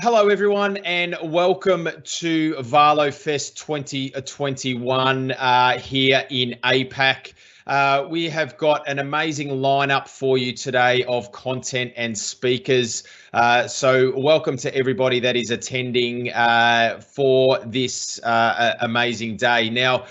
Hello, everyone, and welcome to Valo Fest 2021 here in APAC. We have got an amazing lineup for you today of content and speakers. So welcome to everybody that is attending for this amazing day. Now,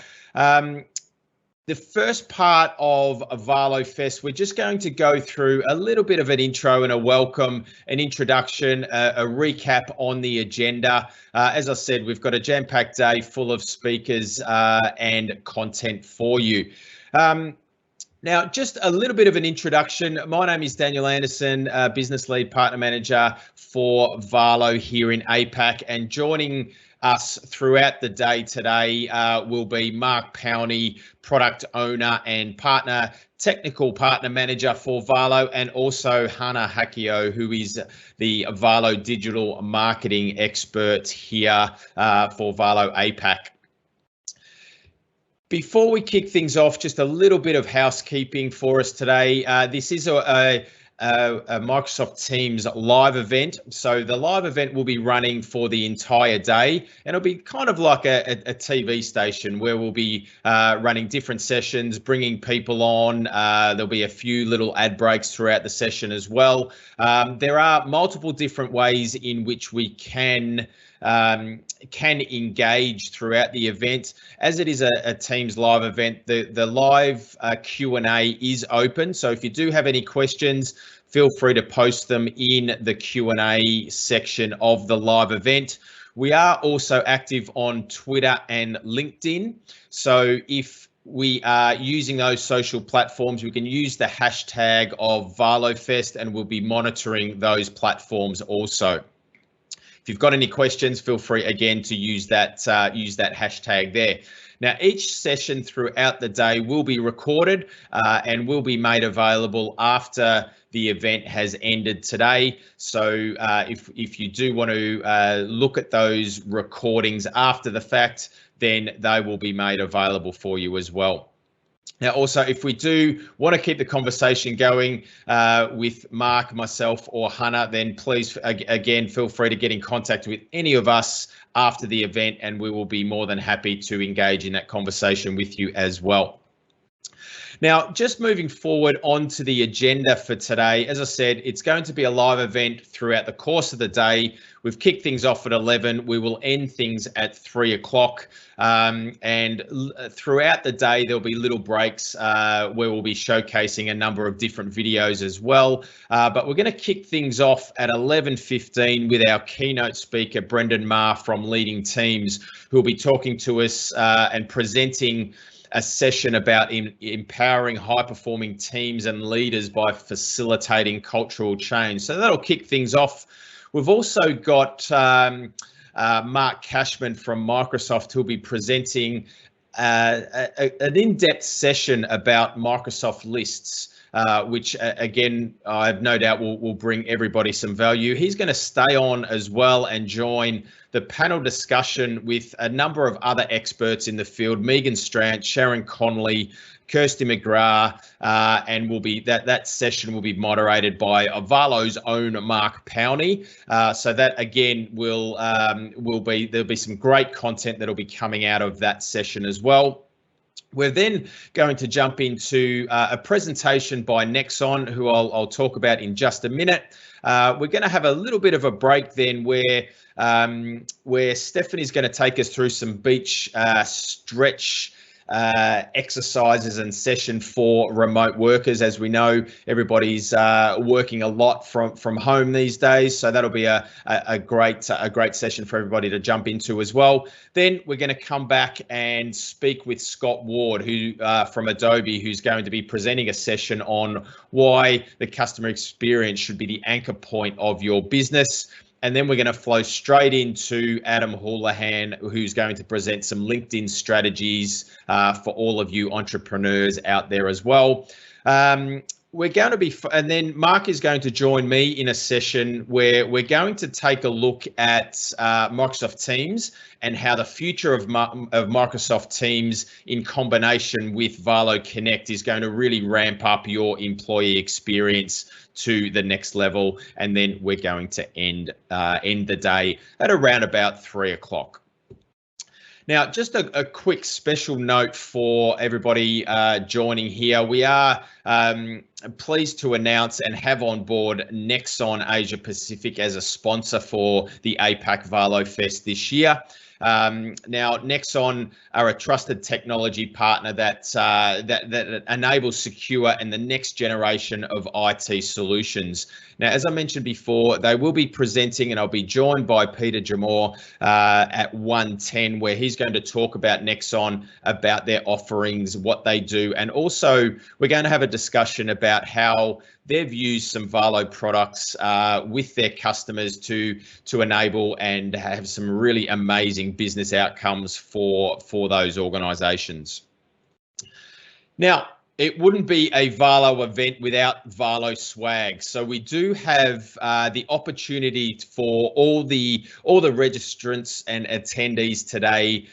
the first part of Valo Fest, we're just going to go through a little bit of an intro and a welcome, an introduction, a recap on the agenda. As I said, we've got a jam-packed day full of speakers and content for you. Now, just a little bit of an introduction. My name is Daniel Anderson, Business Lead Partner Manager for Valo here in APAC, and joining us throughout the day today will be Mark Powney, Product Owner and Technical Partner Manager for Valo, and also Hannah Hakio, who is the Valo Digital Marketing Expert here for Valo APAC. Before we kick things off, just a little bit of housekeeping for us today. This is a Microsoft Teams live event. So the live event will be running for the entire day, and it'll be kind of like a TV station where we'll be running different sessions, bringing people on. There'll be a few little ad breaks throughout the session as well. There are multiple different ways in which we can engage throughout the event. As it is a Teams live event, the live Q&A is open. So if you do have any questions, feel free to post them in the Q&A section of the live event. We are also active on Twitter and LinkedIn. So if we are using those social platforms, we can use the hashtag of ValoFest, and we'll be monitoring those platforms also. If you've got any questions, feel free again to use that hashtag there. Now, each session throughout the day will be recorded and will be made available after the event has ended today. So if you do want to look at those recordings after the fact, then they will be made available for you as well. Now, also, if we do want to keep the conversation going with Mark, myself, or Hannah, then please, again, feel free to get in contact with any of us after the event, and we will be more than happy to engage in that conversation with you as well. Now, just moving forward onto the agenda for today, as I said, it's going to be a live event throughout the course of the day. We've kicked things off at 11. We will end things at 3 o'clock. And throughout the day, there'll be little breaks where we'll be showcasing a number of different videos as well. But we're going to kick things off at 11:15 with our keynote speaker, Brendan Maher from Leading Teams, who will be talking to us and presenting a session about empowering high-performing teams and leaders by facilitating cultural change. So that'll kick things off. We've also got Mark Kashman from Microsoft, who'll be presenting an in-depth session about Microsoft lists, which again, I have no doubt will bring everybody some value. He's going to stay on as well and join the panel discussion with a number of other experts in the field, Strant, Sharron, Connolly, Kirsty, McGrath, and that session will be moderated by Valo's own Mark Powney. So that again there'll be some great content that'll be coming out of that session as well. We're then going to jump into a presentation by Nexon, who I'll talk about in just a minute. We're going to have a little bit of a break then where Stephany's going to take us through some beach stretch exercises and session for remote workers. As we know, everybody's working a lot from home these days, so that'll be a great session for everybody to jump into as well. Then we're going to come back and speak with Scott Ward, who from Adobe, who's going to be presenting a session on why the customer experience should be the anchor point of your business. And then we're going to flow straight into Adam Houlahan, who's going to present some LinkedIn strategies for all of you entrepreneurs out there as well. We're going to be, and then Mark is going to join me in a session where we're going to take a look at Microsoft Teams and how the future of Microsoft Teams in combination with Valo Connect is going to really ramp up your employee experience to the next level, and then we're going to end the day at around about 3 o'clock. Now, just a quick special note for everybody joining here. We are pleased to announce and have on board Nexon Asia Pacific as a sponsor for the APAC Valo Fest this year. Now, Nexon are a trusted technology partner that enables secure and the next generation of IT solutions. Now, as I mentioned before, they will be presenting, and I'll be joined by Peter Jamore at 1:10, where he's going to talk about Nexon, about their offerings, what they do, and also we're going to have a discussion about how they've used some Valo products with their customers to enable and have some really amazing business outcomes for those organizations. Now, it wouldn't be a Valo event without Valo Swag. So we do have the opportunity for all the registrants and attendees today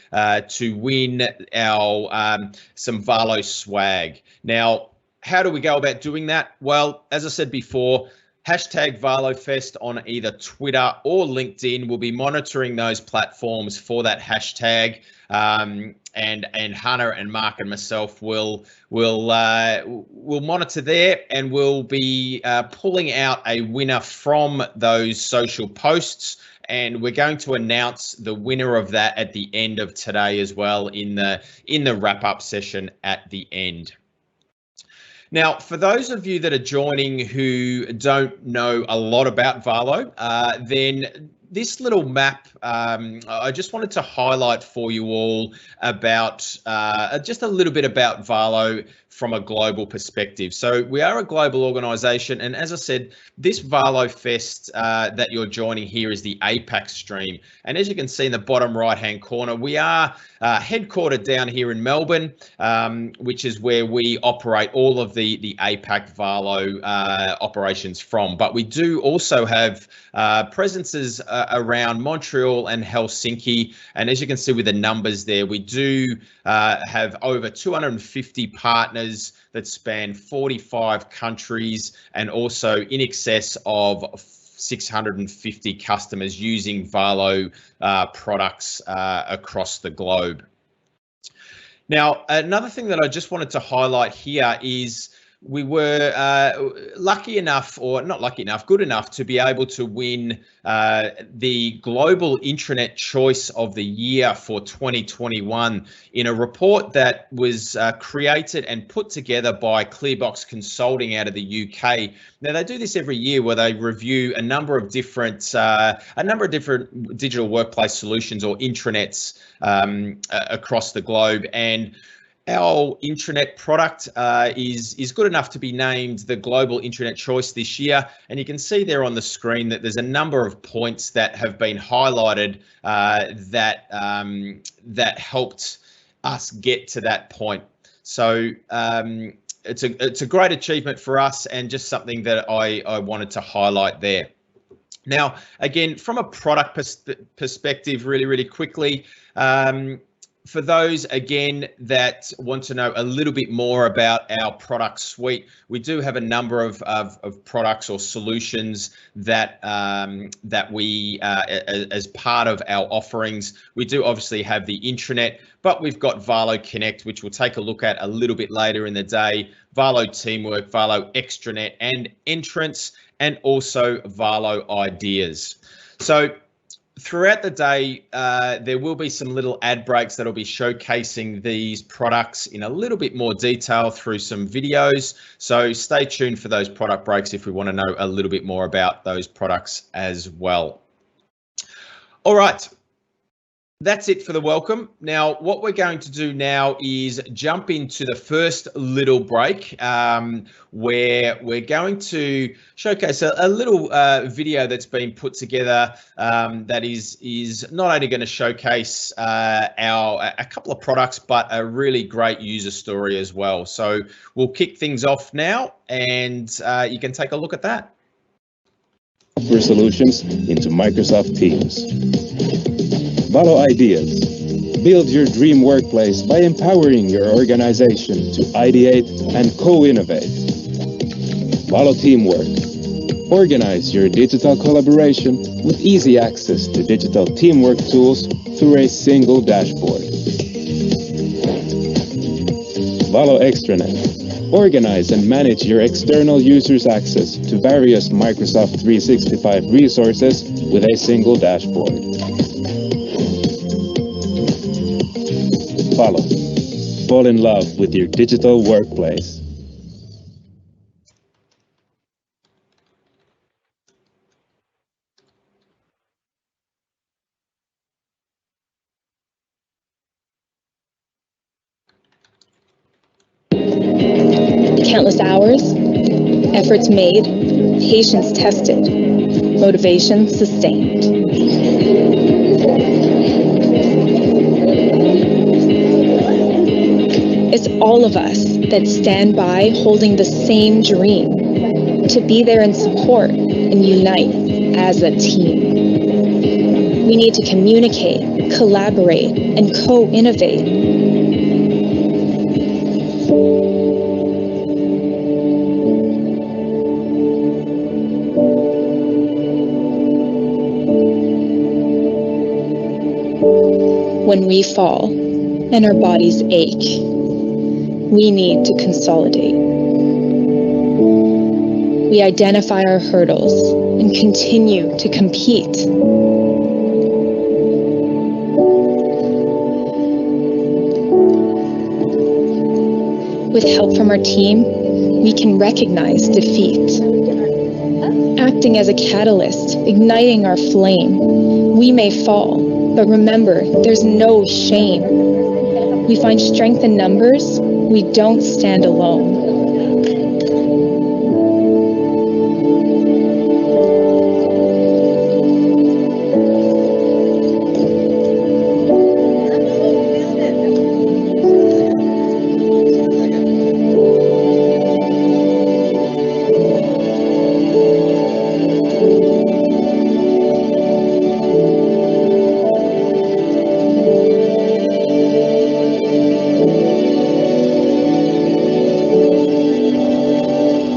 to win our some Valo Swag. Now, how do we go about doing that? Well, as I said before, hashtag ValoFest on either Twitter or LinkedIn. We'll be monitoring those platforms for that hashtag. And Hannah and Mark and myself will monitor there, and we'll be pulling out a winner from those social posts, and we're going to announce the winner of that at the end of today as well in the wrap-up session at the end. Now, for those of you that are joining who don't know a lot about Valo, then this little map, I just wanted to highlight for you all about just a little bit about Valo from a global perspective. So we are a global organisation, and as I said, this Valo Fest that you're joining here is the APAC stream. And as you can see in the bottom right-hand corner, we are headquartered down here in Melbourne, which is where we operate all of the APAC Valo operations from. But we do also have presences around Montreal and Helsinki. And as you can see with the numbers there, we do have over 250 partners that span 45 countries, and also in excess of 650 customers using Valo products across the globe. Now, another thing that I just wanted to highlight here is we were lucky enough, or not lucky enough, good enough to be able to win the Global Intranet Choice of the Year for 2021 in a report that was created and put together by Clearbox Consulting out of the UK. Now, they do this every year where they review a number of different digital workplace solutions or intranets across the globe, and our intranet product is good enough to be named the Global Intranet Choice this year. And you can see there on the screen that there's a number of points that have been highlighted that helped us get to that point. So it's a great achievement for us, and just something that I wanted to highlight there. Now, again, from a product perspective, really quickly, for those, again, that want to know a little bit more about our product suite, we do have a number of products or solutions that we, as part of our offerings. We do obviously have the intranet, but we've got Valo Connect, which we'll take a look at a little bit later in the day, Valo Teamwork, Valo Extranet and Entrance, and also Valo Ideas. So throughout the day, there will be some little ad breaks that'll be showcasing these products in a little bit more detail through some videos. So stay tuned for those product breaks if we want to know a little bit more about those products as well. All right. That's it for the welcome. Now, what we're going to do now is jump into the first little break where we're going to showcase a little video that's been put together that is not only going to showcase a couple of products, but a really great user story as well. So we'll kick things off now, and you can take a look at that. Software solutions into Microsoft Teams. Valo Ideas. Build your dream workplace by empowering your organization to ideate and co-innovate. Valo Teamwork. Organize your digital collaboration with easy access to digital teamwork tools through a single dashboard. Valo Extranet. Organize and manage your external users' access to various Microsoft 365 resources with a single dashboard. Valo. Fall in love with your digital workplace. Countless hours, efforts made, patience tested, motivation sustained. It's all of us that stand by holding the same dream, to be there and support and unite as a team. We need to communicate, collaborate, and co-innovate. When we fall and our bodies ache, we need to consolidate. We identify our hurdles and continue to compete. With help from our team, we can recognize defeat. Acting as a catalyst, igniting our flame, we may fall. But remember, there's no shame. We find strength in numbers. We don't stand alone.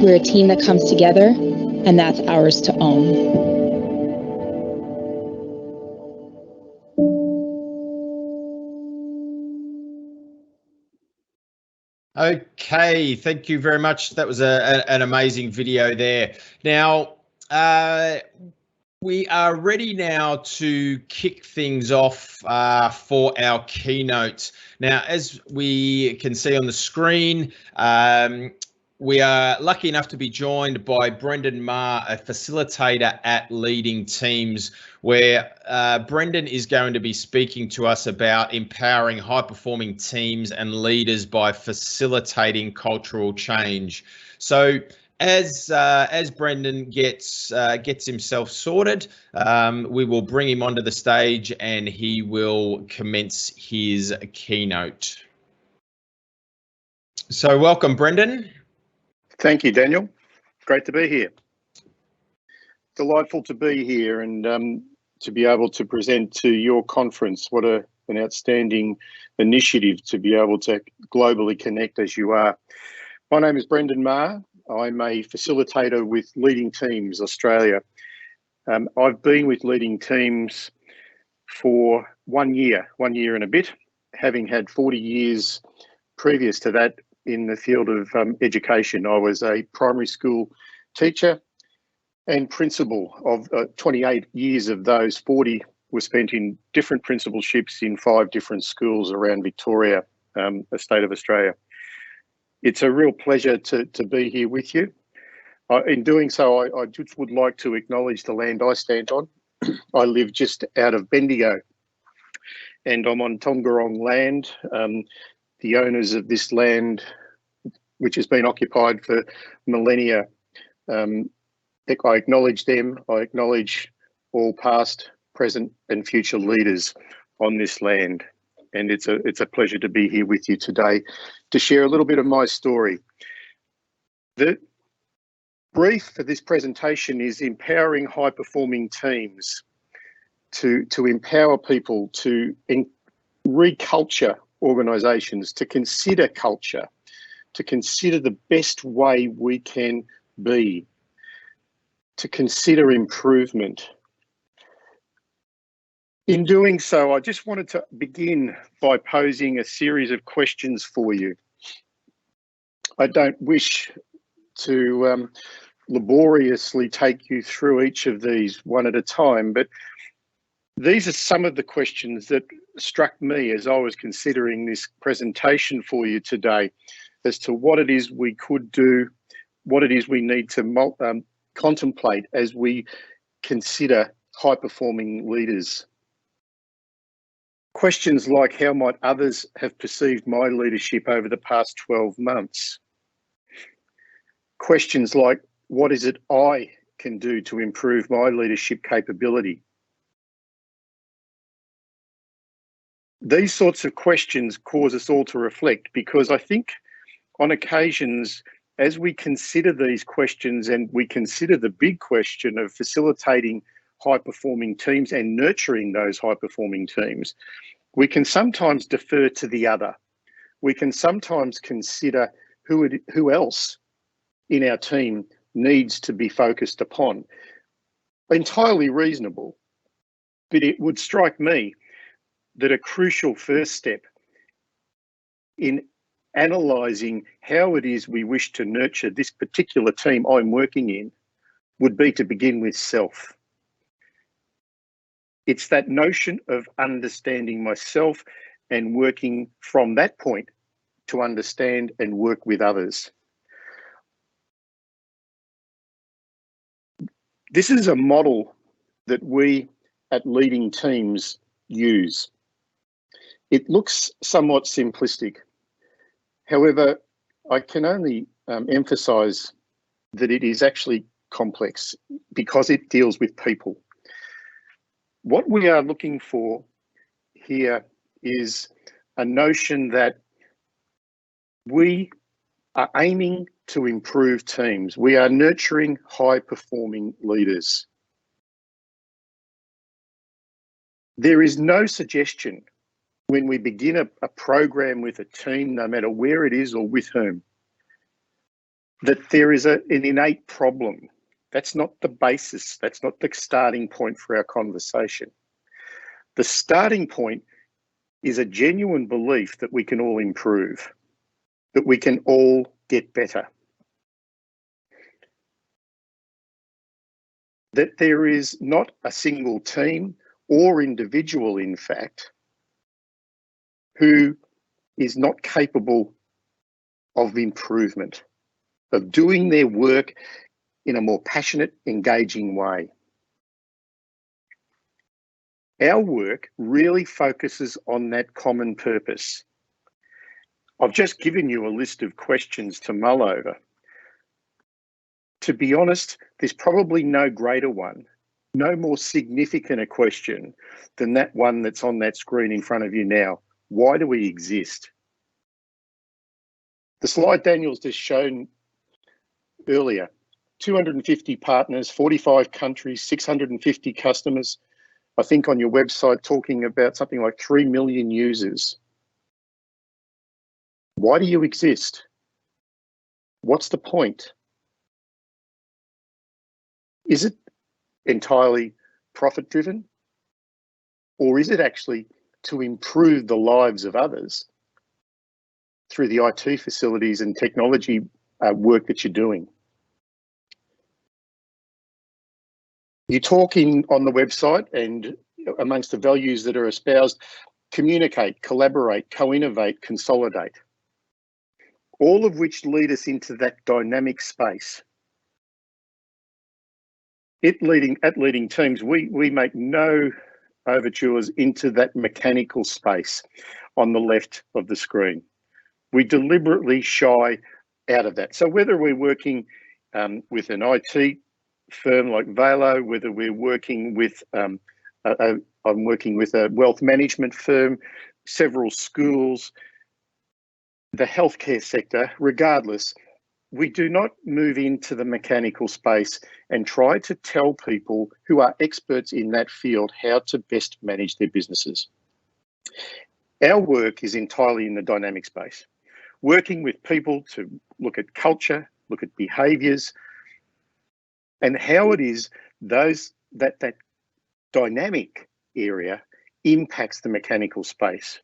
We're a team that comes together, and that's ours to own. Okay, thank you very much. That was an amazing video there. Now, we are ready now to kick things off for our keynote. Now, as we can see on the screen, we are lucky enough to be joined by Brendan Maher, a facilitator at Leading Teams, where Brendan is going to be speaking to us about empowering high-performing teams and leaders by facilitating cultural change. So, as Brendan gets himself sorted, we will bring him onto the stage and he will commence his keynote. So, welcome, Brendan. Thank you, Daniel. Great to be here. Delightful to be here and to be able to present to your conference. What an outstanding initiative to be able to globally connect as you are. My name is Brendan Maher. I'm a facilitator with Leading Teams Australia. I've been with Leading Teams for 1 year and a bit, having had 40 years previous to that in the field of education. I was a primary school teacher and principal of 28 years of those 40 were spent in different principalships in 5 different schools around Victoria, the state of Australia. It's a real pleasure to be here with you. In doing so, I just would like to acknowledge the land I stand on. I live just out of Bendigo and I'm on Tongarong land. The owners of this land, which has been occupied for millennia, I acknowledge them. I acknowledge all past, present and future leaders on this land. And it's a pleasure to be here with you today to share a little bit of my story. The brief for this presentation is empowering high-performing teams to empower people to reculture organisations, to consider culture, to consider the best way we can be. to consider improvement. In doing so, I just wanted to begin by posing a series of questions for you. I don't wish to laboriously take you through each of these one at a time, but these are some of the questions that struck me as I was considering this presentation for you today as to what it is we could do, what it is we need to contemplate as we consider high-performing leaders. Questions like, how might others have perceived my leadership over the past 12 months? Questions like, what is it I can do to improve my leadership capability? These sorts of questions cause us all to reflect, because I think on occasions, as we consider these questions and we consider the big question of facilitating high-performing teams and nurturing those high-performing teams, we can sometimes defer to the other. We can sometimes consider who else in our team needs to be focused upon. Entirely reasonable, but it would strike me that a crucial first step in analysing how it is we wish to nurture this particular team I'm working in would be to begin with self. It's that notion of understanding myself and working from that point to understand and work with others. This is a model that we at leading teams use. It looks somewhat simplistic. However, I can only emphasise that it is actually complex because it deals with people. What we are looking for here is a notion that we are aiming to improve teams. We are nurturing high-performing leaders. There is no suggestion when we begin a program with a team, no matter where it is or with whom, that there is an innate problem. That's not the basis. That's not the starting point for our conversation. The starting point is a genuine belief that we can all improve, that we can all get better. That there is not a single team or individual, in fact, who is not capable of improvement, of doing their work in a more passionate, engaging way. Our work really focuses on that common purpose. I've just given you a list of questions to mull over. To be honest, there's probably no greater one, no more significant a question than that one that's on that screen in front of you now. Why do we exist? The slide Daniel's just shown earlier, 250 partners, 45 countries, 650 customers. I think on your website talking about something like 3 million users. Why do you exist? What's the point? Is it entirely profit-driven? Or is it actually to improve the lives of others through the IT facilities and technology work that you're doing? You talk on the website, and amongst the values that are espoused, communicate, collaborate, co-innovate, consolidate, all of which lead us into that dynamic space. At leading teams, we make no overtures into that mechanical space on the left of the screen. We deliberately shy out of that. So whether we're working with an IT firm like Valo, whether we're working with, I'm working with a wealth management firm, several schools, the healthcare sector, regardless, we do not move into the mechanical space and try to tell people who are experts in that field how to best manage their businesses. Our work is entirely in the dynamic space, working with people to look at culture, look at behaviours, and how it is that dynamic area impacts the mechanical space.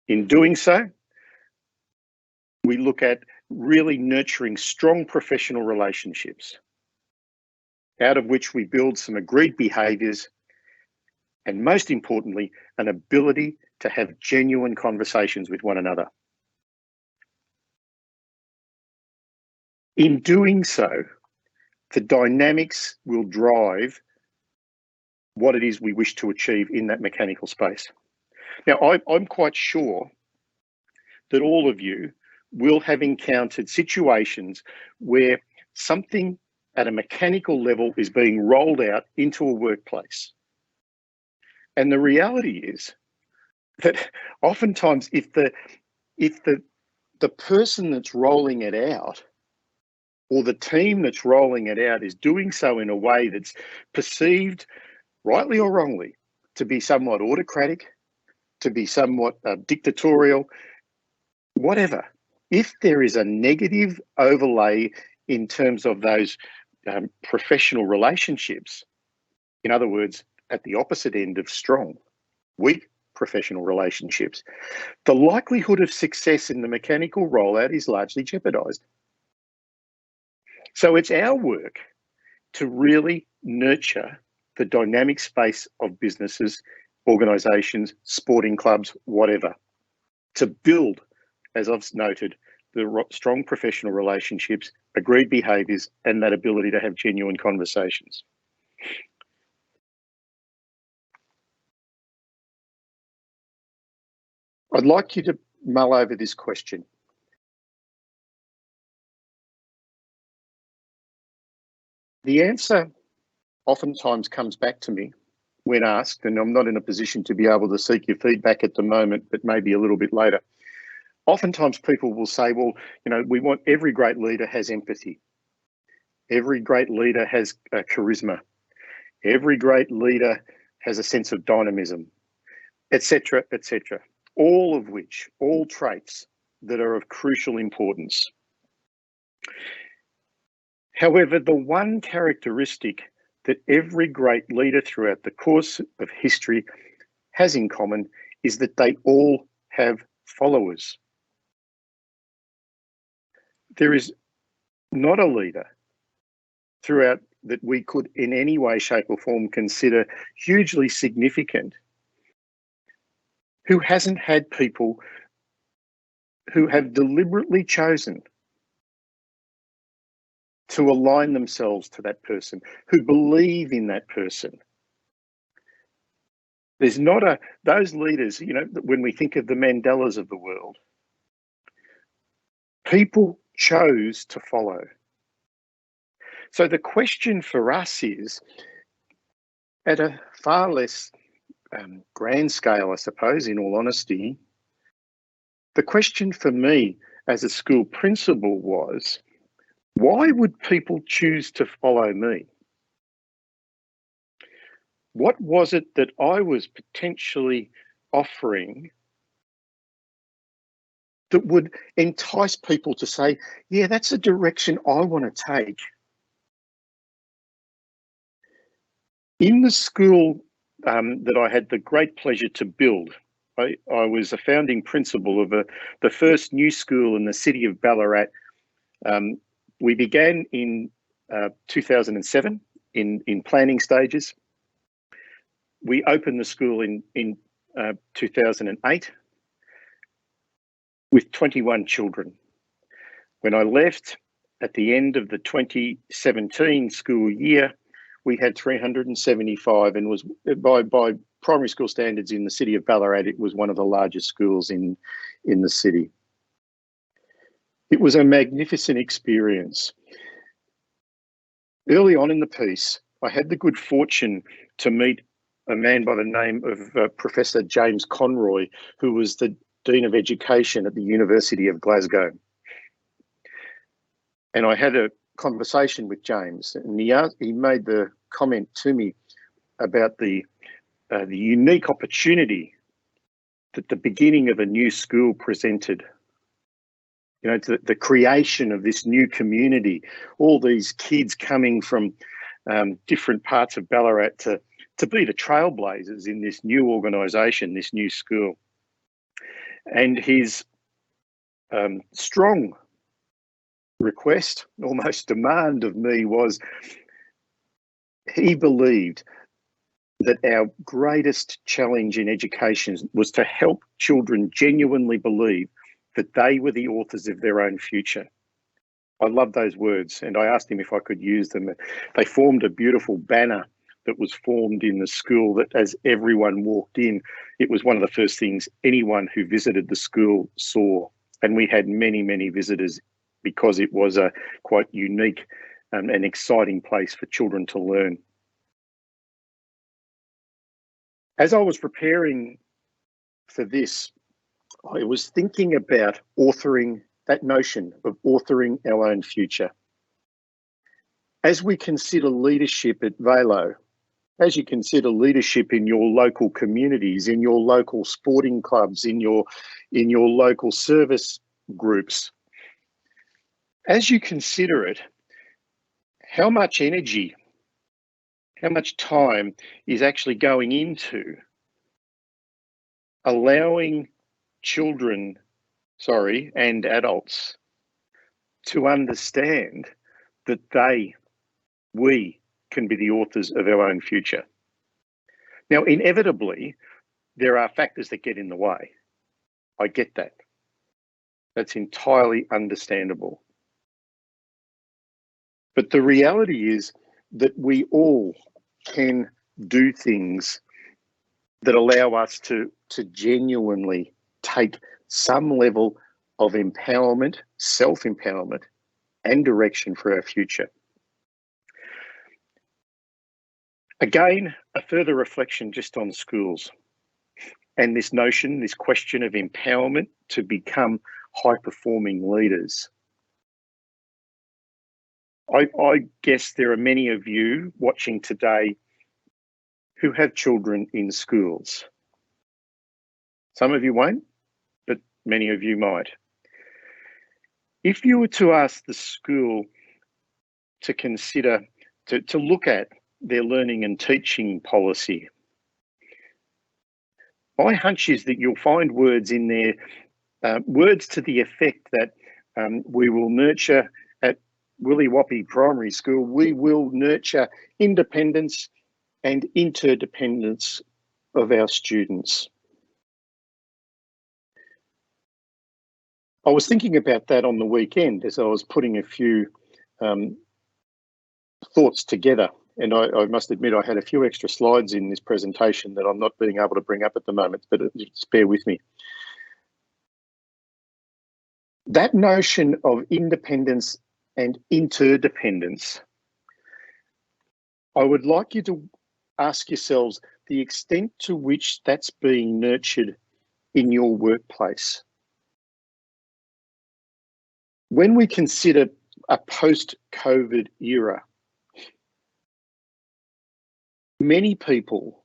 In doing so, we look at really nurturing strong professional relationships, out of which we build some agreed behaviours, and most importantly, an ability to have genuine conversations with one another. In doing so, the dynamics will drive what it is we wish to achieve in that mechanical space. Now, I'm quite sure that all of you will have encountered situations where something at a mechanical level is being rolled out into a workplace. And the reality is that oftentimes if the person that's rolling it out, or the team that's rolling it out, is doing so in a way that's perceived, rightly or wrongly, to be somewhat autocratic, to be somewhat dictatorial, whatever. If there is a negative overlay in terms of those professional relationships, in other words, at the opposite end of strong, weak professional relationships, the likelihood of success in the mechanical rollout is largely jeopardised. So it's our work to really nurture the dynamic space of businesses, organisations, sporting clubs, whatever, to build, as I've noted, the strong professional relationships, agreed behaviours, and that ability to have genuine conversations. I'd like you to mull over this question. The answer oftentimes comes back to me when asked, and I'm not in a position to be able to seek your feedback at the moment, but maybe a little bit later. Oftentimes people will say, well, you know, we want every great leader has empathy. Every great leader has charisma. Every great leader has a sense of dynamism, etc., etc. All of which, all traits that are of crucial importance. However, the one characteristic that every great leader throughout the course of history has in common is that they all have followers. There is not a leader throughout that we could in any way, shape or form consider hugely significant who hasn't had people who have deliberately chosen to align themselves to that person, who believe in that person. There's not those leaders, you know, when we think of the Mandelas of the world, people chose to follow. So the question for us is, at a far less grand scale, I suppose, in all honesty, the question for me as a school principal was, why would people choose to follow me? What was it that I was potentially offering that would entice people to say, yeah, that's a direction I want to take? In the school that I had the great pleasure to build, I was a founding principal of the first new school in the city of Ballarat. We began in 2007 in planning stages. We opened the school in 2008 with 21 children. When I left at the end of the 2017 school year, we had 375 and was by primary school standards in the city of Ballarat, it was one of the largest schools in the city. It was a magnificent experience. Early on in the piece, I had the good fortune to meet a man by the name of Professor James Conroy, who was the Dean of Education at the University of Glasgow. And I had a conversation with James, and he made the comment to me about the unique opportunity that the beginning of a new school presented. you know, to the creation of this new community, all these kids coming from different parts of Ballarat to be the trailblazers in this new organisation, this new school. And his strong request, almost demand of me was, he believed that our greatest challenge in education was to help children genuinely believe that they were the authors of their own future. I love those words, and I asked him if I could use them. They formed a beautiful banner that was formed in the school that as everyone walked in, it was one of the first things anyone who visited the school saw. And we had many, many visitors because it was a quite unique and exciting place for children to learn. As I was preparing for this, I was thinking about authoring, that notion of authoring our own future. As we consider leadership at Valo, as you consider leadership in your local communities, in your local sporting clubs, in your local service groups, as you consider it, how much energy, how much time is actually going into allowing children, and adults to understand that we can be the authors of our own future. Now, inevitably, there are factors that get in the way. I get that. That's entirely understandable. But the reality is that we all can do things that allow us to genuinely take some level of empowerment, self-empowerment, and direction for our future. Again, a further reflection just on schools and this notion, this question of empowerment to become high-performing leaders. I guess there are many of you watching today who have children in schools. Some of you won't, but many of you might. If you were to ask the school to consider, to look at their learning and teaching policy, my hunch is that you'll find words in there, words to the effect that we will nurture at Willy Whoppy Primary School, we will nurture independence and interdependence of our students. I was thinking about that on the weekend as I was putting a few thoughts together, and I must admit I had a few extra slides in this presentation that I'm not being able to bring up at the moment, but just bear with me. That notion of independence and interdependence, I would like you to ask yourselves the extent to which that's being nurtured in your workplace. When we consider a post-COVID era, many people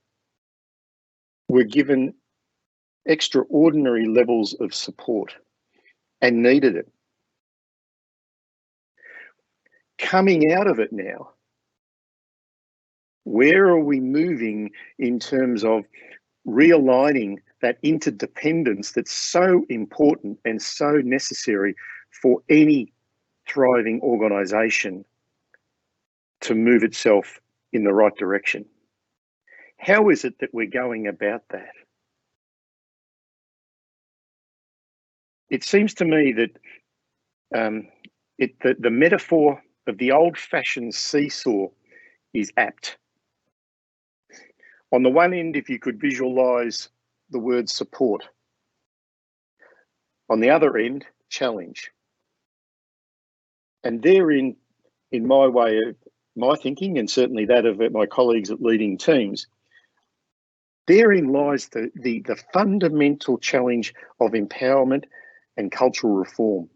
were given extraordinary levels of support and needed it. Coming out of it now, where are we moving in terms of realigning that interdependence that's so important and so necessary for any thriving organisation to move itself in the right direction? How is it that we're going about that? It seems to me that the metaphor of the old-fashioned seesaw is apt. On the one end, if you could visualise the word support. On the other end, challenge. And therein, in my way of my thinking, and certainly that of my colleagues at leading teams, therein lies the fundamental challenge of empowerment and cultural reform,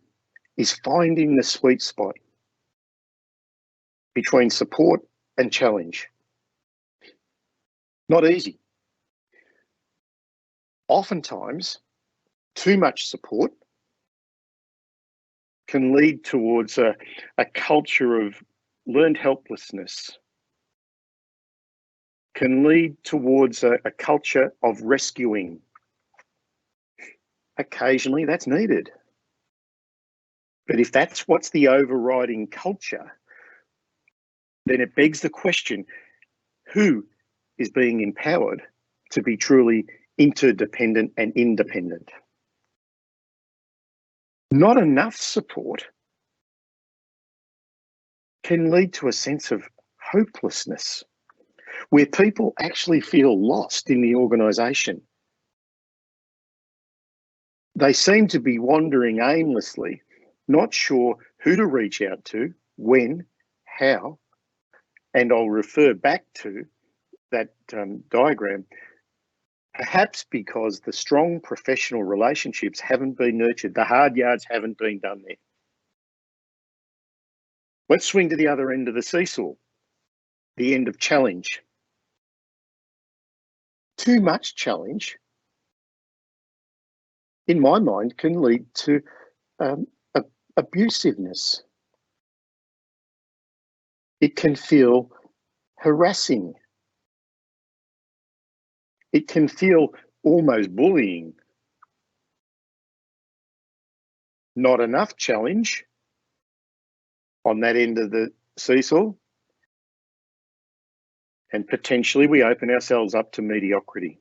is finding the sweet spot between support and challenge. Not easy. Oftentimes, too much support can lead towards a culture of learned helplessness, can lead towards a culture of rescuing. Occasionally that's needed. But if that's what's the overriding culture, then it begs the question, who is being empowered to be truly interdependent and independent? Not enough support can lead to a sense of hopelessness, where people actually feel lost in the organisation. They seem to be wandering aimlessly, not sure who to reach out to, when, how, and I'll refer back to that diagram, perhaps because the strong professional relationships haven't been nurtured, the hard yards haven't been done there. Let's swing to the other end of the seesaw, the end of challenge. Too much challenge, in my mind, can lead to abusiveness. It can feel harassing. It can feel almost bullying. Not enough challenge on that end of the seesaw, and potentially we open ourselves up to mediocrity.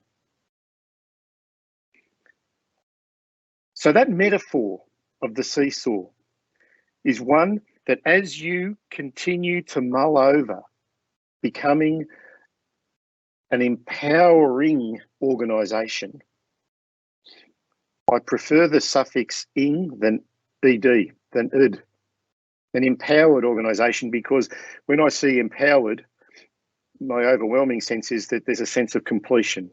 So that metaphor of the seesaw is one that, as you continue to mull over becoming an empowering organisation, I prefer the suffix ing than ed, than id, an empowered organisation, because when I see empowered, my overwhelming sense is that there's a sense of completion.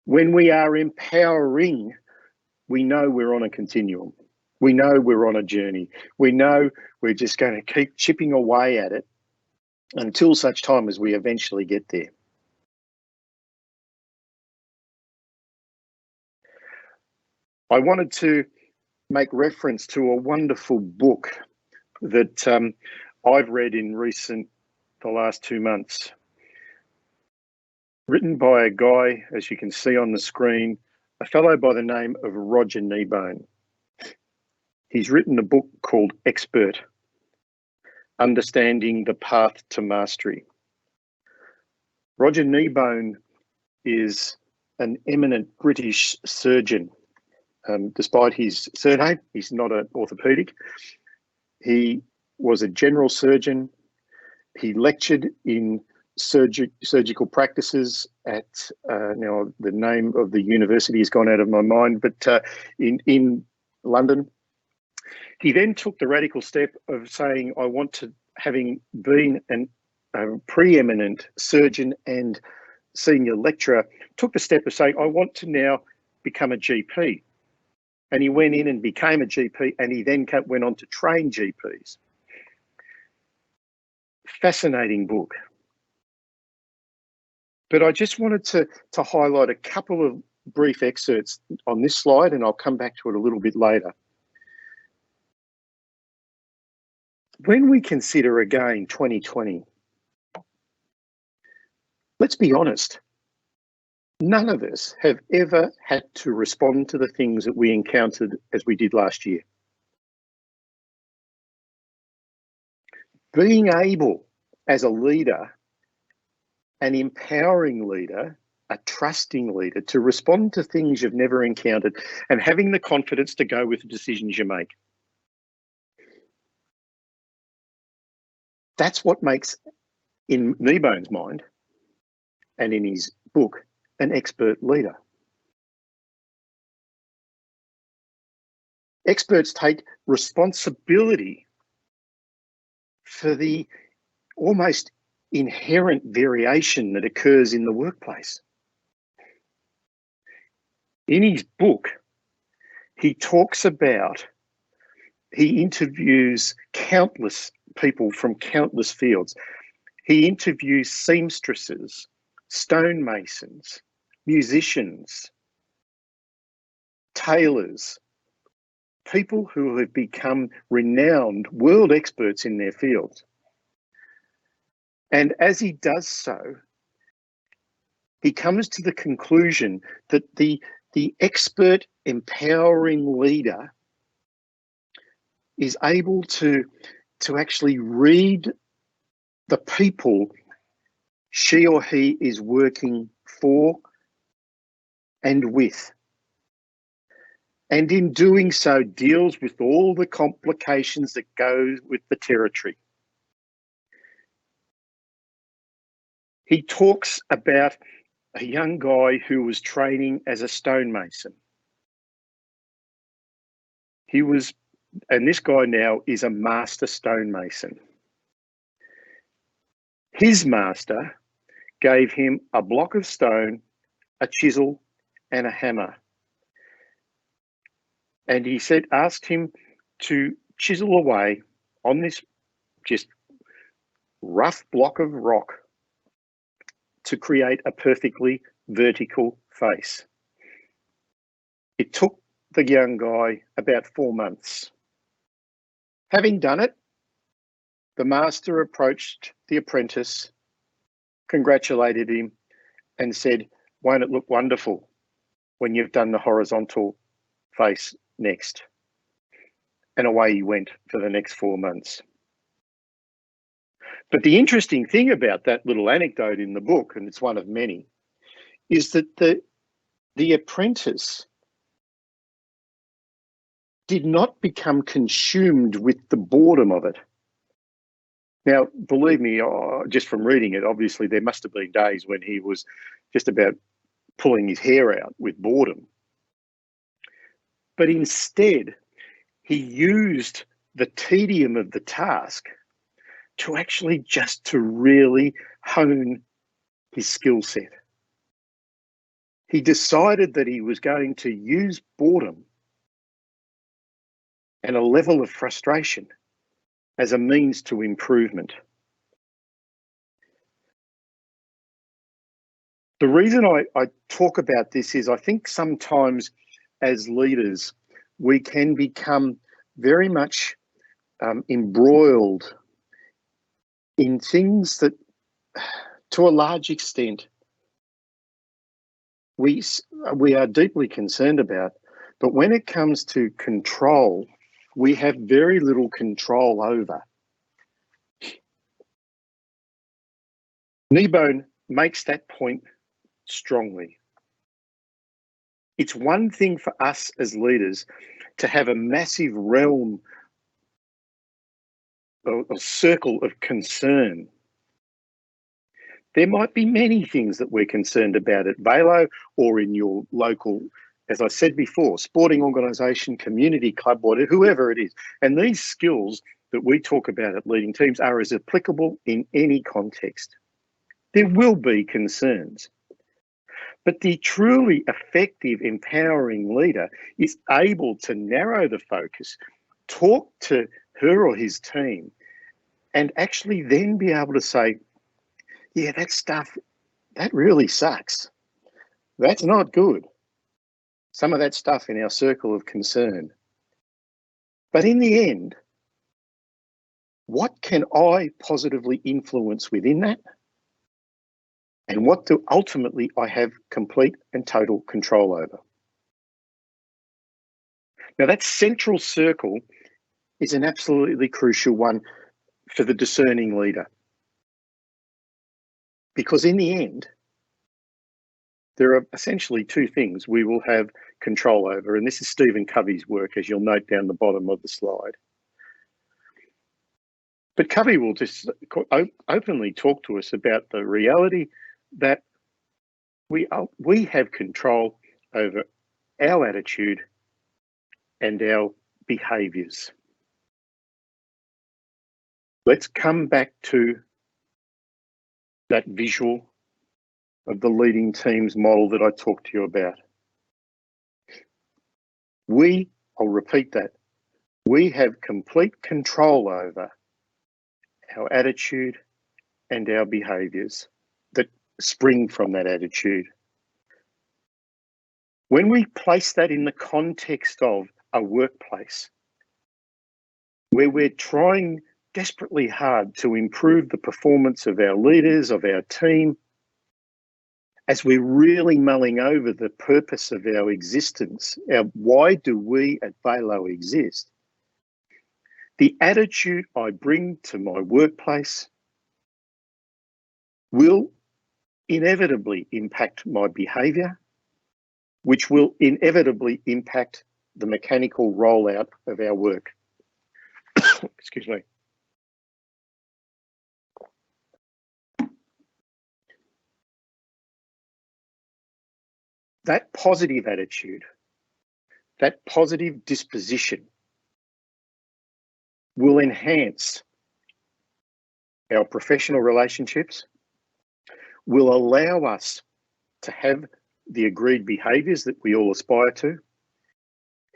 When we are empowering, we know we're on a continuum. We know we're on a journey. We know we're just going to keep chipping away at it until such time as we eventually get there. I wanted to make reference to a wonderful book that I've read in the last 2 months, written by a guy, as you can see on the screen, a fellow by the name of Roger Kneebone. He's written a book called Expert, Understanding the Path to Mastery. Roger Kneebone is an eminent British surgeon. Despite his surname, he's not an orthopaedic. He was a general surgeon. He lectured in surgical practices at, now the name of the university has gone out of my mind, but in London. He then took the radical step of saying, I want to, having been a preeminent surgeon and senior lecturer, took the step of saying, I want to now become a GP. And he went in and became a GP, and he then went on to train GPs. Fascinating book. But I just wanted to highlight a couple of brief excerpts on this slide, and I'll come back to it a little bit later. When we consider again 2020, let's be honest, none of us have ever had to respond to the things that we encountered as we did last year. Being able as a leader, an empowering leader, a trusting leader, to respond to things you've never encountered and having the confidence to go with the decisions you make. That's what makes, in Kneebone's mind and in his book, an expert leader. Experts take responsibility for the almost inherent variation that occurs in the workplace. In his book, he talks about, he interviews countless people from countless fields. He interviews seamstresses, stonemasons, musicians, tailors, people who have become renowned world experts in their fields. And as he does so, he comes to the conclusion that the expert empowering leader is able to actually read the people she or he is working for and with. And in doing so, deals with all the complications that go with the territory. He talks about a young guy who was training as a stonemason. And this guy now is a master stonemason. His master gave him a block of stone, a chisel, and a hammer. And he asked him to chisel away on this just rough block of rock to create a perfectly vertical face. It took the young guy about 4 months. Having done it, the master approached the apprentice, congratulated him, and said, "Won't it look wonderful when you've done the horizontal face next?" And away he went for the next 4 months. But the interesting thing about that little anecdote in the book, and it's one of many, is that the apprentice did not become consumed with the boredom of it. Now, believe me, just from reading it, obviously there must have been days when he was just about pulling his hair out with boredom. But instead, he used the tedium of the task to actually just to really hone his skill set. He decided that he was going to use boredom and a level of frustration as a means to improvement. The reason I talk about this is I think sometimes as leaders, we can become very much embroiled in things that, to a large extent, we are deeply concerned about. But when it comes to control, we have very little control over. Kneebone makes that point strongly. It's one thing for us as leaders to have a massive realm, a circle of concern. There might be many things that we're concerned about at Valo or in your local, as I said before, sporting organisation, community club, whatever, whoever it is. And these skills that we talk about at leading teams are as applicable in any context. There will be concerns. But the truly effective, empowering leader is able to narrow the focus, talk to her or his team, and actually then be able to say, yeah, that stuff, that really sucks. That's not good. Some of that stuff in our circle of concern. But in the end, what can I positively influence within that? And what do ultimately I have complete and total control over? Now, that central circle is an absolutely crucial one for the discerning leader. Because in the end, there are essentially two things we will have control over. And this is Stephen Covey's work, as you'll note down the bottom of the slide. But Covey will just openly talk to us about the reality that we have control over our attitude and our behaviours. Let's come back to that visual of the leading teams model that I talked to you about. I'll repeat that, we have complete control over our attitude and our behaviours that spring from that attitude. When we place that in the context of a workplace where we're trying desperately hard to improve the performance of our leaders, of our team, as we're really mulling over the purpose of our existence, why do we at Valo exist? The attitude I bring to my workplace will inevitably impact my behaviour, which will inevitably impact the mechanical rollout of our work. Excuse me. That positive attitude, that positive disposition will enhance our professional relationships, will allow us to have the agreed behaviours that we all aspire to,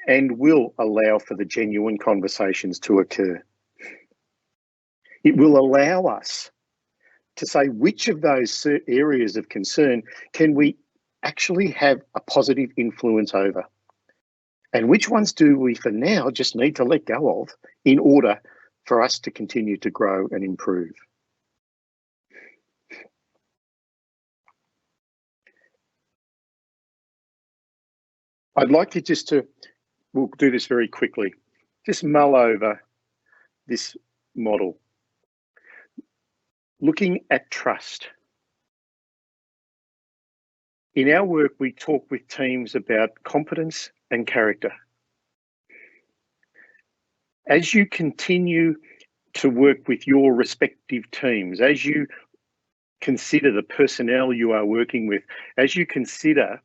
and will allow for the genuine conversations to occur. It will allow us to say which of those areas of concern can we actually have a positive influence over, and which ones do we for now just need to let go of in order for us to continue to grow and improve. I'd like you just to, we'll do this very quickly, just mull over this model. Looking at trust. In our work, we talk with teams about competence and character. As you continue to work with your respective teams, as you consider the personnel you are working with, as you consider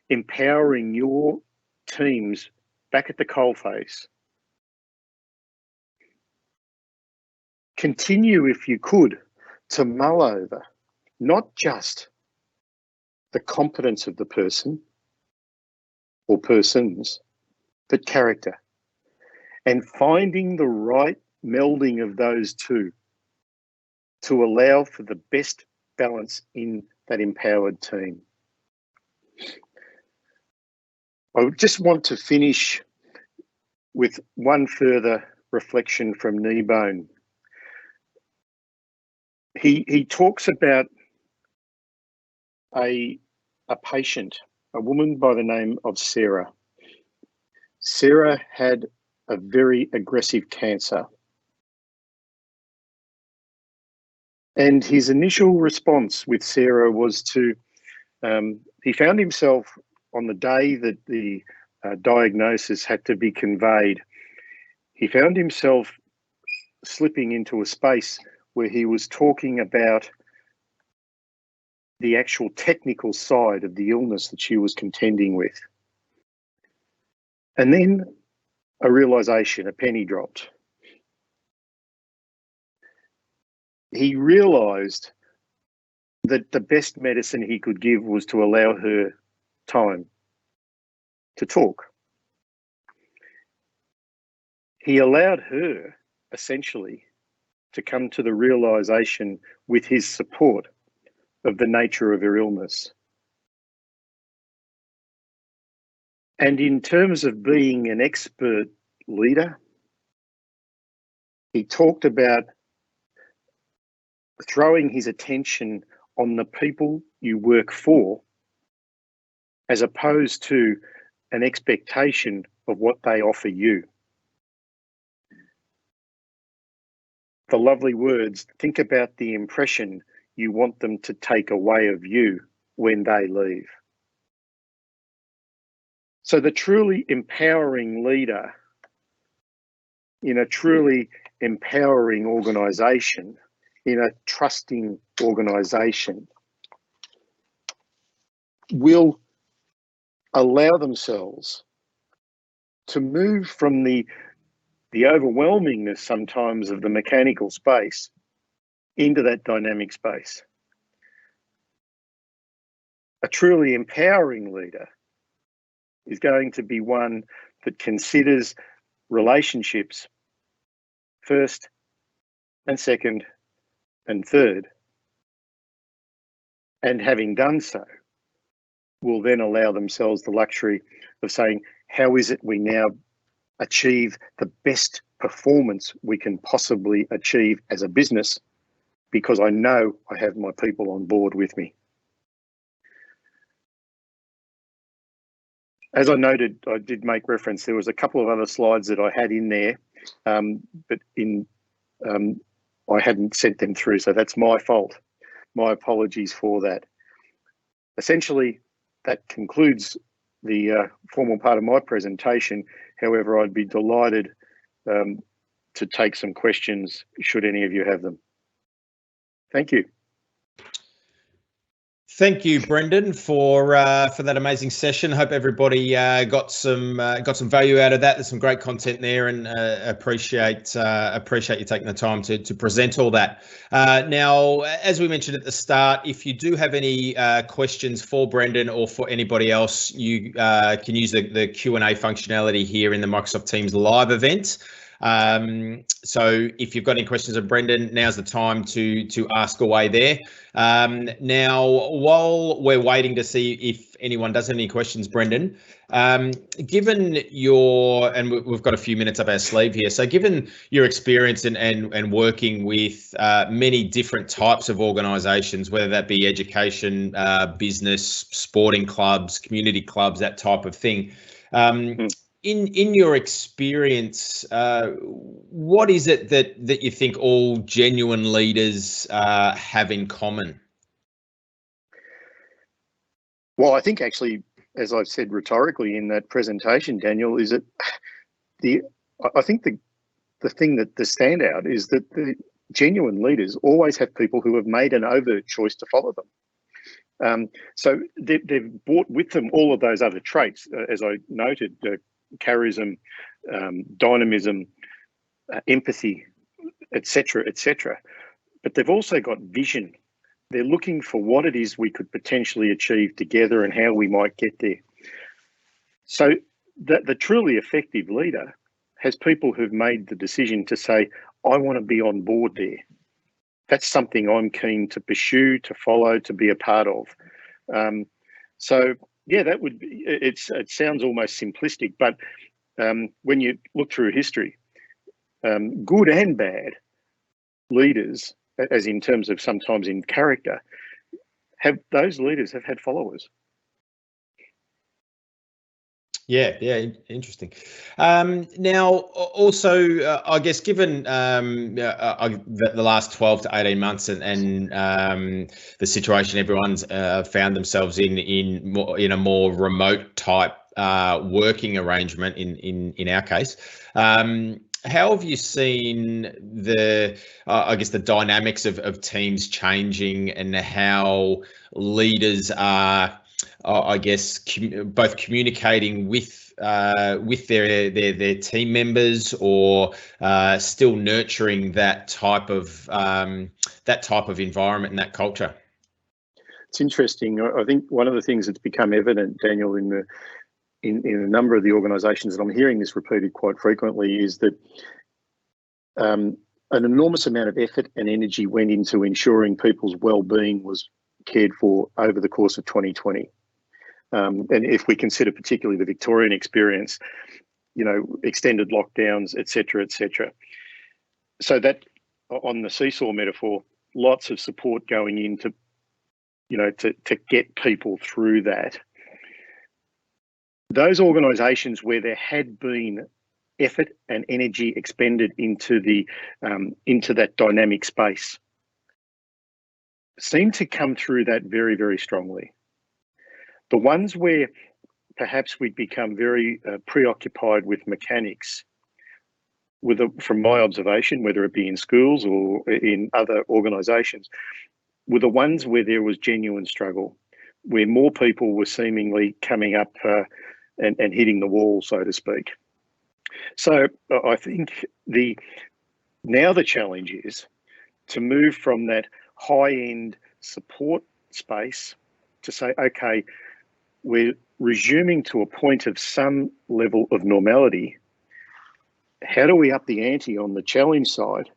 empowering your teams back at the coalface, continue, if you could, to mull over not just the competence of the person or persons, but character, and finding the right melding of those two to allow for the best balance in that empowered team. I just want to finish with one further reflection from Kneebone. He talks about a patient, a woman by the name of Sarah. Sarah had a very aggressive cancer. And his initial response with Sarah was to, he found himself on the day that the diagnosis had to be conveyed, he found himself slipping into a space where he was talking about the actual technical side of the illness that she was contending with. And then a realisation, a penny dropped. He realised that the best medicine he could give was to allow her time to talk. He allowed her, essentially, to come to the realisation with his support of the nature of her illness. And in terms of being an expert leader, he talked about throwing his attention on the people you work for, as opposed to an expectation of what they offer you. The lovely words, think about the impression you want them to take away of you when they leave. So the truly empowering leader in a truly empowering organisation, in a trusting organisation, will allow themselves to move from the overwhelmingness sometimes of the mechanical space into that dynamic space. A truly empowering leader is going to be one that considers relationships first and second and third. And having done so, will then allow themselves the luxury of saying, how is it we now achieve the best performance we can possibly achieve as a business, because I know I have my people on board with me. As I noted, I did make reference, there was a couple of other slides that I had in there, but I hadn't sent them through, so that's my fault. My apologies for that. Essentially, that concludes the formal part of my presentation. However, I'd be delighted to take some questions should any of you have them. Thank you. Thank you, Brendan, for that amazing session. Hope everybody got some value out of that. There's some great content there, and appreciate you taking the time to present all that. Now, as we mentioned at the start, if you do have any questions for Brendan or for anybody else, you can use the Q&A functionality here in the Microsoft Teams live event. So if you've got any questions of Brendan, now's the time to ask away there. Now, while we're waiting to see if anyone does have any questions, Brendan, given your, and we've got a few minutes up our sleeve here, so given your experience and working with many different types of organisations, whether that be education, business, sporting clubs, community clubs, that type of thing, in your experience, what is it that you think all genuine leaders have in common? Well, I think actually, as I've said rhetorically in that presentation, Daniel, is that I think the thing that the standout is that the genuine leaders always have people who have made an overt choice to follow them. So they've brought with them all of those other traits, as I noted, charism, dynamism, empathy, etc., etc. But they've also got vision. They're looking for what it is we could potentially achieve together and how we might get there. So the truly effective leader has people who've made the decision to say, I want to be on board there. That's something I'm keen to pursue, to follow, to be a part of. So yeah, that would be, it sounds almost simplistic, but when you look through history, good and bad leaders, as in terms of sometimes in character, those leaders have had followers. Yeah, interesting. Now, also, I guess given the last 12 to 18 months and the situation everyone's found themselves in a more remote type working arrangement in our case, how have you seen the dynamics of teams changing and how leaders are, I guess, both communicating with their team members or still nurturing that type of environment and that culture? It's interesting. I think one of the things that's become evident, Daniel, in a number of the organisations, and I'm hearing this repeated quite frequently, is that an enormous amount of effort and energy went into ensuring people's well-being was cared for over the course of 2020. And if we consider particularly the Victorian experience, extended lockdowns, et cetera, et cetera. So that, on the seesaw metaphor, lots of support going into, to get people through that. Those organisations where there had been effort and energy expended into that dynamic space seem to come through that very, very strongly. The ones where perhaps we'd become very preoccupied with mechanics, from my observation, whether it be in schools or in other organisations, were the ones where there was genuine struggle, where more people were seemingly coming up and hitting the wall, so to speak. So I think now the challenge is to move from that high-end support space to say, okay, we're resuming to a point of some level of normality. How do we up the ante on the challenge side?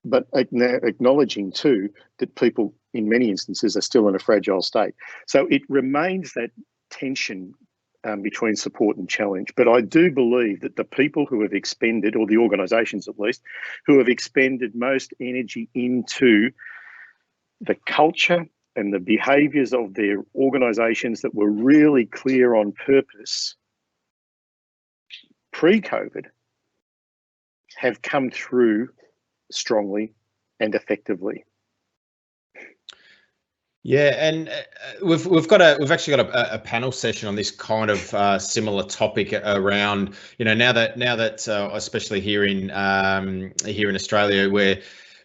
But acknowledging too that people in many instances are still in a fragile state. So it remains that tension between support and challenge. But I do believe that the people who have expended, or the organisations at least, who have expended most energy into the culture and the behaviours of their organisations that were really clear on purpose pre-COVID have come through strongly and effectively. Yeah, and we've actually got a panel session on this kind of similar topic around, you know, now that especially here in Australia, where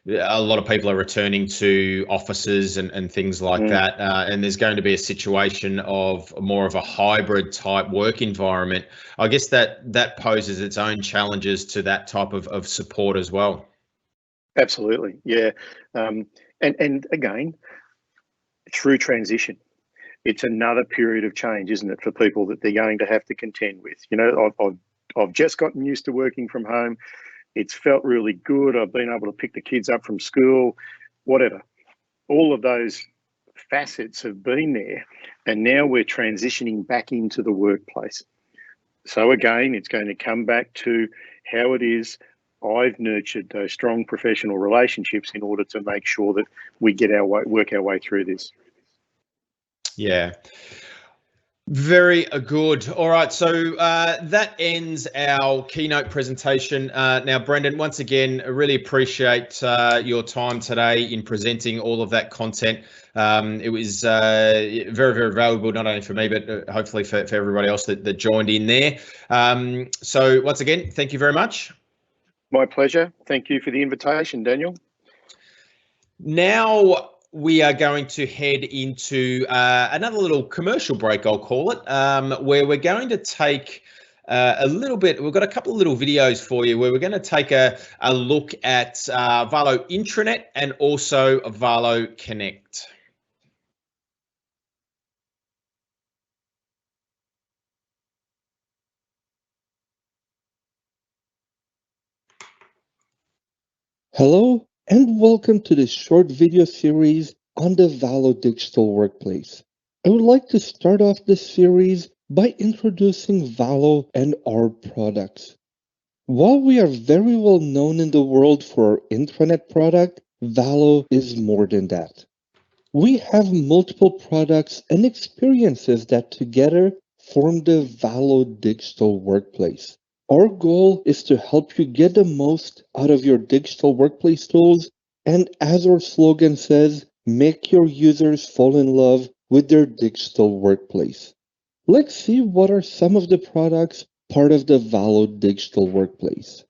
a lot of people are returning to offices and things like that, and there's going to be a situation of more of a hybrid type work environment. I guess that poses its own challenges to that type of support as well. Absolutely, yeah, and again, through transition, it's another period of change, isn't it, for people that they're going to have to contend with. You know, I've just gotten used to working from home. It's felt really good. I've been able to pick the kids up from school, whatever. All of those facets have been there, and now we're transitioning back into the workplace. So again, it's going to come back to how it is I've nurtured those strong professional relationships in order to make sure that we get work our way through this. Yeah. Very good. All right, so that ends our keynote presentation. Now, Brendan, once again, I really appreciate your time today in presenting all of that content. It was very, very valuable, not only for me, but hopefully for everybody else that joined in there. So once again, thank you very much. My pleasure. Thank you for the invitation, Daniel. Now we are going to head into another little commercial break, I'll call it, where we're going to take a little bit. We've got a couple of little videos for you where we're going to take a look at Valo Intranet and also Valo Connect. Hello and welcome to this short video series on the Valo Digital Workplace. I would like to start off this series by introducing Valo and our products. While we are very well known in the world for our intranet product, Valo is more than that. We have multiple products and experiences that together form the Valo Digital Workplace. Our goal is to help you get the most out of your digital workplace tools, and as our slogan says, make your users fall in love with their digital workplace. Let's see what are some of the products part of the Valo Digital Workplace.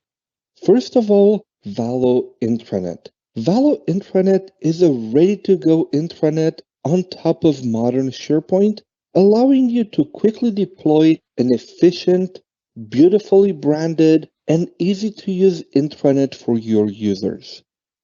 First of all, Valo Intranet. Valo Intranet is a ready-to-go intranet on top of modern SharePoint, allowing you to quickly deploy an efficient, beautifully branded, and easy-to-use intranet for your users.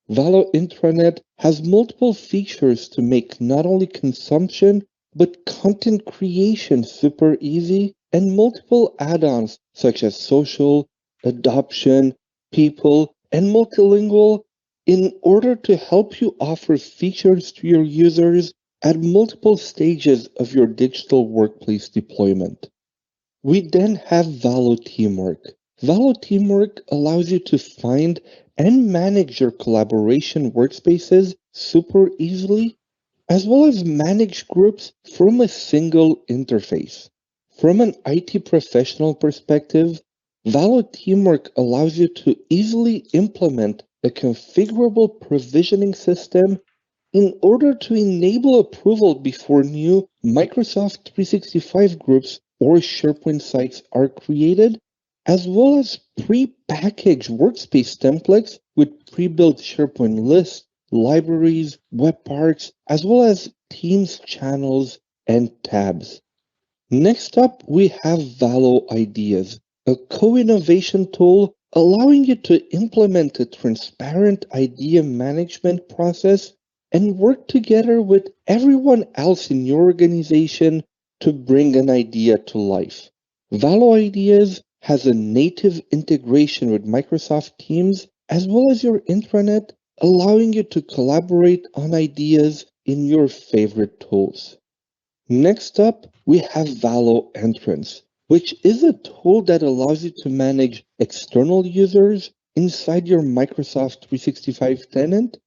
Valo Intranet has multiple features to make not only consumption, but content creation super easy, and multiple add-ons such as social, adoption, people, and multilingual in order to help you offer features to your users at multiple stages of your digital workplace deployment. We then have Valo Teamwork. Valo Teamwork allows you to find and manage your collaboration workspaces super easily, as well as manage groups from a single interface. From an IT professional perspective, Valo Teamwork allows you to easily implement a configurable provisioning system in order to enable approval before new Microsoft 365 groups or SharePoint sites are created, as well as pre-packaged workspace templates with pre-built SharePoint lists, libraries, web parts, as well as Teams channels and tabs. Next up, we have Valo Ideas, a co-innovation tool allowing you to implement a transparent idea management process and work together with everyone else in your organization to bring an idea to life. Valo Ideas has a native integration with Microsoft Teams as well as your intranet, allowing you to collaborate on ideas in your favorite tools. Next up, we have Valo Entrance, which is a tool that allows you to manage external users inside your Microsoft 365 tenant,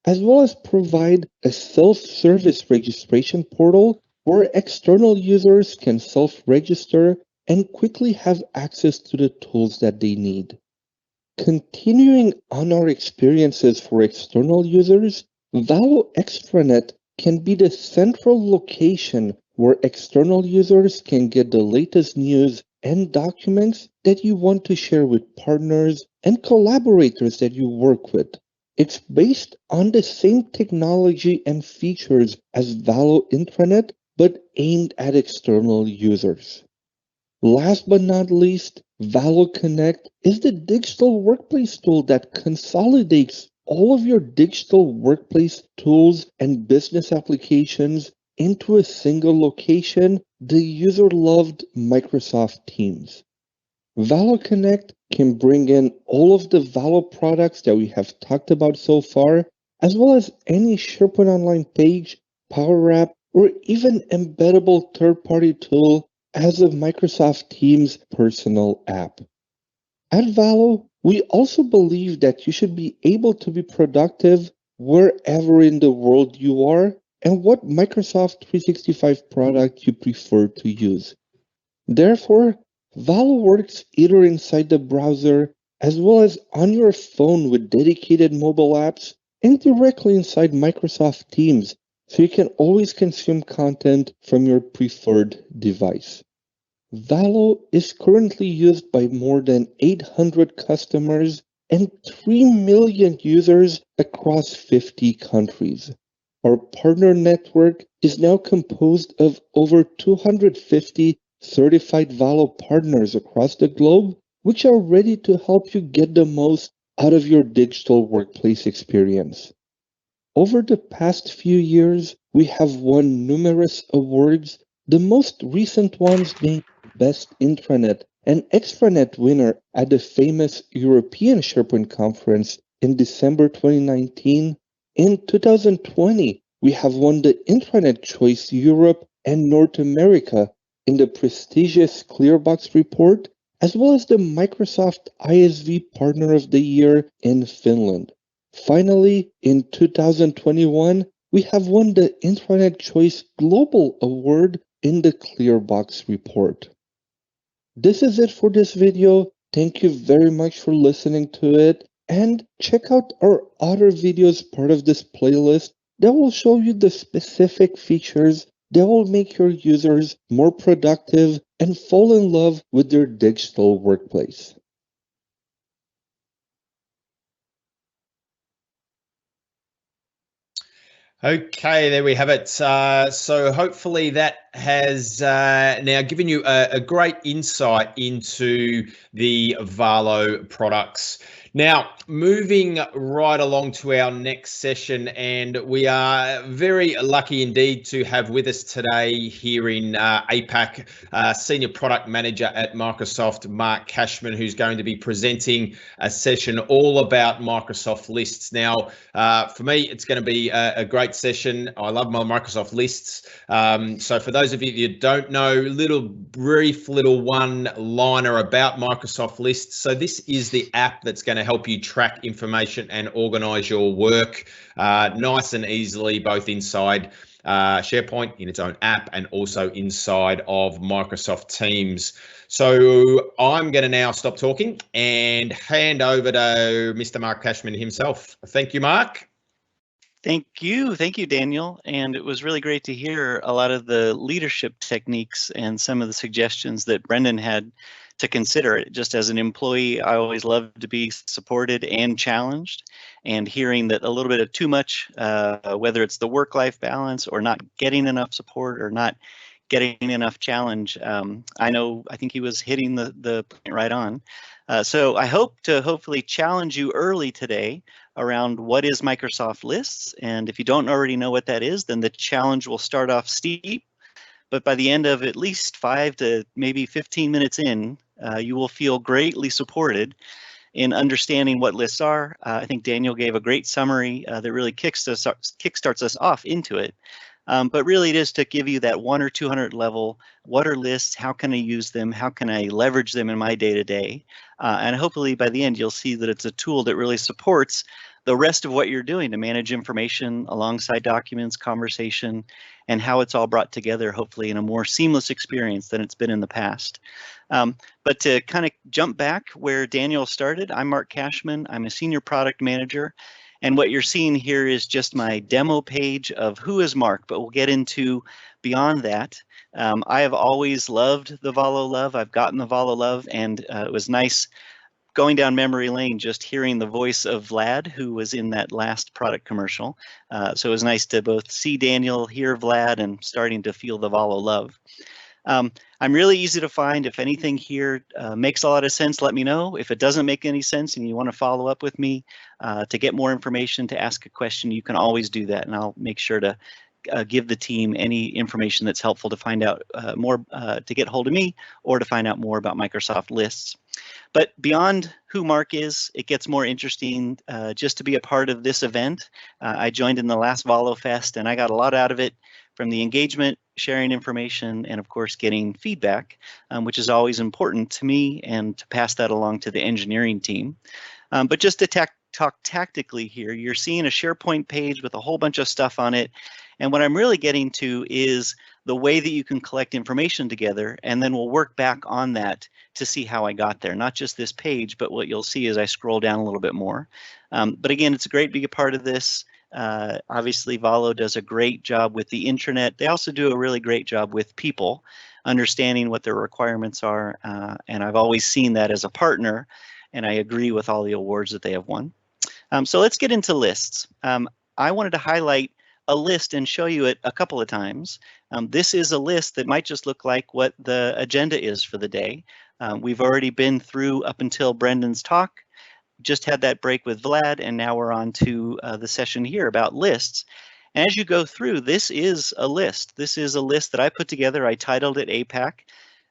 as well as provide a self-service registration portal where external users can self-register and quickly have access to the tools that they need. Continuing on our experiences for external users, Valo Extranet can be the central location where external users can get the latest news and documents that you want to share with partners and collaborators that you work with. It's based on the same technology and features as Valo Intranet, but aimed at external users. Last but not least, Valo Connect is the digital workplace tool that consolidates all of your digital workplace tools and business applications into a single location, the user-loved Microsoft Teams. Valo Connect can bring in all of the Valo products that we have talked about so far, as well as any SharePoint Online page, Power App, or even embeddable third-party tool as a Microsoft Teams personal app. At Valo, we also believe that you should be able to be productive wherever in the world you are and what Microsoft 365 product you prefer to use. Therefore, Valo works either inside the browser as well as on your phone with dedicated mobile apps and directly inside Microsoft Teams, so you can always consume content from your preferred device. Valo is currently used by more than 800 customers and 3 million users across 50 countries. Our partner network is now composed of over 250 certified Valo partners across the globe, which are ready to help you get the most out of your digital workplace experience. Over the past few years, we have won numerous awards, the most recent ones being Best Intranet and Extranet winner at the famous European SharePoint Conference in December 2019. In 2020, we have won the Intranet Choice Europe and North America in the prestigious Clearbox report, as well as the Microsoft ISV Partner of the Year in Finland. Finally, in 2021, we have won the Intranet Choice Global Award in the Clearbox report. This is it for this video. Thank you very much for listening to it, and check out our other videos part of this playlist that will show you the specific features that will make your users more productive and fall in love with their digital workplace. Okay, there we have it. So hopefully that has now given you a great insight into the Valo products. Now, moving right along to our next session, and we are very lucky indeed to have with us today here in APAC, Senior Product Manager at Microsoft, Mark Kashman, who's going to be presenting a session all about Microsoft lists. Now, for me, it's going to be a great session. I love my Microsoft lists. So for those of you that don't know, brief little one-liner about Microsoft lists. So this is the app that's going to help you track information and organize your work nice and easily, both inside SharePoint in its own app and also inside of Microsoft Teams. So I'm going to now stop talking and hand over to Mr. Mark Kashman himself. Thank you, Mark. Thank you, Daniel. And it was really great to hear a lot of the leadership techniques and some of the suggestions that Brendan had to consider. Just as an employee, I always love to be supported and challenged, and hearing that a little bit of too much, whether it's the work-life balance or not getting enough support or not getting enough challenge, I think he was hitting the point right on. So I hope to hopefully challenge you early today around what is Microsoft Lists. And if you don't already know what that is, then the challenge will start off steep. But by the end of at least 5 to maybe 15 minutes in, you will feel greatly supported in understanding what lists are. I think Daniel gave a great summary that really kickstarts us off into it. But really it is to give you that 100 or 200 level. What are lists? How can I use them? How can I leverage them in my day-to-day? And hopefully by the end, you'll see that it's a tool that really supports the rest of what you're doing to manage information alongside documents, conversation, and how it's all brought together, hopefully in a more seamless experience than it's been in the past. But to kind of jump back where Daniel started, I'm Mark Kashman. I'm a senior product manager. And what you're seeing here is just my demo page of who is Mark, but we'll get into beyond that. I have always loved the Valo love. I've gotten the Valo love, and it was nice going down memory lane, just hearing the voice of Vlad, who was in that last product commercial. So it was nice to both see Daniel, hear Vlad, and starting to feel the Valo love. I'm really easy to find. If anything here makes a lot of sense, let me know. If it doesn't make any sense and you want to follow up with me to get more information, to ask a question, you can always do that, and I'll make sure to give the team any information that's helpful to find out more, to get hold of me, or to find out more about Microsoft Lists. But beyond who Mark is, it gets more interesting just to be a part of this event. I joined in the last Valo Fest, and I got a lot out of it, from the engagement, sharing information, and of course getting feedback, which is always important to me, and to pass that along to the engineering team. But just to talk tactically here, you're seeing a SharePoint page with a whole bunch of stuff on it. And what I'm really getting to is the way that you can collect information together, and then we'll work back on that to see how I got there. Not just this page, but what you'll see as I scroll down a little bit more. But again, it's great to be a part of this. Obviously, Valo does a great job with the intranet. They also do a really great job with people, understanding what their requirements are. And I've always seen that as a partner, and I agree with all the awards that they have won. So let's get into lists. I wanted to highlight a list and show you it a couple of times. This is a list that might just look like what the agenda is for the day. We've already been through up until Brendan's talk, just had that break with Vlad, and now we're on to the session here about lists. And as you go through, this is a list. This is a list that I put together. I titled it APAC.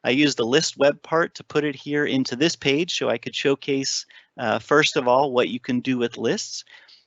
I used the list web part to put it here into this page so I could showcase, first of all, what you can do with lists.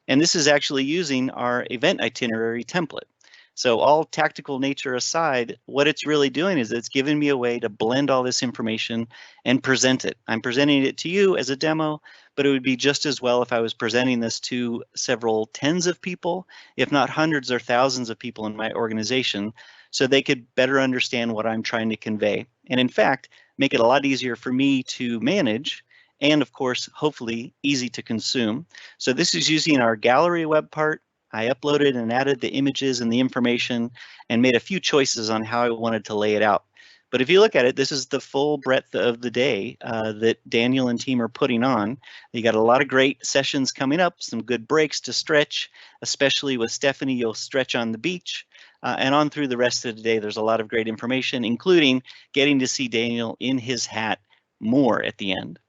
And this is actually using our event itinerary template. So all tactical nature aside, what it's really doing is it's giving me a way to blend all this information and present it. I'm presenting it to you as a demo, but it would be just as well if I was presenting this to several tens of people, if not hundreds or thousands of people in my organization, so they could better understand what I'm trying to convey. And in fact, make it a lot easier for me to manage, and of course, hopefully easy to consume. So this is using our gallery web part. I uploaded and added the images and the information and made a few choices on how I wanted to lay it out. But if you look at it, this is the full breadth of the day that Daniel and team are putting on. You got a lot of great sessions coming up, some good breaks to stretch, especially with Stephany, you'll stretch on the beach. And on through the rest of the day, there's a lot of great information, including getting to see Daniel in his hat more at the end.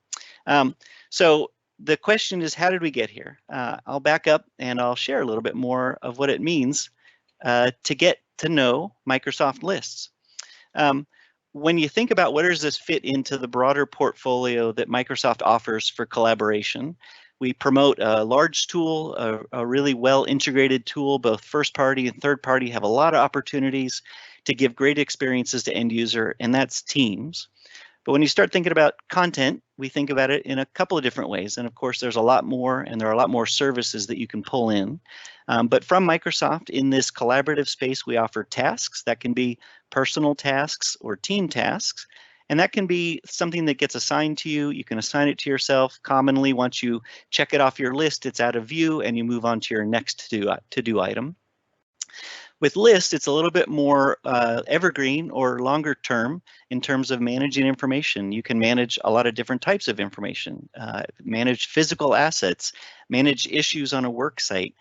So the question is, how did we get here? I'll back up and I'll share a little bit more of what it means to get to know Microsoft Lists. When you think about where does this fit into the broader portfolio that Microsoft offers for collaboration, we promote a large tool, a really well integrated tool. Both first party and third party have a lot of opportunities to give great experiences to end user, and that's Teams. But when you start thinking about content, we think about it in a couple of different ways. And of course, there's a lot more, and there are a lot more services that you can pull in. But from Microsoft, in this collaborative space, we offer tasks. That can be personal tasks or team tasks. And that can be something that gets assigned to you. You can assign it to yourself. Commonly, once you check it off your list, it's out of view, and you move on to your next to-do item. With lists, it's a little bit more evergreen or longer term in terms of managing information. You can manage a lot of different types of information, manage physical assets, manage issues on a work site,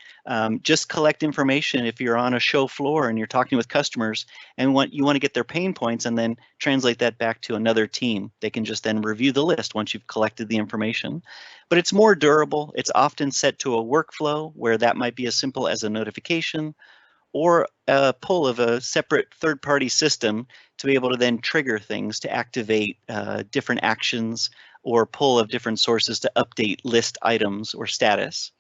just collect information if you're on a show floor and you're talking with customers and you want to get their pain points and then translate that back to another team. They can just then review the list once you've collected the information. But it's more durable. It's often set to a workflow where that might be as simple as a notification or a pull of a separate third-party system to be able to then trigger things to activate different actions or pull of different sources to update list items or status.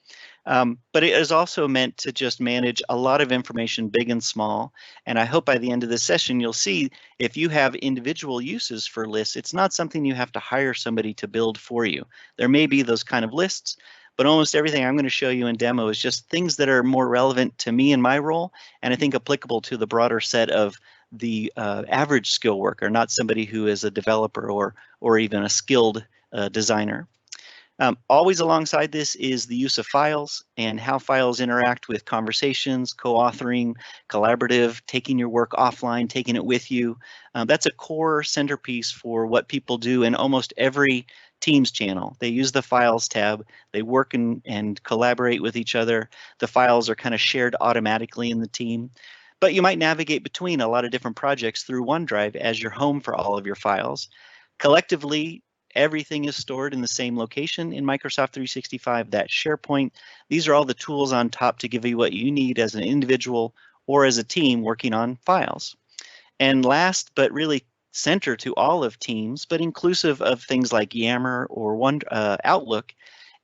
But it is also meant to just manage a lot of information, big and small. And I hope by the end of this session, you'll see if you have individual uses for lists, it's not something you have to hire somebody to build for you. There may be those kind of lists, but almost everything I'm going to show you in demo is just things that are more relevant to me and my role, and I think applicable to the broader set of the average skill worker, not somebody who is a developer or even a skilled designer. Always alongside this is the use of files and how files interact with conversations, co-authoring, collaborative, taking your work offline, taking it with you. That's a core centerpiece for what people do in almost every Teams channel. They use the Files tab, they work and collaborate with each other. The files are kind of shared automatically in the team. But you might navigate between a lot of different projects through OneDrive as your home for all of your files. Collectively, everything is stored in the same location in Microsoft 365, that SharePoint. These are all the tools on top to give you what you need as an individual or as a team working on files. And last, but really center to all of Teams, but inclusive of things like Yammer or Outlook,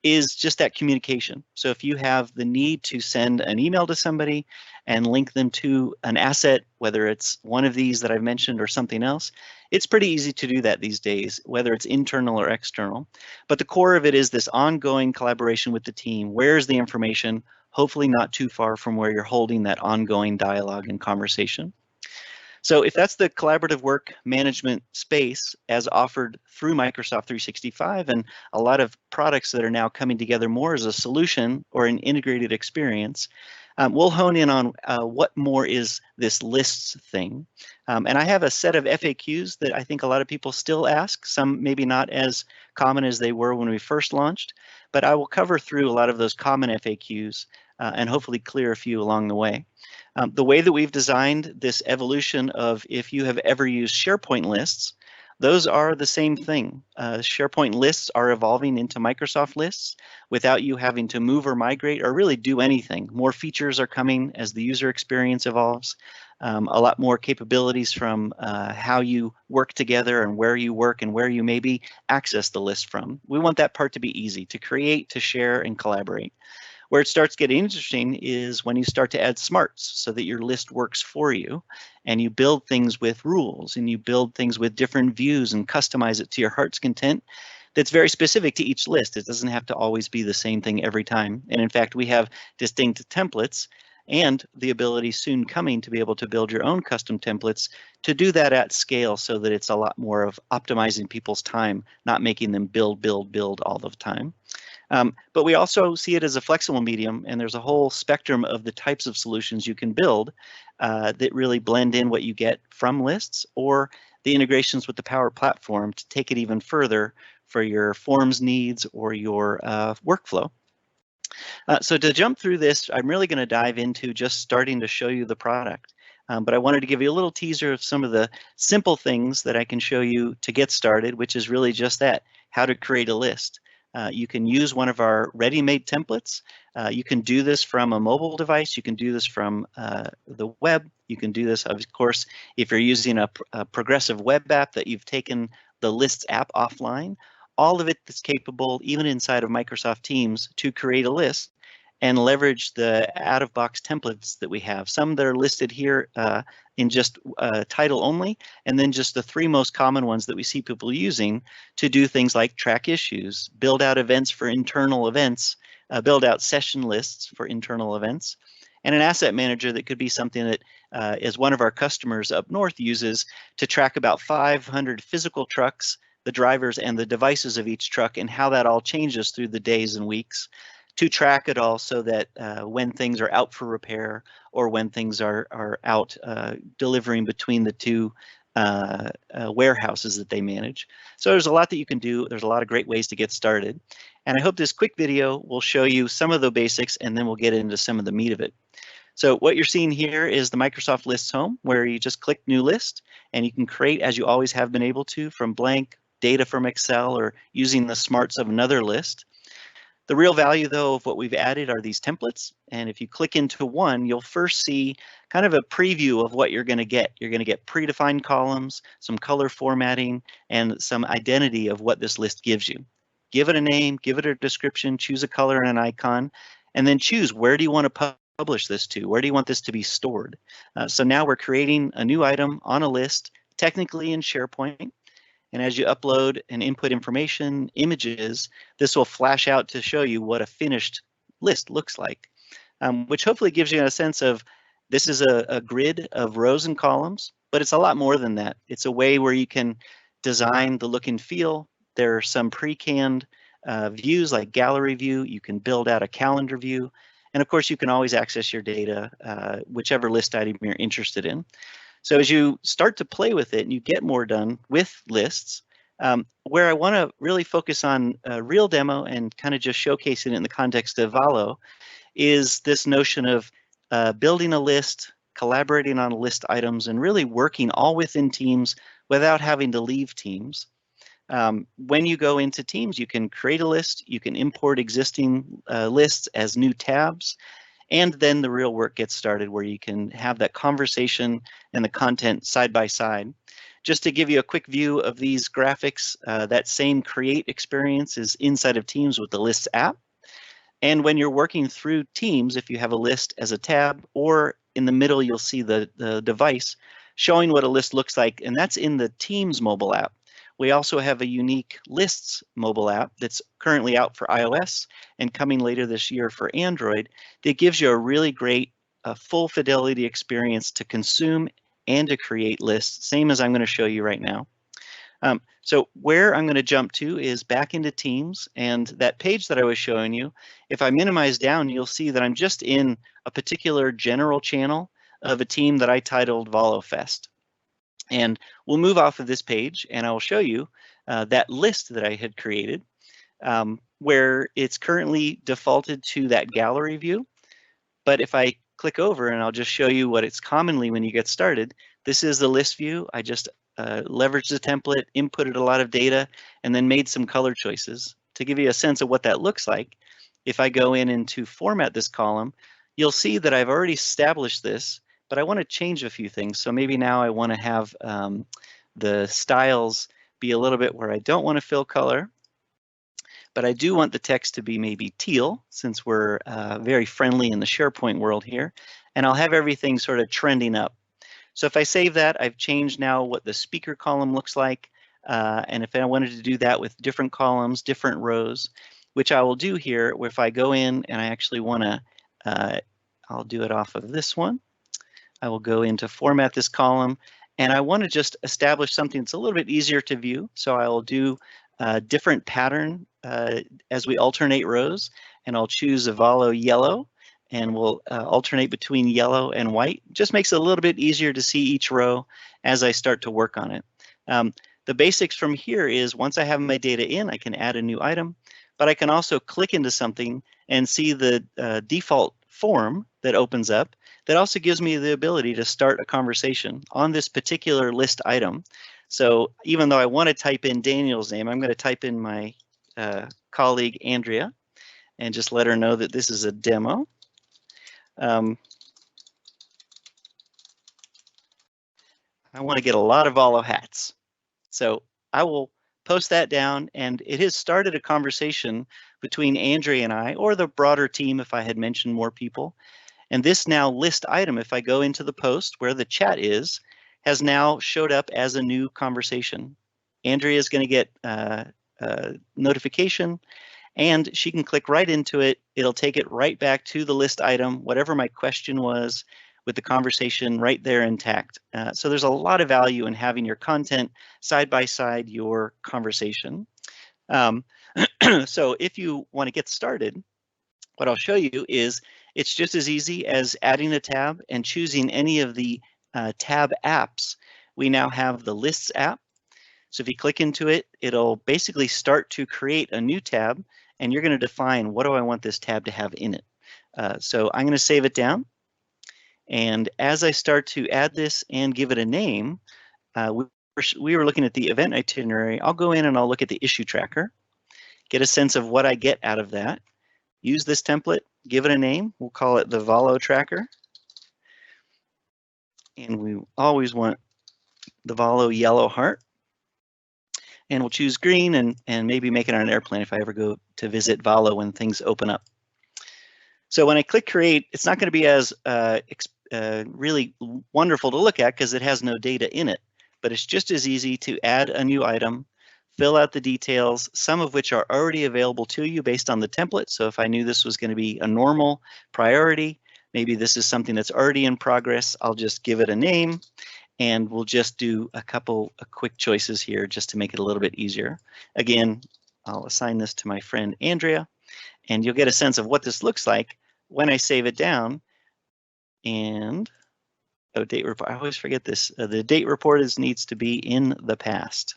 is just that communication. So if you have the need to send an email to somebody and link them to an asset, whether it's one of these that I've mentioned or something else, it's pretty easy to do that these days, whether it's internal or external. But the core of it is this ongoing collaboration with the team. Where's the information? Hopefully not too far from where you're holding that ongoing dialogue and conversation. So if that's the collaborative work management space as offered through Microsoft 365 and a lot of products that are now coming together more as a solution or an integrated experience, we'll hone in on what more is this lists thing. And I have a set of FAQs that I think a lot of people still ask, some maybe not as common as they were when we first launched, but I will cover through a lot of those common FAQs and hopefully clear a few along the way. The way that we've designed this evolution of if you have ever used SharePoint lists, those are the same thing. SharePoint lists are evolving into Microsoft lists without you having to move or migrate or really do anything. More features are coming as the user experience evolves. A lot more capabilities from how you work together and where you work and where you maybe access the list from. We want that part to be easy to create, to share, and collaborate. Where it starts getting interesting is when you start to add smarts so that your list works for you and you build things with rules and you build things with different views and customize it to your heart's content that's very specific to each list. It doesn't have to always be the same thing every time. And in fact, we have distinct templates and the ability soon coming to be able to build your own custom templates to do that at scale so that it's a lot more of optimizing people's time, not making them build all the time. But we also see it as a flexible medium, and there's a whole spectrum of the types of solutions you can build that really blend in what you get from lists or the integrations with the Power Platform to take it even further for your forms needs or your workflow. So to jump through this, I'm really going to dive into just starting to show you the product. But I wanted to give you a little teaser of some of the simple things that I can show you to get started, which is really just that, how to create a list. You can use one of our ready-made templates. You can do this from a mobile device. You can do this from the web. You can do this, of course, if you're using a progressive web app that you've taken the Lists app offline. All of it is capable, even inside of Microsoft Teams, to create a list and leverage the out-of-box templates that we have. Some that are listed here in just title only, and then just the 3 most common ones that we see people using to do things like track issues, build out events for internal events, build out session lists for internal events, and an asset manager that could be something that is one of our customers up north uses to track about 500 physical trucks, the drivers and the devices of each truck, and how that all changes through the days and weeks, to track it all so that when things are out for repair or when things are out delivering between the 2 warehouses that they manage. So there's a lot that you can do. There's a lot of great ways to get started. And I hope this quick video will show you some of the basics, and then we'll get into some of the meat of it. So what you're seeing here is the Microsoft Lists home, where you just click New List, and you can create, as you always have been able to, from blank data from Excel or using the smarts of another list. The real value, though, of what we've added are these templates. And if you click into one, you'll first see kind of a preview of what you're going to get. You're going to get predefined columns, some color formatting, and some identity of what this list gives you. Give it a name, give it a description, choose a color and an icon. and then choose where do you want to publish this to, where do you want this to be stored. So now we're creating a new item on a list, technically in SharePoint. And as you upload and input information, images, this will flash out to show you what a finished list looks like, which hopefully gives you a sense of this is a grid of rows and columns, but it's a lot more than that. It's a way where you can design the look and feel. There are some pre-canned views like gallery view. You can build out a calendar view. And of course, you can always access your data, whichever list item you're interested in. So as you start to play with it and you get more done with lists, where I want to really focus on a real demo and kind of just showcase it in the context of Valo is this notion of building a list, collaborating on list items, and really working all within teams without having to leave teams. When you go into teams, you can create a list, you can import existing lists as new tabs, and then the real work gets started where you can have that conversation and the content side by side. Just to give you a quick view of these graphics, that same create experience is inside of Teams with the Lists app. And when you're working through Teams, if you have a list as a tab, or in the middle, you'll see the device showing what a list looks like, and that's in the Teams mobile app. We also have a unique Lists mobile app that's currently out for iOS and coming later this year for Android that gives you a really great full fidelity experience to consume and to create lists, same as I'm going to show you right now. So where I'm going to jump to is back into Teams, and that page that I was showing you, if I minimize down, you'll see that I'm just in a particular general channel of a team that I titled Valo Fest. And we'll move off of this page and I'll show you that list that I had created where it's currently defaulted to that gallery view. But if I click over and I'll just show you what it's commonly when you get started, this is the list view. I just leveraged the template, inputted a lot of data, and then made some color choices. To give you a sense of what that looks like, if I go in and to format this column, you'll see that I've already established this, but I want to change a few things. So maybe now I want to have the styles be a little bit where I don't want to fill color, but I do want the text to be maybe teal, since we're very friendly in the SharePoint world here, and I'll have everything sort of trending up. So if I save that, I've changed now what the speaker column looks like, and if I wanted to do that with different columns, different rows, which I will do here, where if I go in and I actually want to, I'll do it off of this one. I will go into format this column, and I want to just establish something that's a little bit easier to view. So I will do a different pattern as we alternate rows, and I'll choose a Valo yellow, and we'll alternate between yellow and white. Just makes it a little bit easier to see each row as I start to work on it. The basics from here is once I have my data in, I can add a new item, but I can also click into something and see the default form that opens up. That also gives me the ability to start a conversation on this particular list item. So even though I want to type in Daniel's name, I'm going to type in my colleague Andrea and just let her know that this is a demo. I want to get a lot of Valo hats. So I will post that down, and it has started a conversation between Andrea and I, or the broader team if I had mentioned more people. And this now list item, if I go into the post where the chat is, has now showed up as a new conversation. Andrea is going to get a notification, and she can click right into it. It'll take it right back to the list item, whatever my question was, with the conversation right there intact. So there's a lot of value in having your content side by side your conversation. So if you want to get started, what I'll show you is it's just as easy as adding a tab and choosing any of the tab apps. We now have the Lists app. So if you click into it, it'll basically start to create a new tab, and you're going to define what do I want this tab to have in it. So I'm going to save it down. And as I start to add this and give it a name, we were looking at the event itinerary. I'll go in and I'll look at the issue tracker, get a sense of what I get out of that. Use this template, give it a name. We'll call it the Valo tracker. And we always want the Valo yellow heart. And we'll choose green and maybe make it on an airplane if I ever go to visit Valo when things open up. So when I click create, it's not going to be as really wonderful to look at because it has no data in it, but it's just as easy to add a new item, fill out the details, some of which are already available to you based on the template. So if I knew this was going to be a normal priority, maybe this is something that's already in progress, I'll just give it a name, and we'll just do a couple of quick choices here just to make it a little bit easier. Again, I'll assign this to my friend Andrea, and you'll get a sense of what this looks like when I save it down. And date report, I always forget this. The date report needs to be in the past.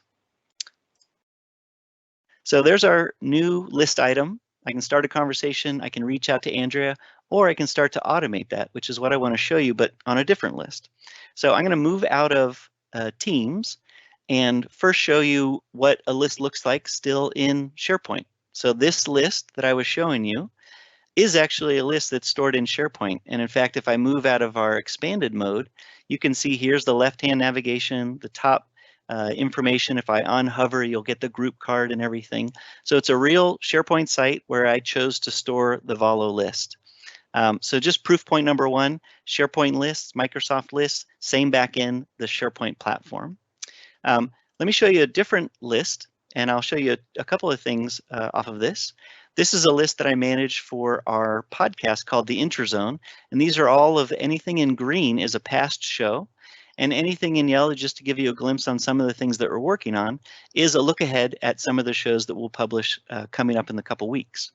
So there's our new list item. I can start a conversation, I can reach out to Andrea, or I can start to automate that, which is what I want to show you, but on a different list. So I'm going to move out of Teams and first show you what a list looks like still in SharePoint. So this list that I was showing you is actually a list that's stored in SharePoint. And in fact, if I move out of our expanded mode, you can see here's the left-hand navigation, the top information. If I unhover, you'll get the group card and everything. So it's a real SharePoint site where I chose to store the Valo list. So just proof point number one, SharePoint lists, Microsoft lists, same backend, the SharePoint platform. Let me show you a different list, and I'll show you a couple of things off of this. This is a list that I manage for our podcast called the Intrazone, and these are all of anything in green is a past show, and anything in yellow, just to give you a glimpse on some of the things that we're working on, is a look ahead at some of the shows that we'll publish coming up in the couple weeks.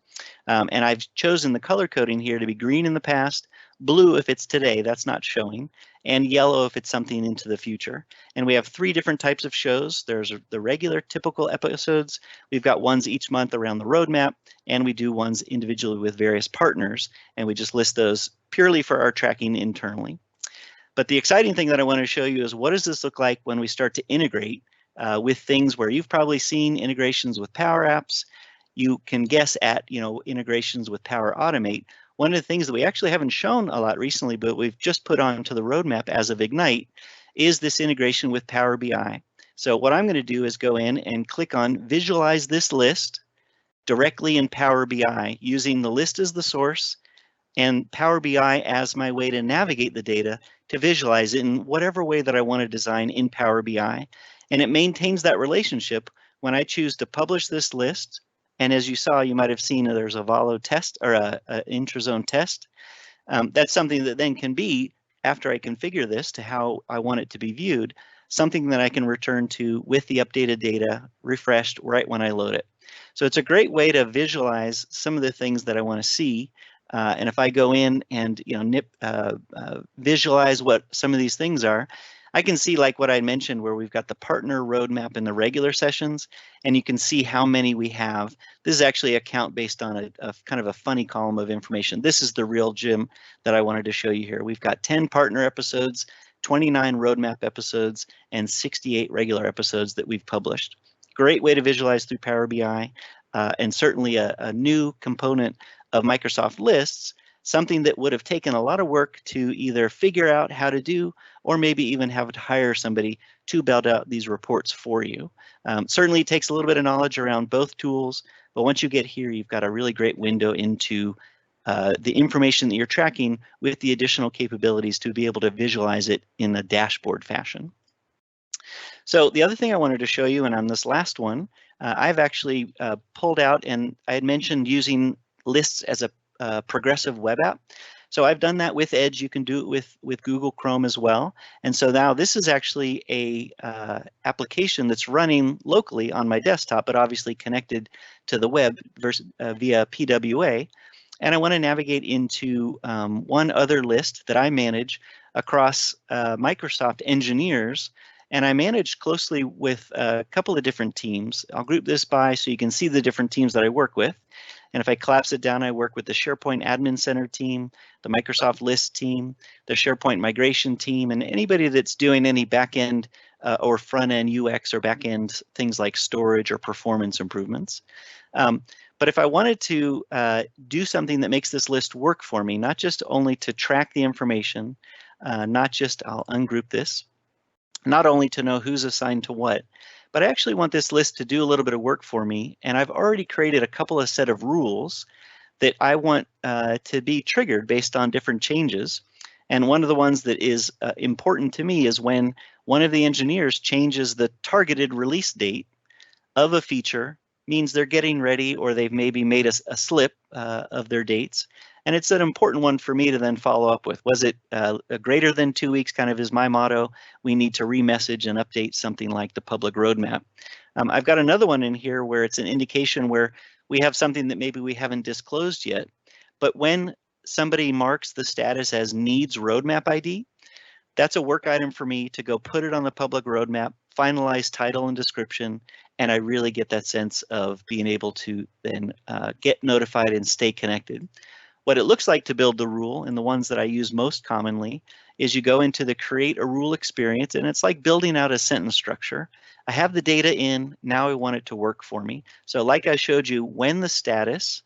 And I've chosen the color coding here to be green in the past, blue if it's today, that's not showing, and yellow if it's something into the future. And we have 3 different types of shows. There's the regular typical episodes. We've got ones each month around the roadmap, and we do ones individually with various partners, and we just list those purely for our tracking internally. But the exciting thing that I want to show you is what does this look like when we start to integrate with things where you've probably seen integrations with Power Apps. You can guess at, integrations with Power Automate. One of the things that we actually haven't shown a lot recently, but we've just put onto the roadmap as of Ignite, is this integration with Power BI. So what I'm going to do is go in and click on Visualize this list directly in Power BI using the list as the source and Power BI as my way to navigate the data to visualize it in whatever way that I want to design in Power BI. And it maintains that relationship when I choose to publish this list. And as you saw, you might have seen there's a Valo test or a Intrazone test. That's something that then can be, after I configure this to how I want it to be viewed, something that I can return to with the updated data refreshed right when I load it. So it's a great way to visualize some of the things that I want to see. And if I go in and visualize what some of these things are, I can see like what I mentioned where we've got the partner roadmap in the regular sessions, and you can see how many we have. This is actually a count based on a kind of a funny column of information. This is the real gem that I wanted to show you here. We've got 10 partner episodes, 29 roadmap episodes, and 68 regular episodes that we've published. Great way to visualize through Power BI, and certainly a new component of Microsoft Lists, something that would have taken a lot of work to either figure out how to do or maybe even have to hire somebody to build out these reports for you. Certainly it takes a little bit of knowledge around both tools, but once you get here, you've got a really great window into the information that you're tracking with the additional capabilities to be able to visualize it in a dashboard fashion. So the other thing I wanted to show you, and on this last one, I've actually pulled out, and I had mentioned using lists as a progressive web app. So I've done that with Edge. You can do it with Google Chrome as well. And so now this is actually a application that's running locally on my desktop, but obviously connected to the web via PWA. And I want to navigate into one other list that I manage across Microsoft engineers. And I manage closely with a couple of different teams. I'll group this by so you can see the different teams that I work with. And if I collapse it down, I work with the SharePoint Admin Center team, the Microsoft List team, the SharePoint Migration team, and anybody that's doing any back-end or front-end UX or back-end things like storage or performance improvements. But if I wanted to do something that makes this list work for me, not just only to track the information, not just, I'll ungroup this, not only to know who's assigned to what, but I actually want this list to do a little bit of work for me. And I've already created a couple of set of rules that I want to be triggered based on different changes. And one of the ones that is important to me is when one of the engineers changes the targeted release date of a feature, means they're getting ready, or they've maybe made a slip of their dates. And it's an important one for me to then follow up with. Was it greater than 2 weeks, kind of is my motto. We need to remessage and update something like the public roadmap. I've got another one in here where it's an indication where we have something that maybe we haven't disclosed yet. But when somebody marks the status as needs roadmap ID, that's a work item for me to go put it on the public roadmap, finalize title and description, and I really get that sense of being able to then get notified and stay connected. What it looks like to build the rule, and the ones that I use most commonly, is you go into the create a rule experience, and it's like building out a sentence structure. I have the data in, now I want it to work for me. So like I showed you, when the status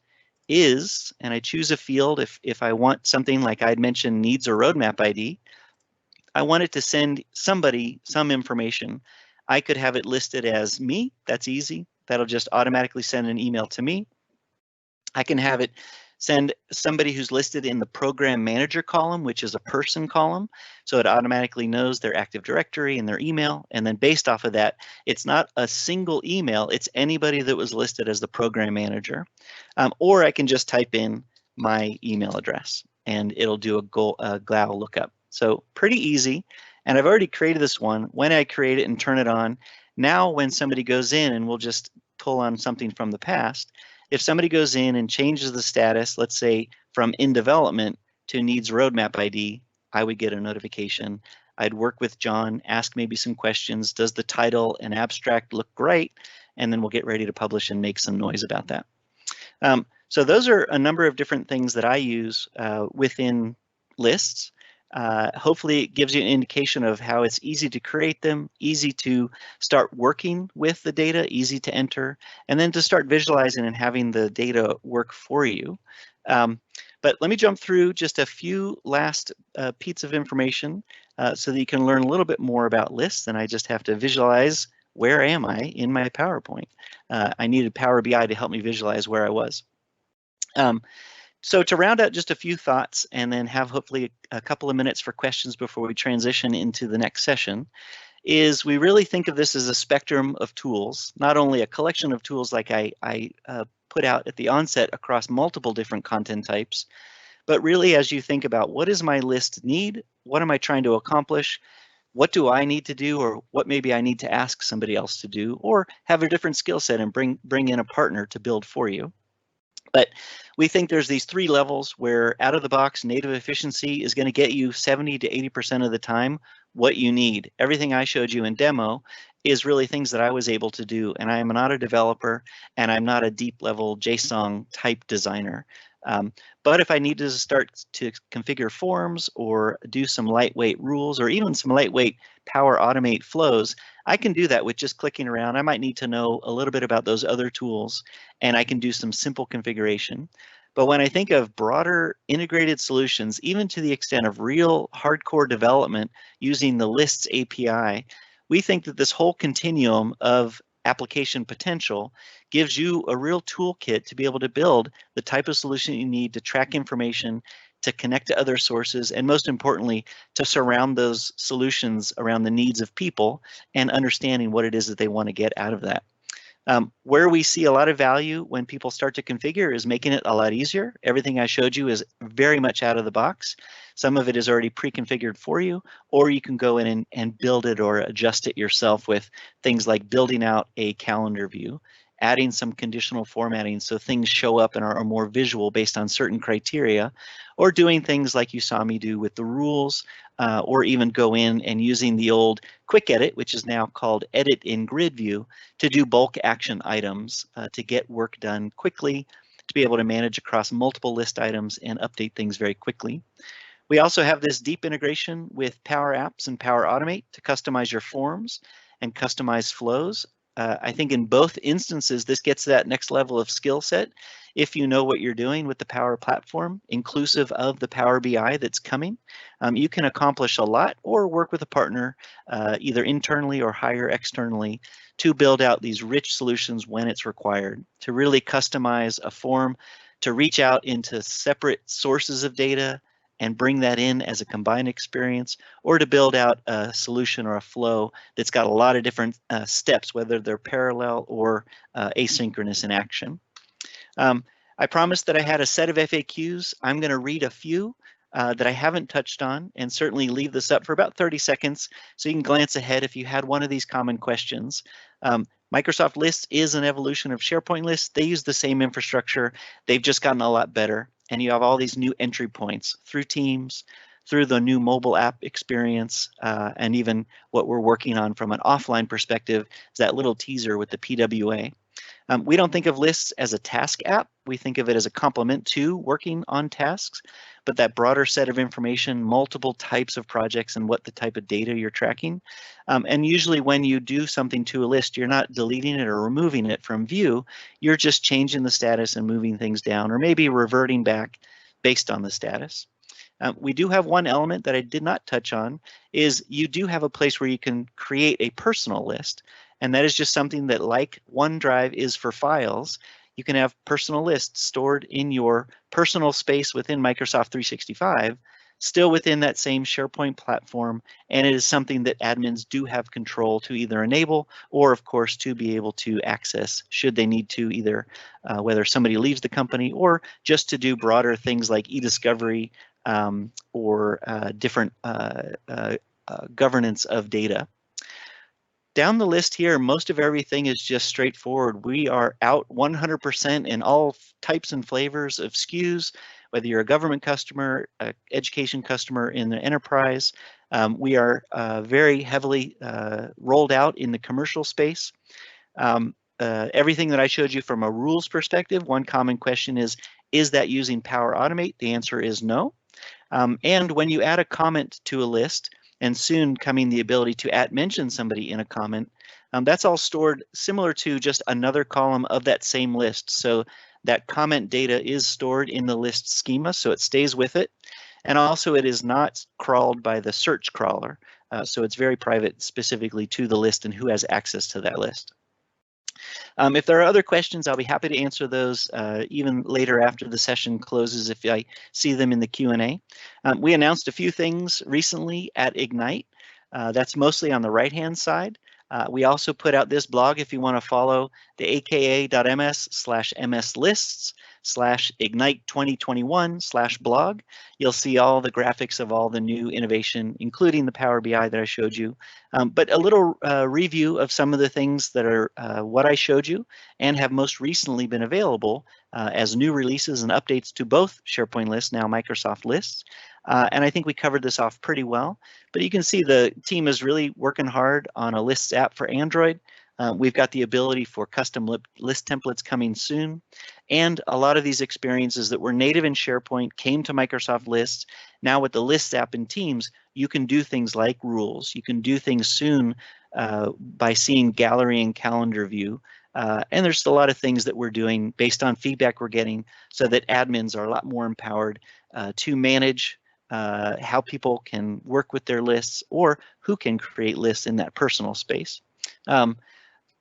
is, and I choose a field, if I want something like I'd mentioned needs a roadmap ID, I want it to send somebody some information. I could have it listed as me, that's easy. That'll just automatically send an email to me. I can have it send somebody who's listed in the program manager column, which is a person column. So it automatically knows their Active Directory and their email. And then based off of that, it's not a single email, it's anybody that was listed as the program manager. Or I can just type in my email address and it'll do a GLAO lookup. So pretty easy. And I've already created this one. When I create it and turn it on, now when somebody goes in, and we'll just pull on something from the past, if somebody goes in and changes the status, let's say from in development to needs roadmap ID, I would get a notification. I'd work with John, ask maybe some questions. Does the title and abstract look great? And then we'll get ready to publish and make some noise about that. So those are a number of different things that I use within lists. Hopefully it gives you an indication of how it's easy to create them, easy to start working with the data, easy to enter, and then to start visualizing and having the data work for you. But let me jump through just a few last pieces of information so that you can learn a little bit more about lists, and I just have to visualize where am I in my PowerPoint. I needed Power BI to help me visualize where I was. So to round out just a few thoughts and then have hopefully a couple of minutes for questions before we transition into the next session, is we really think of this as a spectrum of tools, not only a collection of tools like I put out at the onset across multiple different content types, but really as you think about what is my list need, what am I trying to accomplish, what do I need to do, or what maybe I need to ask somebody else to do, or have a different skill set and bring in a partner to build for you. But we think there's these three levels where out of the box native efficiency is going to get you 70 to 80% of the time what you need. Everything I showed you in demo is really things that I was able to do, and I am not a developer and I'm not a deep level JSON type designer. But if I need to start to configure forms or do some lightweight rules or even some lightweight Power Automate flows, I can do that with just clicking around. I might need to know a little bit about those other tools, and I can do some simple configuration. But when I think of broader integrated solutions, even to the extent of real hardcore development using the lists API, we think that this whole continuum of application potential gives you a real toolkit to be able to build the type of solution you need to track information, to connect to other sources, and most importantly, to surround those solutions around the needs of people and understanding what it is that they want to get out of that. Where we see a lot of value when people start to configure is making it a lot easier. Everything I showed you is very much out of the box. Some of it is already pre-configured for you, or you can go in and build it or adjust it yourself with things like building out a calendar view, adding some conditional formatting so things show up and are more visual based on certain criteria, or doing things like you saw me do with the rules, or even go in and using the old quick edit, which is now called edit in grid view, to do bulk action items to get work done quickly, to be able to manage across multiple list items and update things very quickly. We also have this deep integration with Power Apps and Power Automate to customize your forms and customize flows. I think in both instances, this gets to that next level of skill set. If you know what you're doing with the Power Platform, inclusive of the Power BI that's coming, you can accomplish a lot or work with a partner, either internally or hire externally, to build out these rich solutions when it's required, to really customize a form to reach out into separate sources of data and bring that in as a combined experience, or to build out a solution or a flow that's got a lot of different steps, whether they're parallel or asynchronous in action. I promised that I had a set of FAQs. I'm going to read a few that I haven't touched on, and certainly leave this up for about 30 seconds so you can glance ahead if you had one of these common questions. Microsoft Lists is an evolution of SharePoint Lists. They use the same infrastructure. They've just gotten a lot better. And you have all these new entry points through Teams, through the new mobile app experience, and even what we're working on from an offline perspective is that little teaser with the PWA. We don't think of lists as a task app. We think of it as a complement to working on tasks, but that broader set of information, multiple types of projects, and what the type of data you're tracking. And usually when you do something to a list, you're not deleting it or removing it from view. You're just changing the status and moving things down, or maybe reverting back based on the status. We do have one element that I did not touch on, is you do have a place where you can create a personal list. And that is just something that, like OneDrive is for files, you can have personal lists stored in your personal space within Microsoft 365, still within that same SharePoint platform. And it is something that admins do have control to either enable or, of course, to be able to access should they need to, either whether somebody leaves the company or just to do broader things like e-discovery or different governance of data. Down the list here, most of everything is just straightforward. We are out 100% in all types and flavors of SKUs, whether you're a government customer, an education customer in the enterprise. We are very heavily rolled out in the commercial space. Everything that I showed you from a rules perspective, one common question is that using Power Automate? The answer is no. And when you add a comment to a list, and soon coming the ability to mention somebody in a comment, that's all stored similar to just another column of that same list. So that comment data is stored in the list schema, so it stays with it. And also it is not crawled by the search crawler. So it's very private specifically to the list and who has access to that list. If there are other questions, I'll be happy to answer those even later after the session closes if I see them in the Q&A. We announced a few things recently at Ignite. That's mostly on the right-hand side. We also put out this blog if you want to follow the aka.ms/mslists/ignite2021/blog. You'll see all the graphics of all the new innovation, including the Power BI that I showed you. But a little review of some of the things that are what I showed you and have most recently been available as new releases and updates to both SharePoint Lists, now Microsoft Lists. And I think we covered this off pretty well, but you can see the team is really working hard on a lists app for Android. We've got the ability for custom list templates coming soon. And a lot of these experiences that were native in SharePoint came to Microsoft Lists. Now with the Lists app in Teams, you can do things like rules. You can do things soon by seeing gallery and calendar view. And there's a lot of things that we're doing based on feedback we're getting so that admins are a lot more empowered to manage how people can work with their lists or who can create lists in that personal space.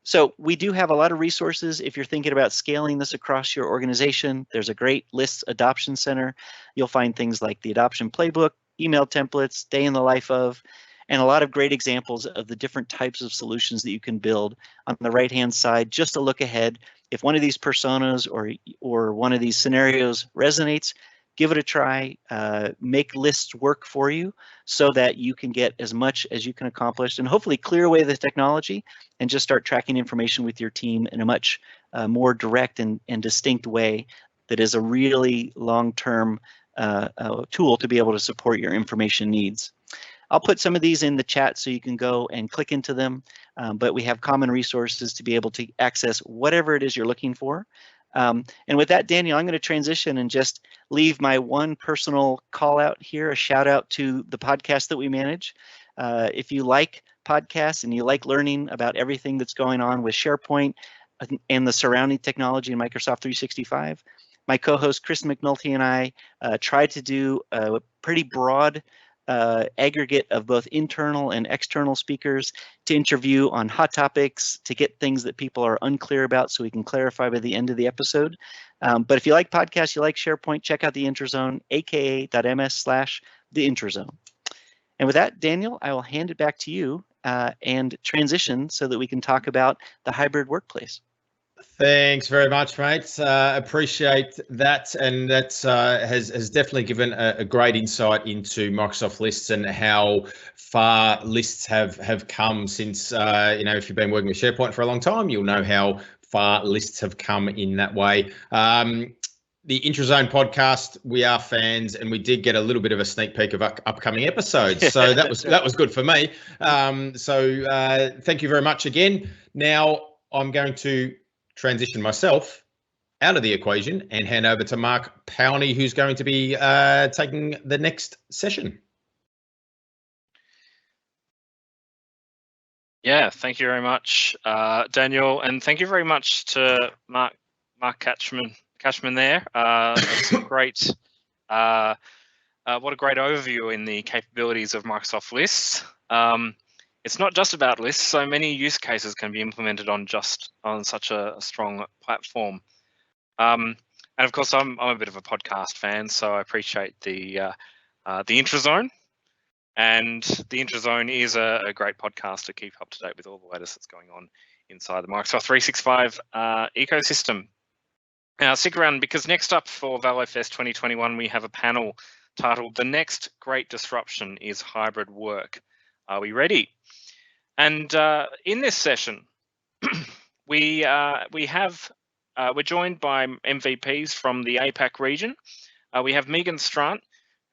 So we do have a lot of resources. If you're thinking about scaling this across your organization, there's a great Lists Adoption Center. You'll find things like the adoption playbook, email templates, day in the life of, and a lot of great examples of the different types of solutions that you can build. On the right-hand side, just a look ahead. If one of these personas or one of these scenarios resonates, give it a try, make lists work for you so that you can get as much as you can accomplish and hopefully clear away the technology and just start tracking information with your team in a much more direct and distinct way that is a really long-term tool to be able to support your information needs. I'll put some of these in the chat so you can go and click into them, but we have common resources to be able to access whatever it is you're looking for. And with that, Daniel, I'm going to transition and just leave my one personal call out here, a shout out to the podcast that we manage. If you like podcasts and you like learning about everything that's going on with SharePoint and the surrounding technology in Microsoft 365, my co-host Chris McNulty and I try to do a pretty broad aggregate of both internal and external speakers to interview on hot topics, to get things that people are unclear about so we can clarify by the end of the episode. But if you like podcasts, you like SharePoint, check out the Intrazone, aka.ms/the Intrazone. And with that, Daniel, I will hand it back to you and transition so that we can talk about the hybrid workplace. Thanks very much, mate. Appreciate that, and that has definitely given a great insight into Microsoft Lists and how far lists have come since, if you've been working with SharePoint for a long time, you'll know how far lists have come in that way. The Intrazone podcast, we are fans, and we did get a little bit of a sneak peek of upcoming episodes, so that was good for me. So thank you very much again. Now I'm going to transition myself out of the equation and hand over to Mark Powney, who's going to be taking the next session. Yeah, thank you very much, Daniel, and thank you very much to Mark Kashman there. That's great. What a great overview in the capabilities of Microsoft Lists. It's not just about lists. So many use cases can be implemented on such a strong platform. And of course, I'm a bit of a podcast fan, so I appreciate the Intrazone. And the Intrazone is a great podcast to keep up to date with all the latest that's going on inside the Microsoft 365 ecosystem. Now, stick around, because next up for ValoFest 2021, we have a panel titled "The Next Great Disruption is Hybrid Work. Are we ready?" And in this session, we're joined by MVPs from the APAC region. We have Megan Strant,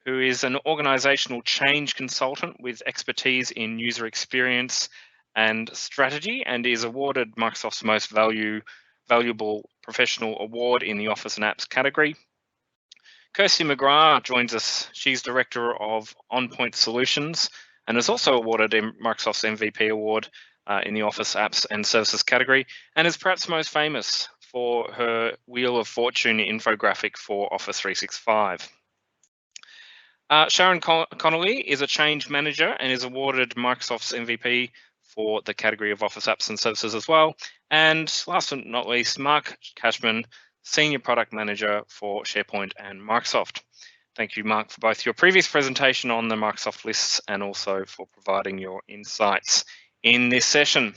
who is an organizational change consultant with expertise in user experience and strategy, and is awarded Microsoft's most valuable professional award in the Office and Apps category. Kirsty McGrath joins us. She's Director of OnPoint Solutions and is also awarded Microsoft's MVP award in the Office Apps and Services category, and is perhaps most famous for her Wheel of Fortune infographic for Office 365. Sharron Connolly is a change manager and is awarded Microsoft's MVP for the category of Office Apps and Services as well. And last but not least, Mark Kashman, Senior Product Manager for SharePoint and Microsoft. Thank you, Mark, for both your previous presentation on the Microsoft Lists and also for providing your insights in this session.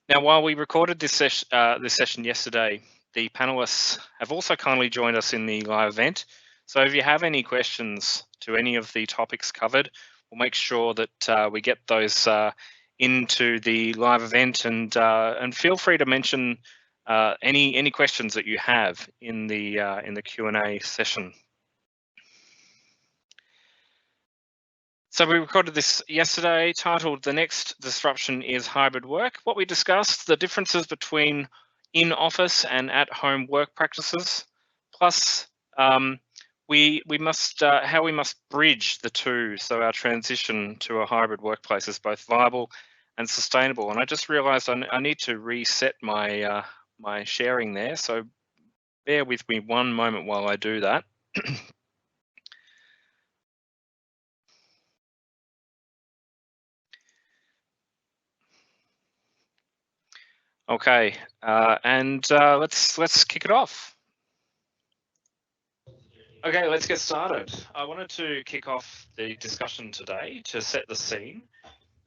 Now, while we recorded this session yesterday, the panelists have also kindly joined us in the live event. So if you have any questions to any of the topics covered, we'll make sure that we get those into the live event, and feel free to mention any questions that you have in the Q&A session. So we recorded this yesterday, titled "The Next Disruption is Hybrid Work." What we discussed, the differences between in-office and at-home work practices, plus how we must bridge the two so our transition to a hybrid workplace is both viable and sustainable. And I just realised I need to reset my my sharing there, so bear with me one moment while I do that. Okay, let's kick it off. Okay, let's get started. I wanted to kick off the discussion today to set the scene.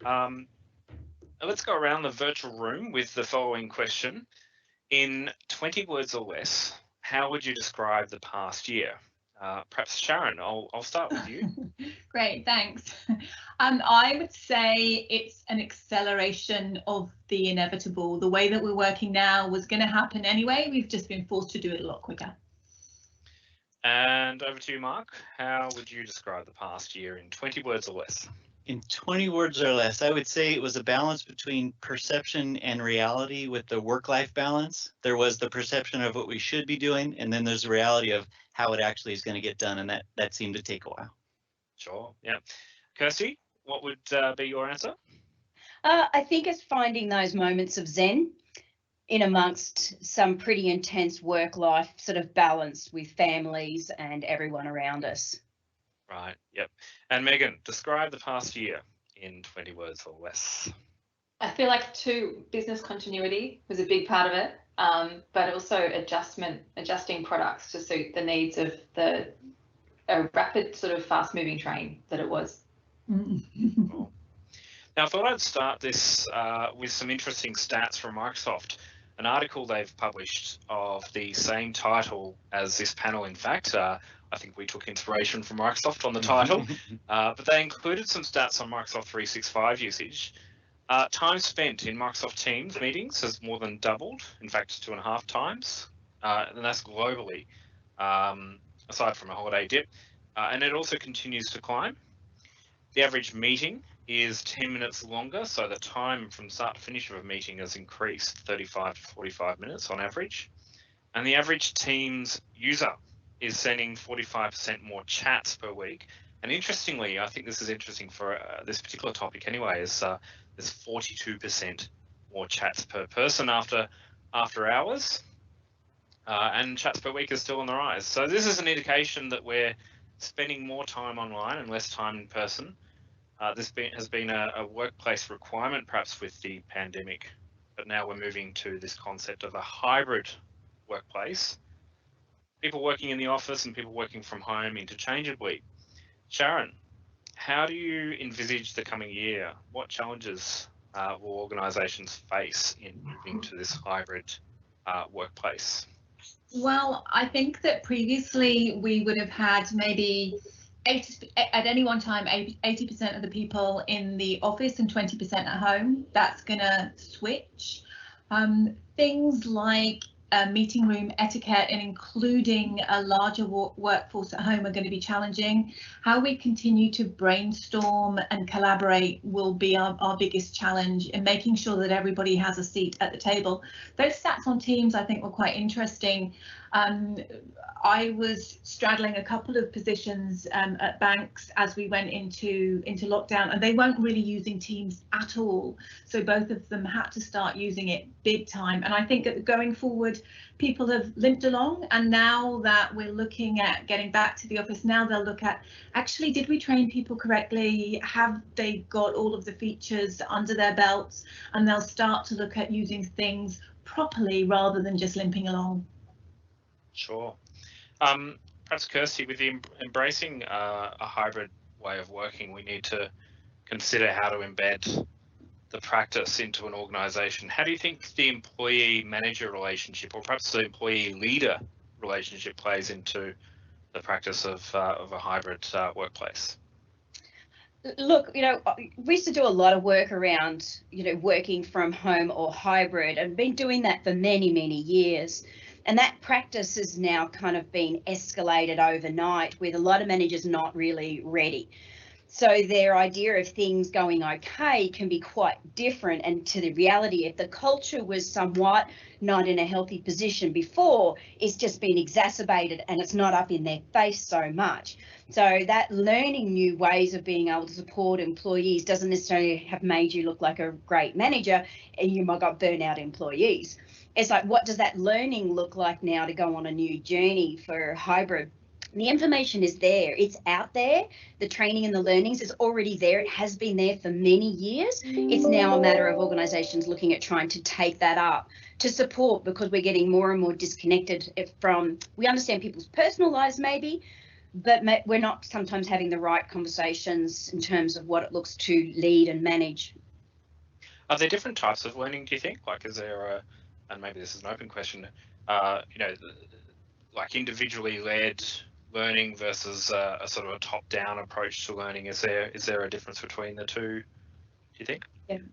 Let's go around the virtual room with the following question. In 20 words or less, how would you describe the past year? Perhaps Sharron, I'll start with you. Great, thanks. I would say it's an acceleration of the inevitable. The way that we're working now was going to happen anyway. We've just been forced to do it a lot quicker. And over to you, Mark. How would you describe the past year in 20 words or less? In 20 words or less, I would say it was a balance between perception and reality with the work-life balance. There was the perception of what we should be doing, and then there's the reality of how it actually is going to get done, and that seemed to take a while. Sure, yeah. Kirsty, what would be your answer? I think it's finding those moments of zen in amongst some pretty intense work-life sort of balance with families and everyone around us. Right, yep. And Megan, describe the past year in 20 words or less. I feel like business continuity was a big part of it. but also adjusting products to suit the needs of a rapid sort of fast moving train that it was. Cool. Now I thought I'd start this with some interesting stats from Microsoft. An article they've published of the same title as this panel, in fact. I think we took inspiration from Microsoft on the title, but they included some stats on Microsoft 365 usage. Time spent in Microsoft Teams meetings has more than doubled, in fact 2.5 times, and that's globally, aside from a holiday dip, and it also continues to climb. The average meeting is 10 minutes longer, so the time from start to finish of a meeting has increased 35 to 45 minutes on average, and the average Teams user is sending 45% more chats per week. And interestingly, I think this is interesting for this particular topic anyway, is there's 42% more chats per person after hours, and chats per week is still on the rise. So this is an indication that we're spending more time online and less time in person. This has been a workplace requirement, perhaps with the pandemic, but now we're moving to this concept of a hybrid workplace. People working in the office and people working from home interchangeably. Sharron, how do you envisage the coming year? What challenges will organisations face in moving to this hybrid workplace? Well, I think that previously we would have had maybe at any one time 80% of the people in the office and 20% at home. That's going to switch. Things like meeting room etiquette and including a larger workforce at home are going to be challenging. How we continue to brainstorm and collaborate will be our biggest challenge, in making sure that everybody has a seat at the table. Those stats on Teams I think were quite interesting. I was straddling a couple of positions at banks as we went into lockdown, and they weren't really using Teams at all. So both of them had to start using it big time. And I think that going forward, people have limped along, and now that we're looking at getting back to the office, now they'll look at, actually, did we train people correctly? Have they got all of the features under their belts? And they'll start to look at using things properly rather than just limping along. Sure. Perhaps Kirsty, with the embracing a hybrid way of working, we need to consider how to embed the practice into an organisation. How do you think the employee-manager relationship, or perhaps the employee-leader relationship, plays into the practice of a hybrid workplace? Look, we used to do a lot of work around, working from home or hybrid, and been doing that for many, many years. And that practice has now kind of been escalated overnight, with a lot of managers not really ready. So their idea of things going okay can be quite different. And to the reality, if the culture was somewhat not in a healthy position before, it's just been exacerbated and it's not up in their face so much. So that learning new ways of being able to support employees doesn't necessarily have made you look like a great manager, and you might got burnout employees. It's like, what does that learning look like now to go on a new journey for hybrid? The information is there, it's out there. The training and the learnings is already there. It has been there for many years. It's now a matter of organisations looking at trying to take that up to support, because we're getting more and more disconnected from, we understand people's personal lives maybe, but we're not sometimes having the right conversations in terms of what it looks to lead and manage. Are there different types of learning, do you think? Like, is there and maybe this is an open question, like individually led learning versus a sort of a top-down approach to learning? Is there a difference between the two, do you think?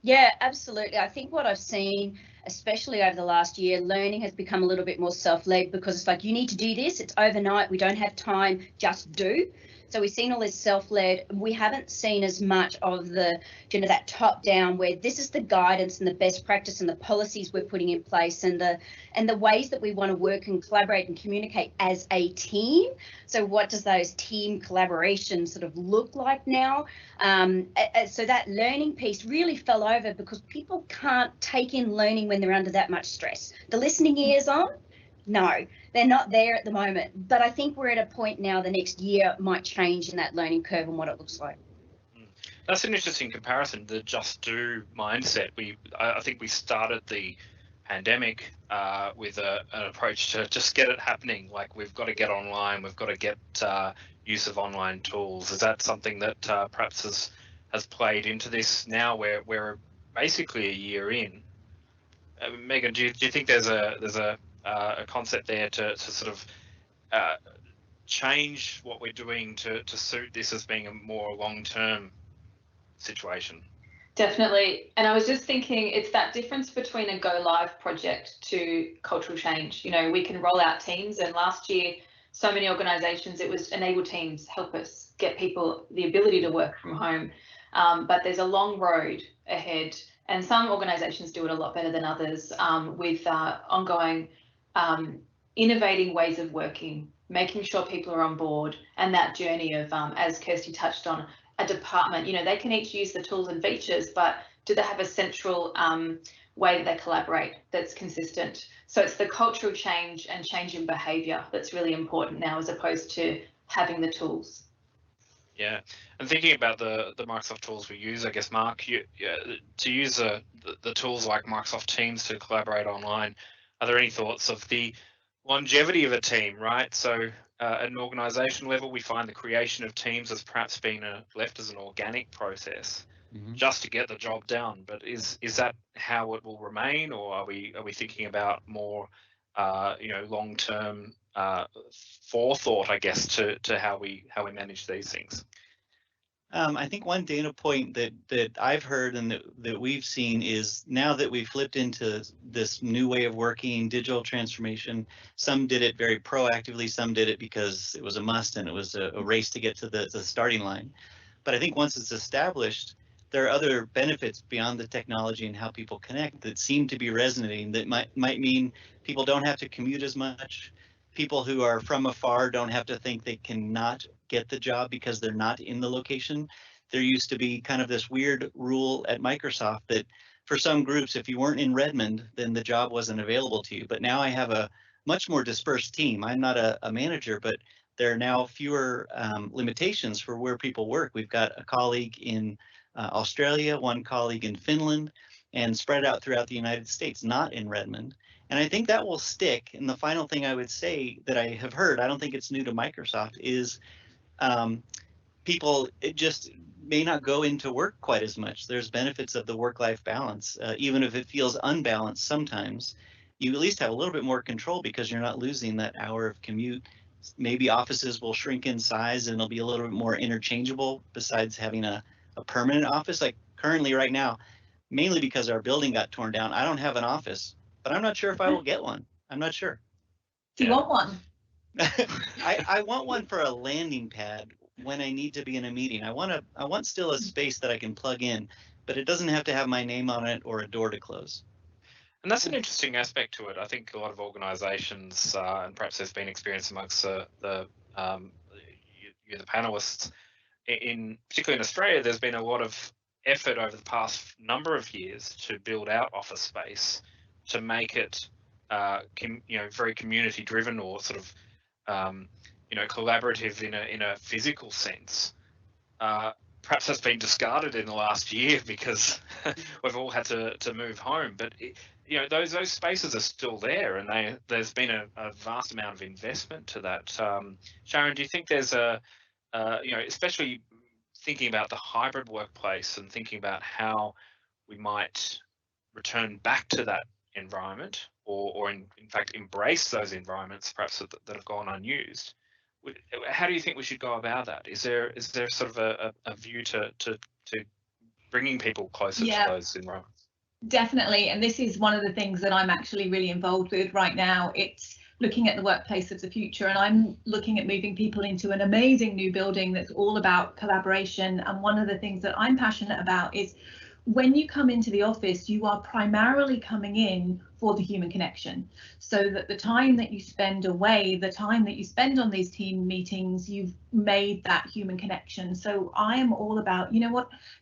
Yeah, absolutely. I think what I've seen, especially over the last year, learning has become a little bit more self-led, because it's like, you need to do this, it's overnight, we don't have time, just do. So we've seen all this self-led. We haven't seen as much of the, that top-down, where this is the guidance and the best practice and the policies we're putting in place, and the ways that we want to work and collaborate and communicate as a team. So what does those team collaborations sort of look like now? So that learning piece really fell over, because people can't take in learning when they're under that much stress. The listening ears on? No, they're not there at the moment. But I think we're at a point now, the next year might change in that learning curve and what it looks like. That's an interesting comparison, the just do mindset. I think we started the pandemic with an approach to just get it happening. Like, we've got to get online, we've got to get use of online tools. Is that something that perhaps has played into this now, where we're basically a year in? Megan, do you think there's a concept there to sort of change what we're doing to suit this as being a more long-term situation? Definitely. And I was just thinking, it's that difference between a go live project to cultural change. You know, we can roll out teams, and last year, so many organizations, it was enable teams, help us get people the ability to work from home. But there's a long road ahead, and some organizations do it a lot better than others, with ongoing innovating ways of working, making sure people are on board, and that journey of, as Kirsty touched on, a department, you know, they can each use the tools and features, but do they have a central way that they collaborate that's consistent? So it's the cultural change and change in behaviour that's really important now, as opposed to having the tools. Yeah, and thinking about the Microsoft tools we use, I guess, Mark, to use the tools like Microsoft Teams to collaborate online, are there any thoughts of the longevity of a team, right? So at an organisation level, we find the creation of teams as perhaps being left as an organic process, just to get the job done. But is that how it will remain, or are we thinking about more long-term forethought, I guess, to how we manage these things? I think one data point that I've heard and that we've seen is, now that we've flipped into this new way of working, digital transformation, some did it very proactively, some did it because it was a must and it was a race to get to the starting line. But I think once it's established, there are other benefits beyond the technology and how people connect that seem to be resonating, that might mean people don't have to commute as much. People who are from afar don't have to think they cannot get the job because they're not in the location. There used to be kind of this weird rule at Microsoft that for some groups, if you weren't in Redmond, then the job wasn't available to you. But now I have a much more dispersed team. I'm not a manager, but there are now fewer limitations for where people work. We've got a colleague in Australia, one colleague in Finland, and spread out throughout the United States, not in Redmond. And I think that will stick. And the final thing I would say that I have heard, I don't think it's new to Microsoft, is people just may not go into work quite as much. There's benefits of the work-life balance. Even if it feels unbalanced sometimes, you at least have a little bit more control because you're not losing that hour of commute. Maybe offices will shrink in size and it'll be a little bit more interchangeable besides having a permanent office. Like currently right now, mainly because our building got torn down, I don't have an office, but I'm not sure if I will get one. I'm not sure. Do you want one? I want one for a landing pad when I need to be in a meeting. I want still a space that I can plug in, but it doesn't have to have my name on it or a door to close. And that's an interesting aspect to it. I think a lot of organisations, and perhaps there's been experience amongst the panelists, particularly in Australia, there's been a lot of effort over the past number of years to build out office space to make it, very community driven or sort of, collaborative in a physical sense. Perhaps that's been discarded in the last year because we've all had to move home. But those spaces are still there, and there's been a vast amount of investment to that. Sharron, do you think there's especially thinking about the hybrid workplace and thinking about how we might return back to that environment, or in fact embrace those environments perhaps that have gone unused? How do you think we should go about that? Is there sort of a view to bringing people closer to those environments? Definitely, and this is one of the things that I'm actually really involved with right now. It's looking at the workplace of the future, and I'm looking at moving people into an amazing new building that's all about collaboration. And one of the things that I'm passionate about is when you come into the office, you are primarily coming in for the human connection, so that the time that you spend away, the time that you spend on these team meetings, you've made that human connection. So I am all about,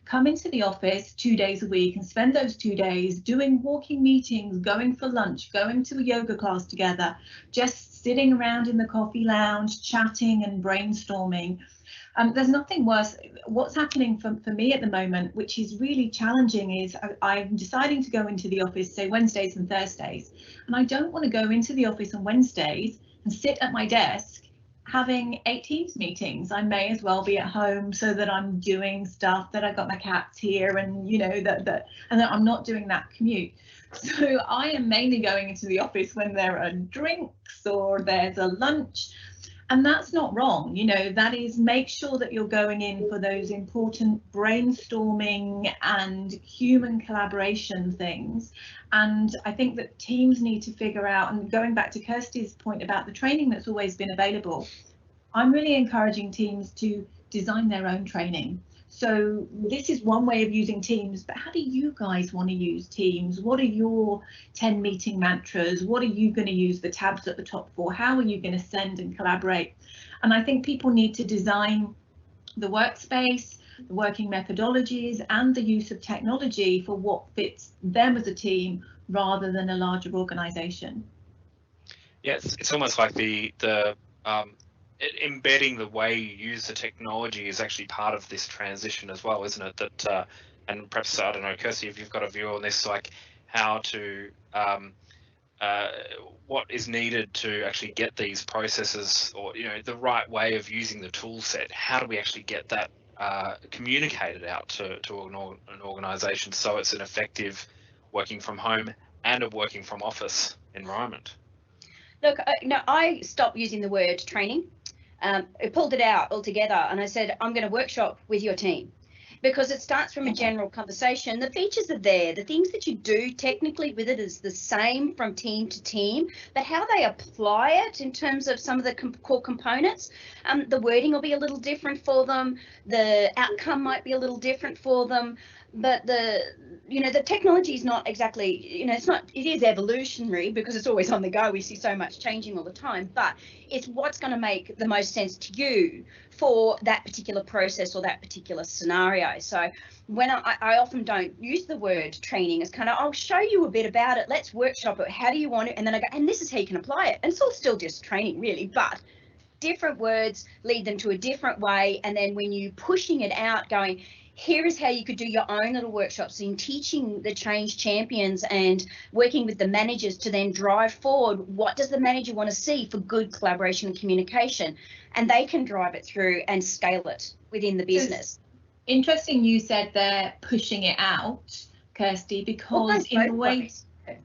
come into the office 2 days a week and spend those 2 days doing walking meetings, going for lunch, going to a yoga class together, just sitting around in the coffee lounge, chatting and brainstorming. There's nothing worse. What's happening for me at the moment, which is really challenging, is I'm deciding to go into the office, say Wednesdays and Thursdays, and I don't want to go into the office on Wednesdays and sit at my desk having 8 Teams meetings. I may as well be at home so that I'm doing stuff, that I've got my cats here, and you know that I'm not doing that commute. So I am mainly going into the office when there are drinks or there's a lunch. And that's not wrong, you know, that is, make sure that you're going in for those important brainstorming and human collaboration things. And I think that teams need to figure out, and going back to Kirsty's point about the training that's always been available, I'm really encouraging teams to design their own training. So this is one way of using Teams, but how do you guys want to use Teams? What are your 10 meeting mantras? What are you going to use the tabs at the top for? How are you going to send and collaborate? And I think people need to design the workspace, the working methodologies, and the use of technology for what fits them as a team rather than a larger organization. Yeah, it's almost like the embedding the way you use the technology is actually part of this transition as well, isn't it? That and perhaps, I don't know, Kirsty, if you've got a view on this, like how to what is needed to actually get these processes, or you know, the right way of using the tool set. How do we actually get that communicated out to an organisation so it's an effective working from home and a working from office environment? Look, I stopped using the word training. I pulled it out altogether, and I said, I'm going to workshop with your team, because it starts from a general conversation. The features are there. The things that you do technically with it is the same from team to team, but how they apply it in terms of some of the core components, the wording will be a little different for them. The outcome might be a little different for them. But the technology is not exactly, it is evolutionary because it's always on the go. We see so much changing all the time, but it's what's going to make the most sense to you for that particular process or that particular scenario. So when I often don't use the word training, it's kind of, I'll show you a bit about it. Let's workshop it. How do you want it? And then I go, and this is how you can apply it. And it's all still just training really, but different words lead them to a different way. And then when you're pushing it out, going, here is how you could do your own little workshops in teaching the change champions and working with the managers to then drive forward. What does the manager want to see for good collaboration and communication? And they can drive it through and scale it within the business. Interesting you said they're pushing it out, Kirsty, because in a way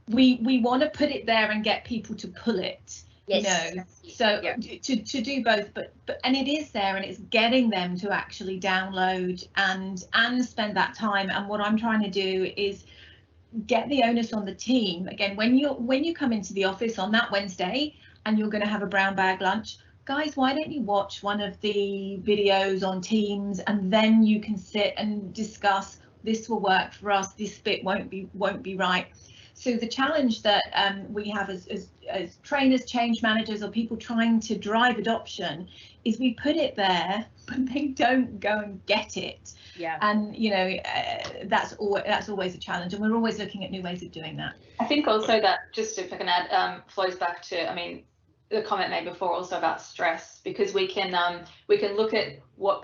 we want to put it there and get people to pull it. Yes. So to do both, but and it is there, and it's getting them to actually download and spend that time. And what I'm trying to do is get the onus on the team. Again, when you come into the office on that Wednesday and you're going to have a brown bag lunch, guys, why don't you watch one of the videos on Teams, and then you can sit and discuss, this will work for us, this bit won't be right. So the challenge that we have as trainers, change managers, or people trying to drive adoption is we put it there, but they don't go and get it. Yeah. And that's always a challenge, and we're always looking at new ways of doing that. I think also that, just if I can add, flows back to, the comment made before also about stress, because we can look at what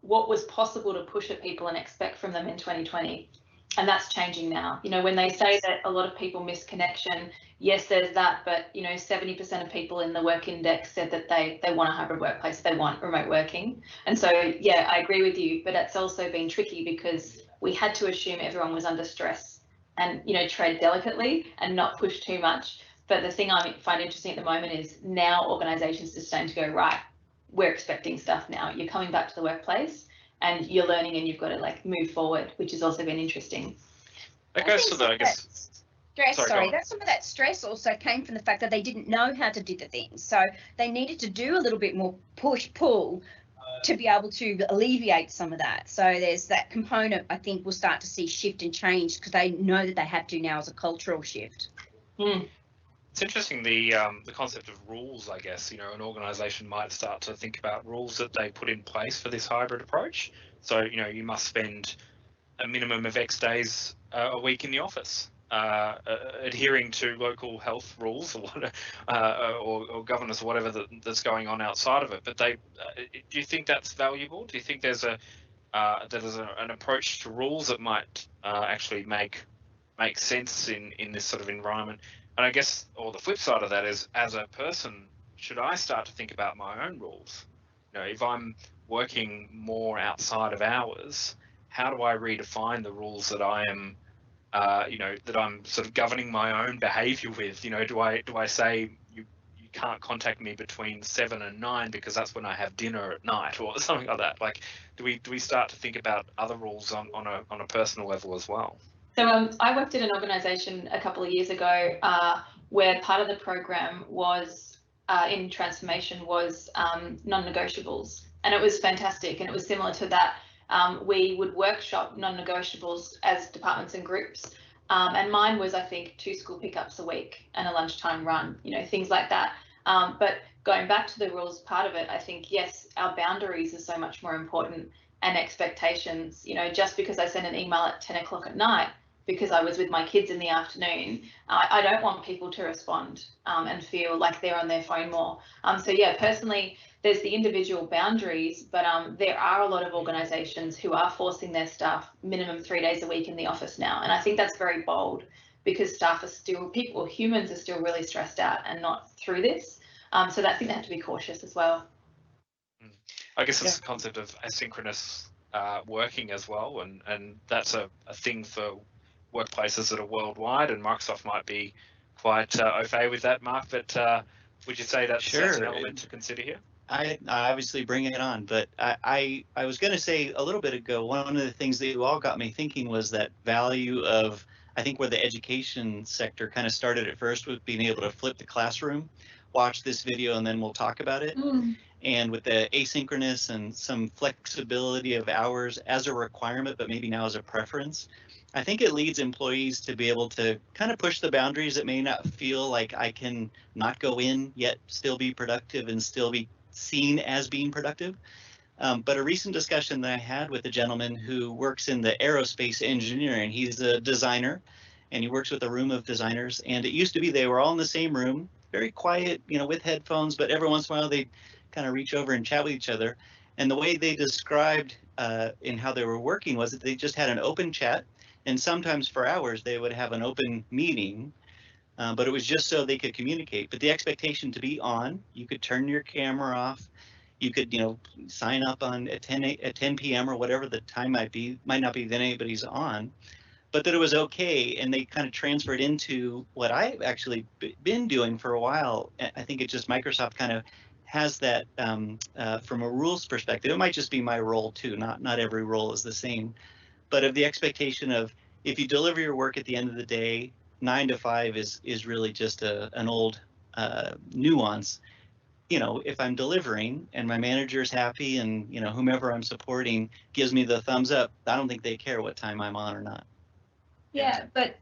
was possible to push at people and expect from them in 2020. And that's changing now. When they say that a lot of people miss connection, yes, there's that, but 70% of people in the work index said that they want a hybrid workplace, they want remote working. And so, yeah, I agree with you, but it's also been tricky because we had to assume everyone was under stress and, tread delicately and not push too much. But the thing I find interesting at the moment is now organizations are starting to go, right, we're expecting stuff now. You're coming back to the workplace and you're learning, and you've got to move forward, which has also been interesting. That goes to the, I guess. Stress, some of that stress also came from the fact that they didn't know how to do the things. So they needed to do a little bit more push-pull to be able to alleviate some of that. So there's that component I think we'll start to see shift and change because they know that they have to now as a cultural shift. It's interesting, the concept of rules, I guess. An organisation might start to think about rules that they put in place for this hybrid approach. So, you must spend a minimum of X days a week in the office. adhering to local health rules or governance or whatever that's going on outside of it. But do you think that's valuable? Do you think there's an approach to rules that might actually make sense in this sort of environment? And I guess, or the flip side of that is, as a person, should I start to think about my own rules? If I'm working more outside of hours, how do I redefine the rules that I am, that I'm sort of governing my own behaviour with? Do I say you can't contact me between 7 and 9 because that's when I have dinner at night, or something like that? Like, do we start to think about other rules on a personal level as well? So I worked at an organisation a couple of years ago where part of the program was in transformation was non-negotiables, and it was fantastic, and it was similar to that. We would workshop non-negotiables as departments and groups, and mine was, I think, 2 school pickups a week and a lunchtime run, things like that. But going back to the rules part of it, I think, yes, our boundaries are so much more important, and expectations. Just because I send an email at 10 o'clock at night because I was with my kids in the afternoon, I don't want people to respond and feel like they're on their phone more. So yeah, personally, there's the individual boundaries, but there are a lot of organisations who are forcing their staff minimum 3 days a week in the office now, and I think that's very bold because staff are still, humans are still really stressed out and not through this. So I think they have to be cautious as well. I guess it's the concept of asynchronous working as well, and that's a thing for workplaces that are worldwide, and Microsoft might be quite au fait with that, Mark, but would you say that's an element to consider here? I obviously bring it on, but I was going to say a little bit ago, one of the things that you all got me thinking was that value of, I think, where the education sector kind of started at first with being able to flip the classroom, watch this video, and then we'll talk about it. And with the asynchronous and some flexibility of hours as a requirement, but maybe now as a preference, I think it leads employees to be able to kind of push the boundaries that may not feel like I can not go in yet still be productive and still be seen as being productive. But a recent discussion that I had with a gentleman who works in the aerospace engineering, he's a designer and he works with a room of designers, and it used to be they were all in the same room, very quiet, with headphones, but every once in a while they kind of reach over and chat with each other. And the way they described in how they were working was that they just had an open chat, and sometimes for hours they would have an open meeting, but it was just so they could communicate. But the expectation to be on, you could turn your camera off, you could sign up on at 10 p.m. or whatever the time might not be then anybody's on, but that it was okay. And they kind of transferred into what I've actually been doing for a while. I think it's just Microsoft kind of has that from a rules perspective. It might just be my role too, not every role is the same, but of the expectation of, if you deliver your work at the end of the day, 9 to 5 is really just an old nuance. If I'm delivering and my manager's happy and whomever I'm supporting gives me the thumbs up, I don't think they care what time I'm on or not. Yeah, but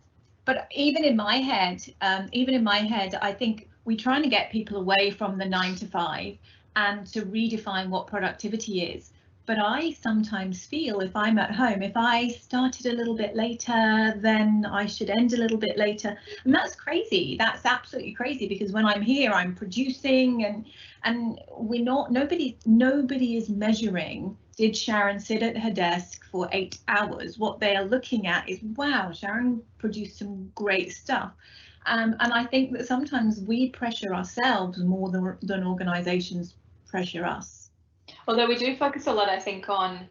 even in my head, I think we're trying to get people away from the 9 to 5 and to redefine what productivity is. But I sometimes feel, if I'm at home, if I started a little bit later, then I should end a little bit later. And that's crazy. That's absolutely crazy, because when I'm here, I'm producing, and we're not, nobody is measuring, did Sharron sit at her desk for 8 hours? What they are looking at is, wow, Sharron produced some great stuff. And I think that sometimes we pressure ourselves more than organizations pressure us. Although we do focus a lot, I think, on,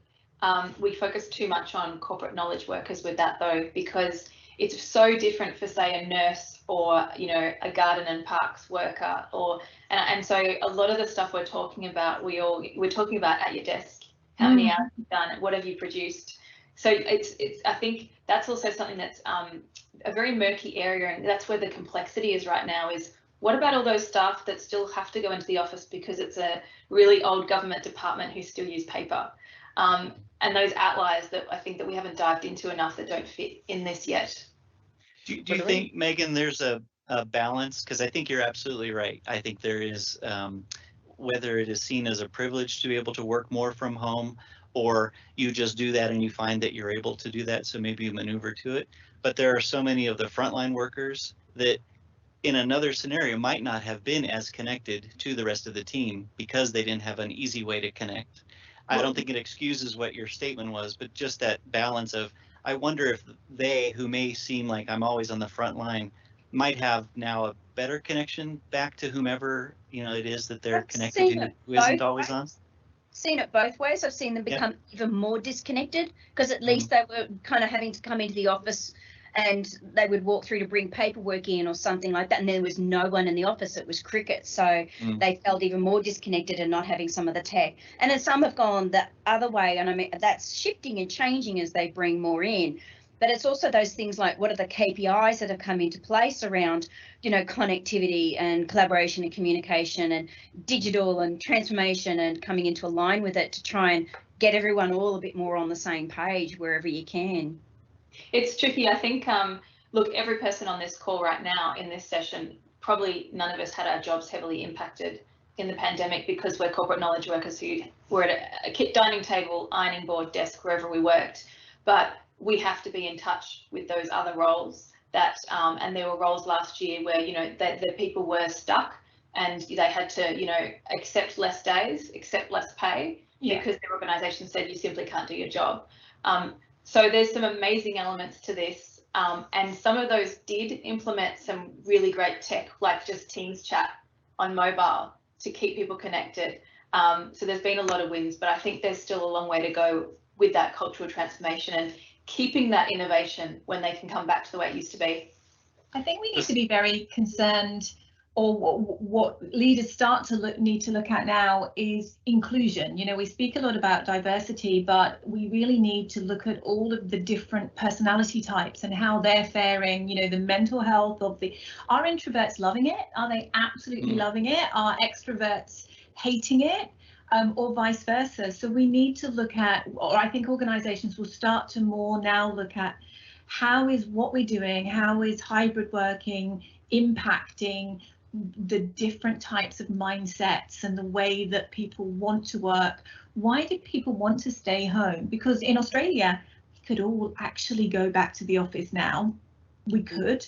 we focus too much on corporate knowledge workers with that, though, because it's so different for, say, a nurse or, a garden and parks worker, and so a lot of the stuff we're talking about, we're talking about at your desk, how many hours you've done, what have you produced. So it's I think that's also something that's a very murky area, and that's where the complexity is right now, is what about all those staff that still have to go into the office because it's a really old government department who still use paper? And those outliers that I think that we haven't dived into enough that don't fit in this yet. Do you think, Megan, there's a balance? Because I think you're absolutely right. I think there is, whether it is seen as a privilege to be able to work more from home, or you just do that and you find that you're able to do that, so maybe you maneuver to it. But there are so many of the frontline workers that in another scenario might not have been as connected to the rest of the team because they didn't have an easy way to connect. I don't think it excuses what your statement was, but just that balance of, I wonder if they, who may seem like I'm always on the front line, might have now a better connection back to whomever, you know, it is that they're connected to, who isn't always on. Seen it both ways. I've seen them become even more disconnected because at least they were kind of having to come into the office and they would walk through to bring paperwork in or something like that, and there was no one in the office. It was cricket, so they felt even more disconnected and not having some of the tech. And then some have gone the other way, and I mean that's shifting and changing as they bring more in. But it's also those things like, what are the KPIs that have come into place around, you know, connectivity and collaboration and communication and digital and transformation, and coming into line with it to try and get everyone all a bit more on the same page wherever you can. It's tricky. I think, look, every person on this call right now in this session, probably none of us had our jobs heavily impacted in the pandemic because we're corporate knowledge workers who were at a dining table, ironing board, desk, wherever we worked. But we have to be in touch with those other roles that, and there were roles last year where, you know, the people were stuck and they had to, you know, accept less days, accept less pay because their organisation said you simply can't do your job. So there's some amazing elements to this, and some of those did implement some really great tech, like just Teams chat on mobile to keep people connected. So there's been a lot of wins, but I think there's still a long way to go with that cultural transformation and keeping that innovation when they can come back to the way it used to be. I think we need to be very concerned, or what leaders need to look at now is inclusion. You know, we speak a lot about diversity, but we really need to look at all of the different personality types and how they're faring, you know, the mental health of are introverts loving it? Are they absolutely loving it? Are extroverts hating it? Or vice versa. So we need to look at, or I think organizations will start to more now look at, how is what we're doing, how is hybrid working impacting the different types of mindsets and the way that people want to work. Why do people want to stay home? Because in Australia, we could all actually go back to the office now. We could,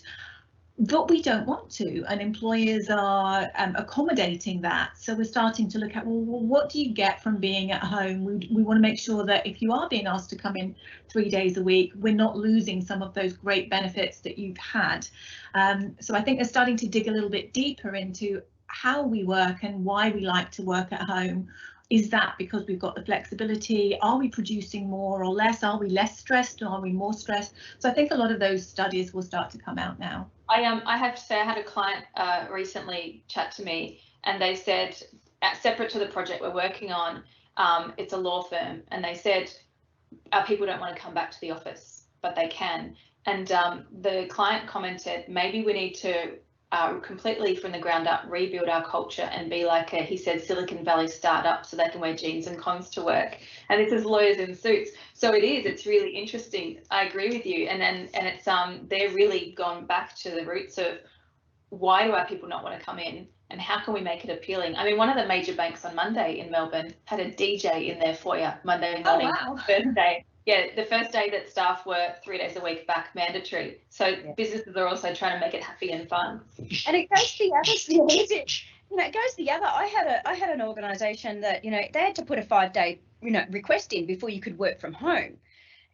but we don't want to, and employers are accommodating that. So we're starting to look at, well, what do you get from being at home? We want to make sure that if you are being asked to come in 3 days a week, we're not losing some of those great benefits that you've had. So I think they're starting to dig a little bit deeper into how we work and why we like to work at home. Is that because we've got the flexibility? Are we producing more or less? Are we less stressed? Or are we more stressed? So I think a lot of those studies will start to come out now. I have to say, I had a client recently chat to me, and they said, separate to the project we're working on, it's a law firm, and they said our people don't want to come back to the office, but they can. And the client commented, maybe we need to completely from the ground up rebuild our culture and be like he said, Silicon Valley startup, so they can wear jeans and cons to work. And this is lawyers in suits. So it's really interesting. I agree with you. And it's they're really gone back to the roots of, why do our people not want to come in and how can we make it appealing? I mean, one of the major banks on Monday in Melbourne had a DJ in their foyer Monday morning. Oh, wow. First day. Yeah, the first day that staff were 3 days a week back mandatory. So businesses are also trying to make it happy and fun. And it goes the other, it goes the other. I had an organisation that, you know, they had to put a 5-day, you know, request in before you could work from home.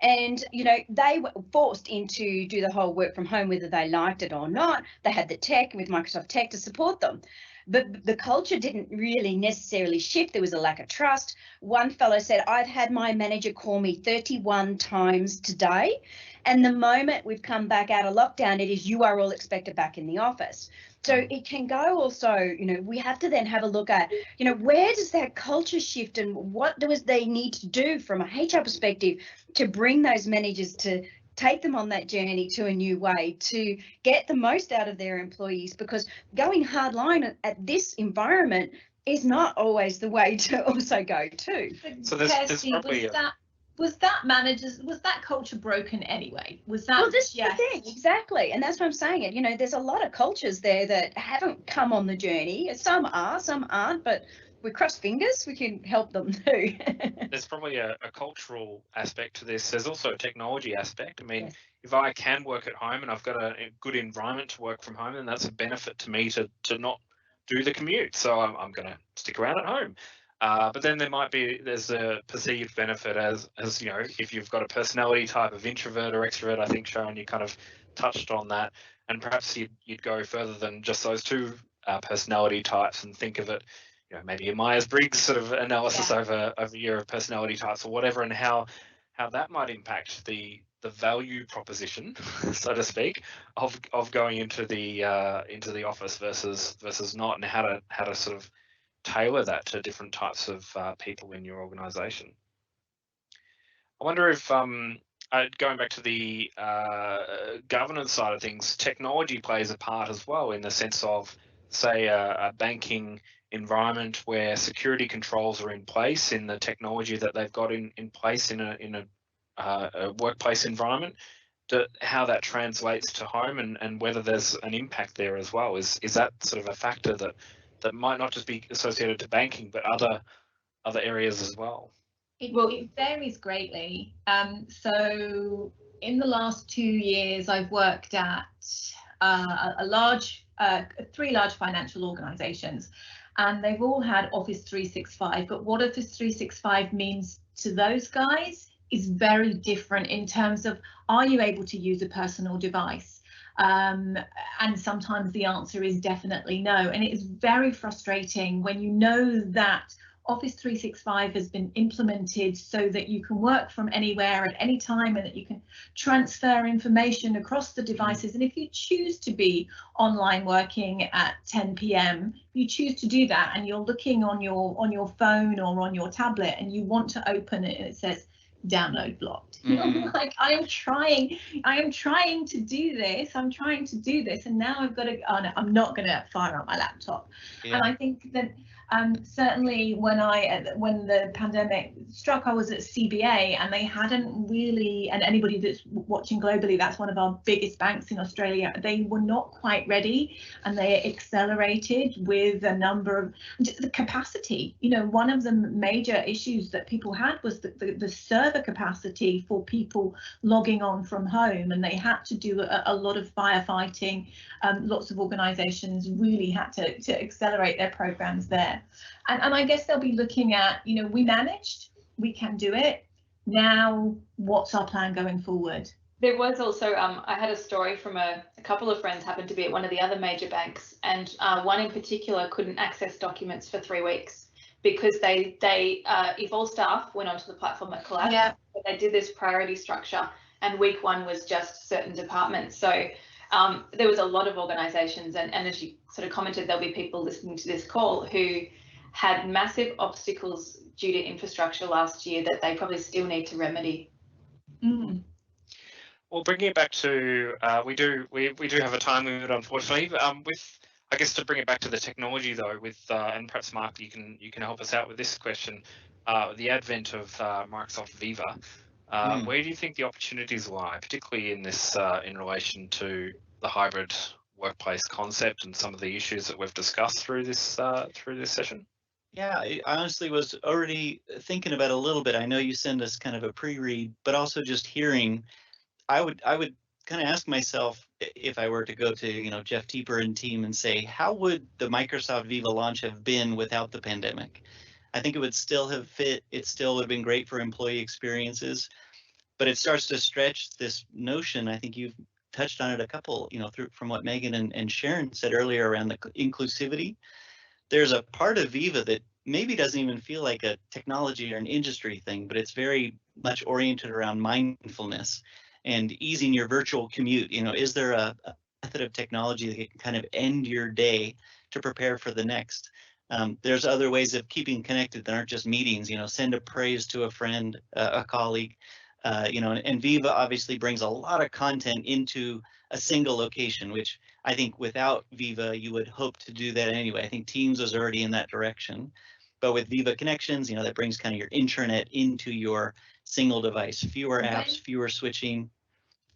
And, you know, they were forced into do the whole work from home, whether they liked it or not. They had the tech with Microsoft Tech to support them. But the culture didn't really necessarily shift. There was a lack of trust. One fellow said, I've had my manager call me 31 times today. And the moment we've come back out of lockdown, it is, you are all expected back in the office. So it can go also, you know, we have to then have a look at, you know, where does that culture shift and what do they need to do from a HR perspective to bring those managers to take them on that journey to a new way, to get the most out of their employees, because going hardline at this environment is not always the way to also go to. So there's Kirsty, probably was that culture broken anyway? Was that? Well, this is the thing, exactly, and that's what I'm saying. It, you know, there's a lot of cultures there that haven't come on the journey. Some are, some aren't, but we cross fingers, we can help them too. There's probably a cultural aspect to this. There's also a technology aspect. I mean, Yes. if I can work at home and I've got a good environment to work from home, then that's a benefit to me to not do the commute. So I'm going to stick around at home. But then there's a perceived benefit as you know, if you've got a personality type of introvert or extrovert. I think, Sharron, you kind of touched on that, and perhaps you'd go further than just those two personality types and think of it, you know, maybe a Myers-Briggs sort of analysis over your personality types or whatever, and how that might impact the value proposition, so to speak, of going into the office versus not, and how to sort of tailor that to different types of people in your organisation. I wonder if going back to the governance side of things, technology plays a part as well, in the sense of, say, a banking environment where security controls are in place in the technology that they've got in place in a workplace environment. How that translates to home, and whether there's an impact there as well. Is that sort of a factor that might not just be associated to banking, but other areas as well? It varies greatly. So in the last 2 years, I've worked at three large financial organisations, and they've all had Office 365. But what Office 365 means to those guys is very different in terms of, are you able to use a personal device? And sometimes the answer is definitely no. And it is very frustrating when you know that Office 365 has been implemented so that you can work from anywhere at any time, and that you can transfer information across the devices. And if you choose to be online working at 10 p.m, you choose to do that, and you're looking on your phone or on your tablet, and you want to open it, and it says download blocked. Like, I am trying to do this. And now I've got to, oh no, I'm not going to fire up my laptop. And I think that certainly when the pandemic struck, I was at CBA, and they hadn't really, and anybody that's watching globally, that's one of our biggest banks in Australia, they were not quite ready, and they accelerated with a number of the capacity. You know, one of the major issues that people had was the server capacity for people logging on from home, and they had to do a lot of firefighting. Lots of organizations really had to accelerate their programs there. And I guess they'll be looking at, you know, we managed, we can do it. Now, what's our plan going forward? There was also, I had a story from a couple of friends happened to be at one of the other major banks, and one in particular couldn't access documents for 3 weeks because if all staff went onto the platform, it collapsed. But they did this priority structure, and week one was just certain departments. So there was a lot of organisations, and as you sort of commented, there'll be people listening to this call who had massive obstacles due to infrastructure last year that they probably still need to remedy. Well, bringing it back to we do have a time limit, unfortunately. With, I guess, to bring it back to the technology though, with and perhaps Mark, you can help us out with this question. The advent of Microsoft Viva, where do you think the opportunities lie, particularly in this in relation to the hybrid workplace concept and some of the issues that we've discussed through this session? Yeah, I honestly was already thinking about it a little bit. I know you send us kind of a pre-read, but also just hearing, I would kind of ask myself, if I were to go to, you know, Jeff Teeper and team and say, how would the Microsoft Viva launch have been without the pandemic? I think it would still have fit. It still would have been great for employee experiences, but it starts to stretch this notion. I think you've touched on it a couple, you know, from what Megan and Sharron said earlier around the inclusivity. There's a part of Viva that maybe doesn't even feel like a technology or an industry thing, but it's very much oriented around mindfulness and easing your virtual commute. You know, is there a method of technology that can kind of end your day to prepare for the next? There's other ways of keeping connected that aren't just meetings. You know, send a praise to a friend, a colleague. You know, and Viva obviously brings a lot of content into a single location, which I think without Viva, you would hope to do that anyway. I think Teams was already in that direction. But with Viva Connections, you know, that brings kind of your intranet into your single device, fewer apps, fewer switching.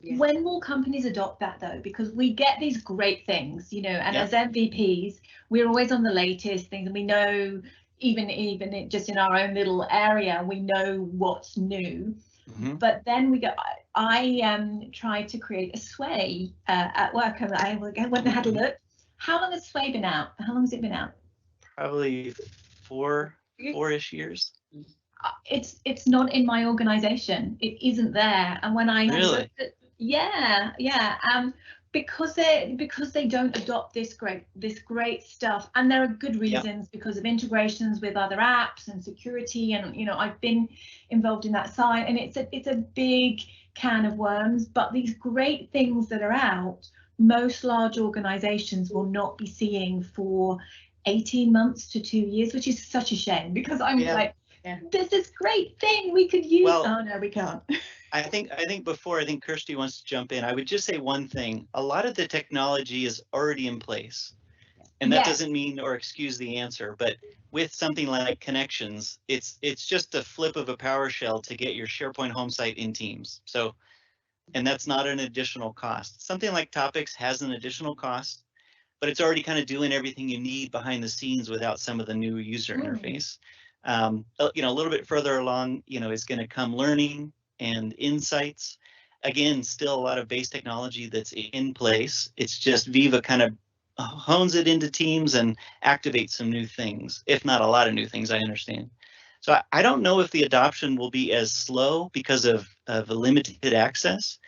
When will companies adopt that though? Because we get these great things, you know, and as MVPs, we're always on the latest things, and we know, even just in our own little area, we know what's new. But then I tried to create a sway at work, and I went and had a look. How long has sway been out? How long has it been out? Probably four-ish years. It's not in my organization. It isn't there. And when I really, because they don't adopt this great stuff, and there are good reasons, because of integrations with other apps and security, and I've been involved in that side, and it's a big can of worms. But these great things that are out, most large organizations will not be seeing for 18 months to 2 years, which is such a shame, because I'm like, this is great thing we could use. Well, oh no, we can't. I think Kirsty wants to jump in. I would just say one thing. A lot of the technology is already in place. And that doesn't mean or excuse the answer, but with something like connections, it's just a flip of a PowerShell to get your SharePoint home site in Teams. So, and that's not an additional cost. Something like Topics has an additional cost, but it's already kind of doing everything you need behind the scenes without some of the new user interface. A little bit further along, is going to come learning and insights. Again, still a lot of base technology that's in place. It's just Viva kind of hones it into Teams and activates some new things, if not a lot of new things, I understand. So I don't know if the adoption will be as slow because of a limited access,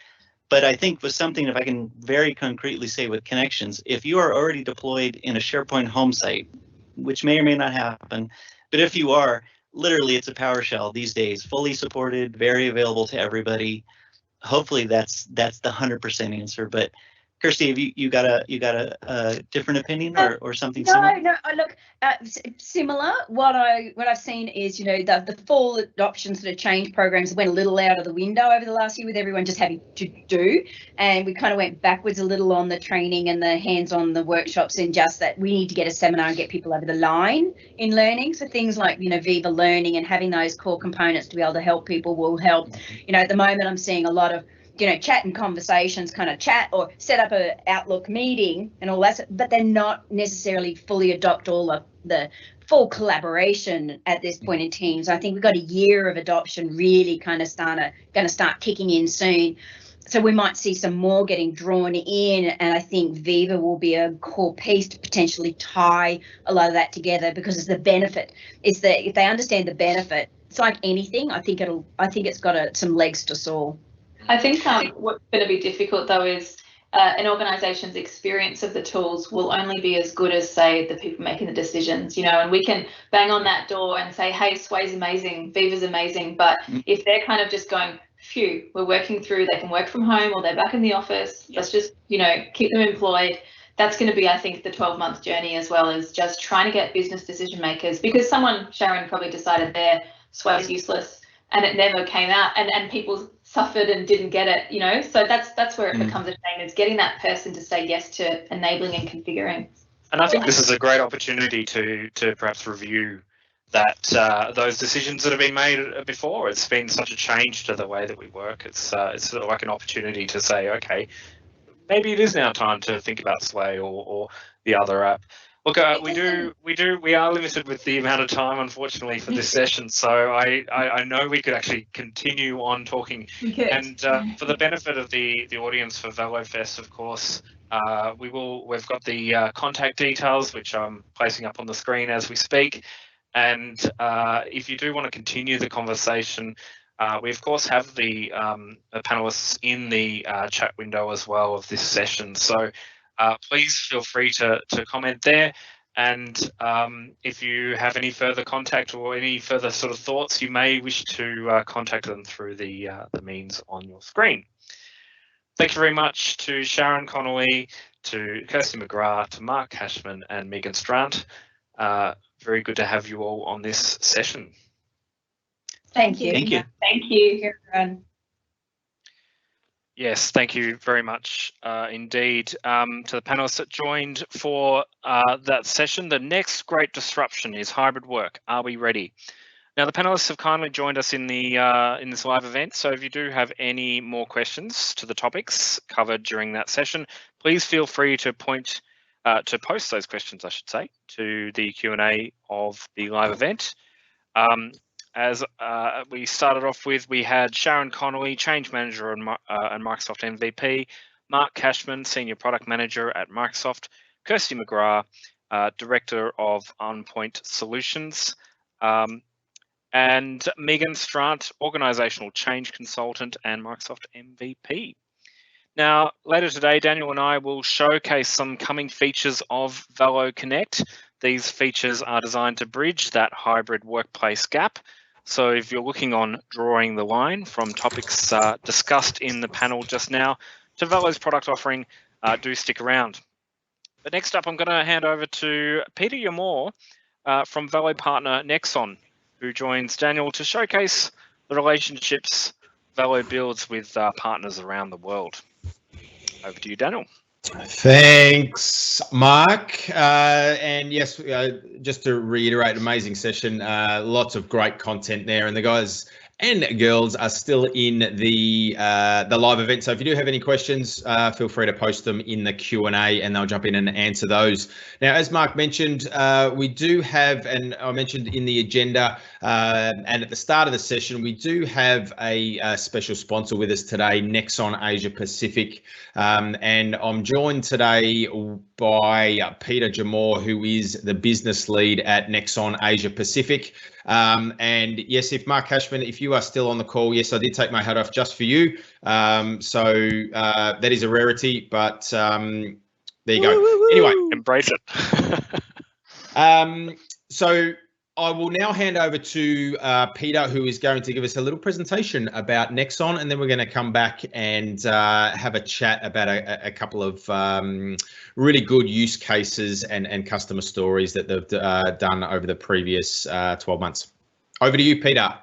but I think with something, if I can very concretely say with connections, if you are already deployed in a SharePoint home site, which may or may not happen, but if you are, literally it's a PowerShell these days, fully supported, very available to everybody. Hopefully that's the 100% answer. But Kirsty, have you got a different opinion or something similar? No. Look, similar. What I've seen is, the full adoption sort of change programs went a little out of the window over the last year with everyone just having to do, and we kind of went backwards a little on the training and the hands-on, the workshops, and just that we need to get a seminar and get people over the line in learning. So things like, Viva Learning and having those core components to be able to help people will help. At the moment I'm seeing a lot of chat and conversations, kind of chat or set up a Outlook meeting and all that, but they're not necessarily fully adopt all of the full collaboration at this point in Teams. I think we've got a year of adoption really kind of going to start kicking in soon. So we might see some more getting drawn in, and I think Viva will be a core piece to potentially tie a lot of that together, because it's the benefit. It's that if they understand the benefit, it's like anything. I think it's got some legs to soar. I think what's going to be difficult though is an organisation's experience of the tools will only be as good as, say, the people making the decisions, and we can bang on that door and say, hey, Sway's amazing, Viva's amazing, but if they're kind of just going, phew, we're working through, they can work from home or they're back in the office, let's just, keep them employed. That's going to be, I think, the 12-month journey, as well as just trying to get business decision makers, because Sharron probably decided their Sway's useless and it never came out, and people suffered and didn't get it, so that's where it becomes a shame, is getting that person to say yes to enabling and configuring. And I think this is a great opportunity to perhaps review that those decisions that have been made before. It's been such a change to the way that we work. It's sort of like an opportunity to say, okay, maybe it is now time to think about Sway or the other app. Look, we are limited with the amount of time, unfortunately, for this session. So I know we could actually continue on talking. And for the benefit of the audience for ValoFest, of course, we've got the contact details, which I'm placing up on the screen as we speak. And if you do want to continue the conversation, we of course have the panelists in the chat window as well of this session. So please feel free to comment there, and if you have any further contact or any further sort of thoughts, you may wish to contact them through the means on your screen. Thank you very much to Sharron, Connolly, to Kirsty McGrath, to Mark Kashman and Megan Strant. Very good to have you all on this session. Thank you. Thank you. Thank you, everyone. Yes, thank you very much indeed to the panelists that joined for that session. The next great disruption is hybrid work. Are we ready? Now, the panelists have kindly joined us in this live event. So if you do have any more questions to the topics covered during that session, please feel free to point to post those questions, I should say, to the Q&A of the live event. As we started off with, we had Sharron Connolly, Change Manager and Microsoft MVP, Mark Kashman, Senior Product Manager at Microsoft, Kirsty McGrath, Director of OnPoint Solutions, and Megan Strant, Organizational Change Consultant and Microsoft MVP. Now, later today, Daniel and I will showcase some coming features of Valo Connect. These features are designed to bridge that hybrid workplace gap. So if you're looking on drawing the line from topics discussed in the panel just now to Valo's product offering, do stick around. But next up, I'm going to hand over to Peter Yamore from Valo partner Nexon, who joins Daniel to showcase the relationships Valo builds with partners around the world. Over to you, Daniel. Thanks, Mark. And yes, just to reiterate, amazing session. Lots of great content there, and the guys and girls are still in the live event. So if you do have any questions, feel free to post them in the Q&A, and they'll jump in and answer those. Now, as Mark mentioned, we do have, and I mentioned in the agenda and at the start of the session, we do have a special sponsor with us today, Nexon Asia Pacific. And I'm joined today by Peter Yamore, who is the business lead at Nexon Asia Pacific. And yes, if Mark Kashman, if you are still on the call, yes, I did take my hat off just for you. So that is a rarity, but there you go. Anyway, embrace it. So I will now hand over to Peter, who is going to give us a little presentation about Nexon, and then we're going to come back and have a chat about a couple of really good use cases and customer stories that they've done over the previous 12 months. Over to you, Peter.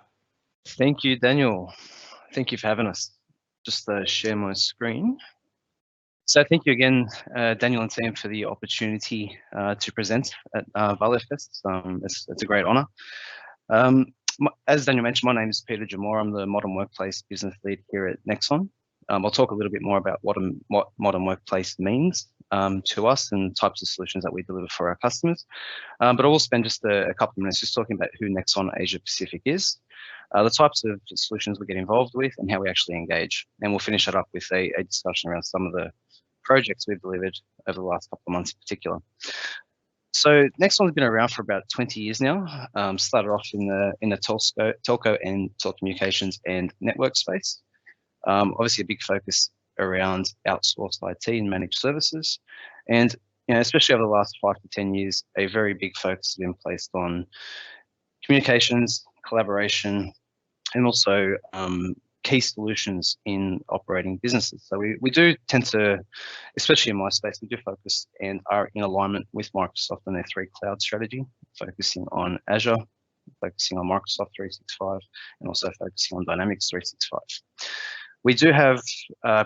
Thank you, Daniel. Thank you for having us. Just share my screen. So thank you again, Daniel and Sam, for the opportunity to present at Valo Fest. It's a great honour. As Daniel mentioned, my name is Peter Yamore. I'm the Modern Workplace Business Lead here at Nexon. I'll talk a little bit more about what Modern Workplace means to us and types of solutions that we deliver for our customers. But I will spend just a couple of minutes just talking about who Nexon Asia Pacific is, the types of solutions we get involved with, and how we actually engage. And we'll finish it up with a discussion around some of the projects we've delivered over the last couple of months in particular. So Nexon's been around for about 20 years now. Started off in the telco and telecommunications and network space. Obviously a big focus around outsourced IT and managed services. And especially over the last 5 to 10 years, a very big focus has been placed on communications, collaboration, and also key solutions in operating businesses. So we do tend to, especially in my space, we do focus and are in alignment with Microsoft and their 3 cloud strategy, focusing on Azure, focusing on Microsoft 365, and also focusing on Dynamics 365. We do have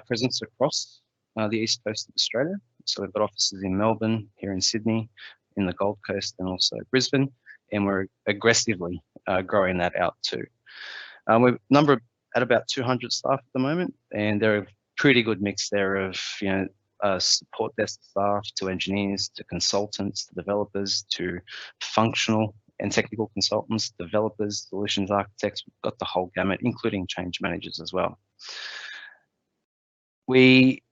presence across the east coast of Australia. So we've got offices in Melbourne, here in Sydney, in the Gold Coast, and also Brisbane, and we're aggressively growing that out too. We're at about 200 staff at the moment, and they're a pretty good mix there of support desk staff to engineers to consultants to developers to functional and technical consultants, developers, solutions architects. We've got the whole gamut, including change managers as well. We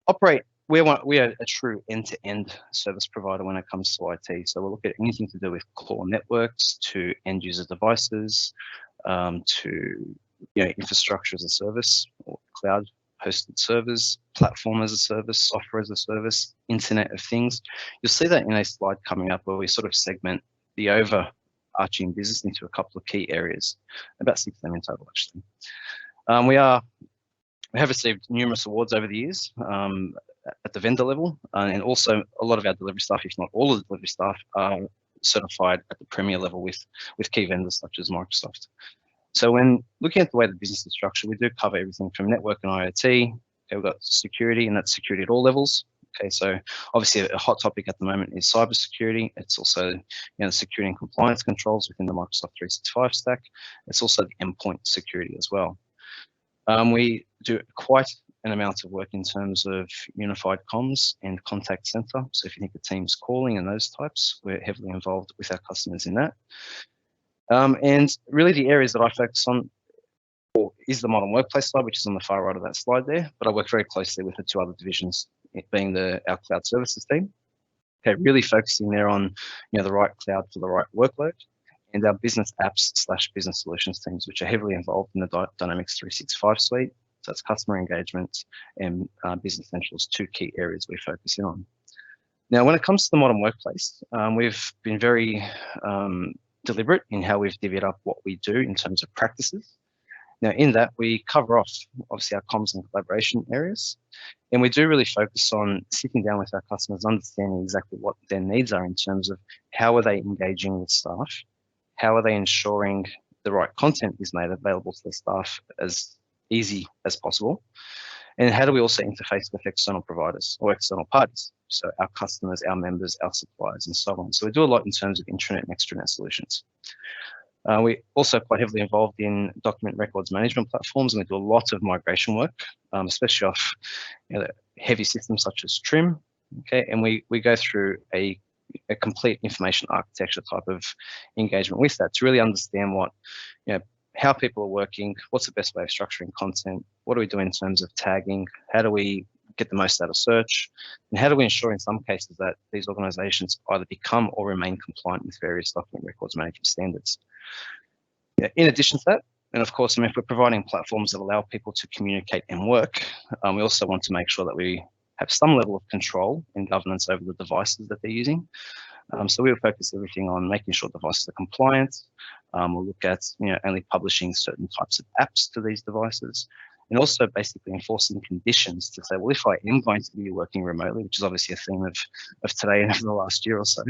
operate. We are a true end-to-end service provider when it comes to IT. So we'll look at anything to do with core networks to end user devices, to infrastructure as a service, or cloud hosted servers, platform as a service, software as a service, Internet of Things. You'll see that in a slide coming up where we sort of segment the overarching business into a couple of key areas, about 6 of them in total actually. We have received numerous awards over the years at the vendor level, and also a lot of our delivery staff, if not all of the delivery staff, are certified at the premier level with key vendors such as Microsoft. So when looking at the way the business is structured, we do cover everything from network and IoT. Okay, we've got security, and that's security at all levels. Okay, so obviously a hot topic at the moment is cybersecurity. It's also the security and compliance controls within the Microsoft 365 stack. It's also the endpoint security as well. We do quite an amount of work in terms of unified comms and contact center. So if you think of Teams calling and those types, we're heavily involved with our customers in that. And really the areas that I focus on is the modern workplace side, which is on the far right of that slide there, but I work very closely with the two other divisions, it being our cloud services team. Okay, really focusing there on the right cloud for the right workload, and our business apps / business solutions teams, which are heavily involved in the Dynamics 365 suite. So that's customer engagement and Business Central's two key areas we focus in on. Now, when it comes to the modern workplace, we've been very deliberate in how we've divvied up what we do in terms of practices. Now, in that, we cover off, obviously, our comms and collaboration areas, and we do really focus on sitting down with our customers, understanding exactly what their needs are in terms of how are they engaging with staff, how are they ensuring the right content is made available to the staff as easy as possible, and how do we also interface with external providers or external parties, so our customers, our members, our suppliers, and so on. So we do a lot in terms of intranet and extranet solutions. We're also quite heavily involved in document records management platforms, and we do a lot of migration work, especially off heavy systems such as Trim. Okay, and we go through a complete information architecture type of engagement with that to really understand what how people are working, what's the best way of structuring content, what do we do in terms of tagging, how do we get the most out of search, and how do we ensure in some cases that these organizations either become or remain compliant with various document records management standards. In addition to that, and of course, if we're providing platforms that allow people to communicate and work, we also want to make sure that we have some level of control and governance over the devices that they're using. So we'll focus everything on making sure devices are compliant. We'll look at only publishing certain types of apps to these devices, and also basically enforcing conditions to say, well, if I am going to be working remotely, which is obviously a theme of today and over the last year or so,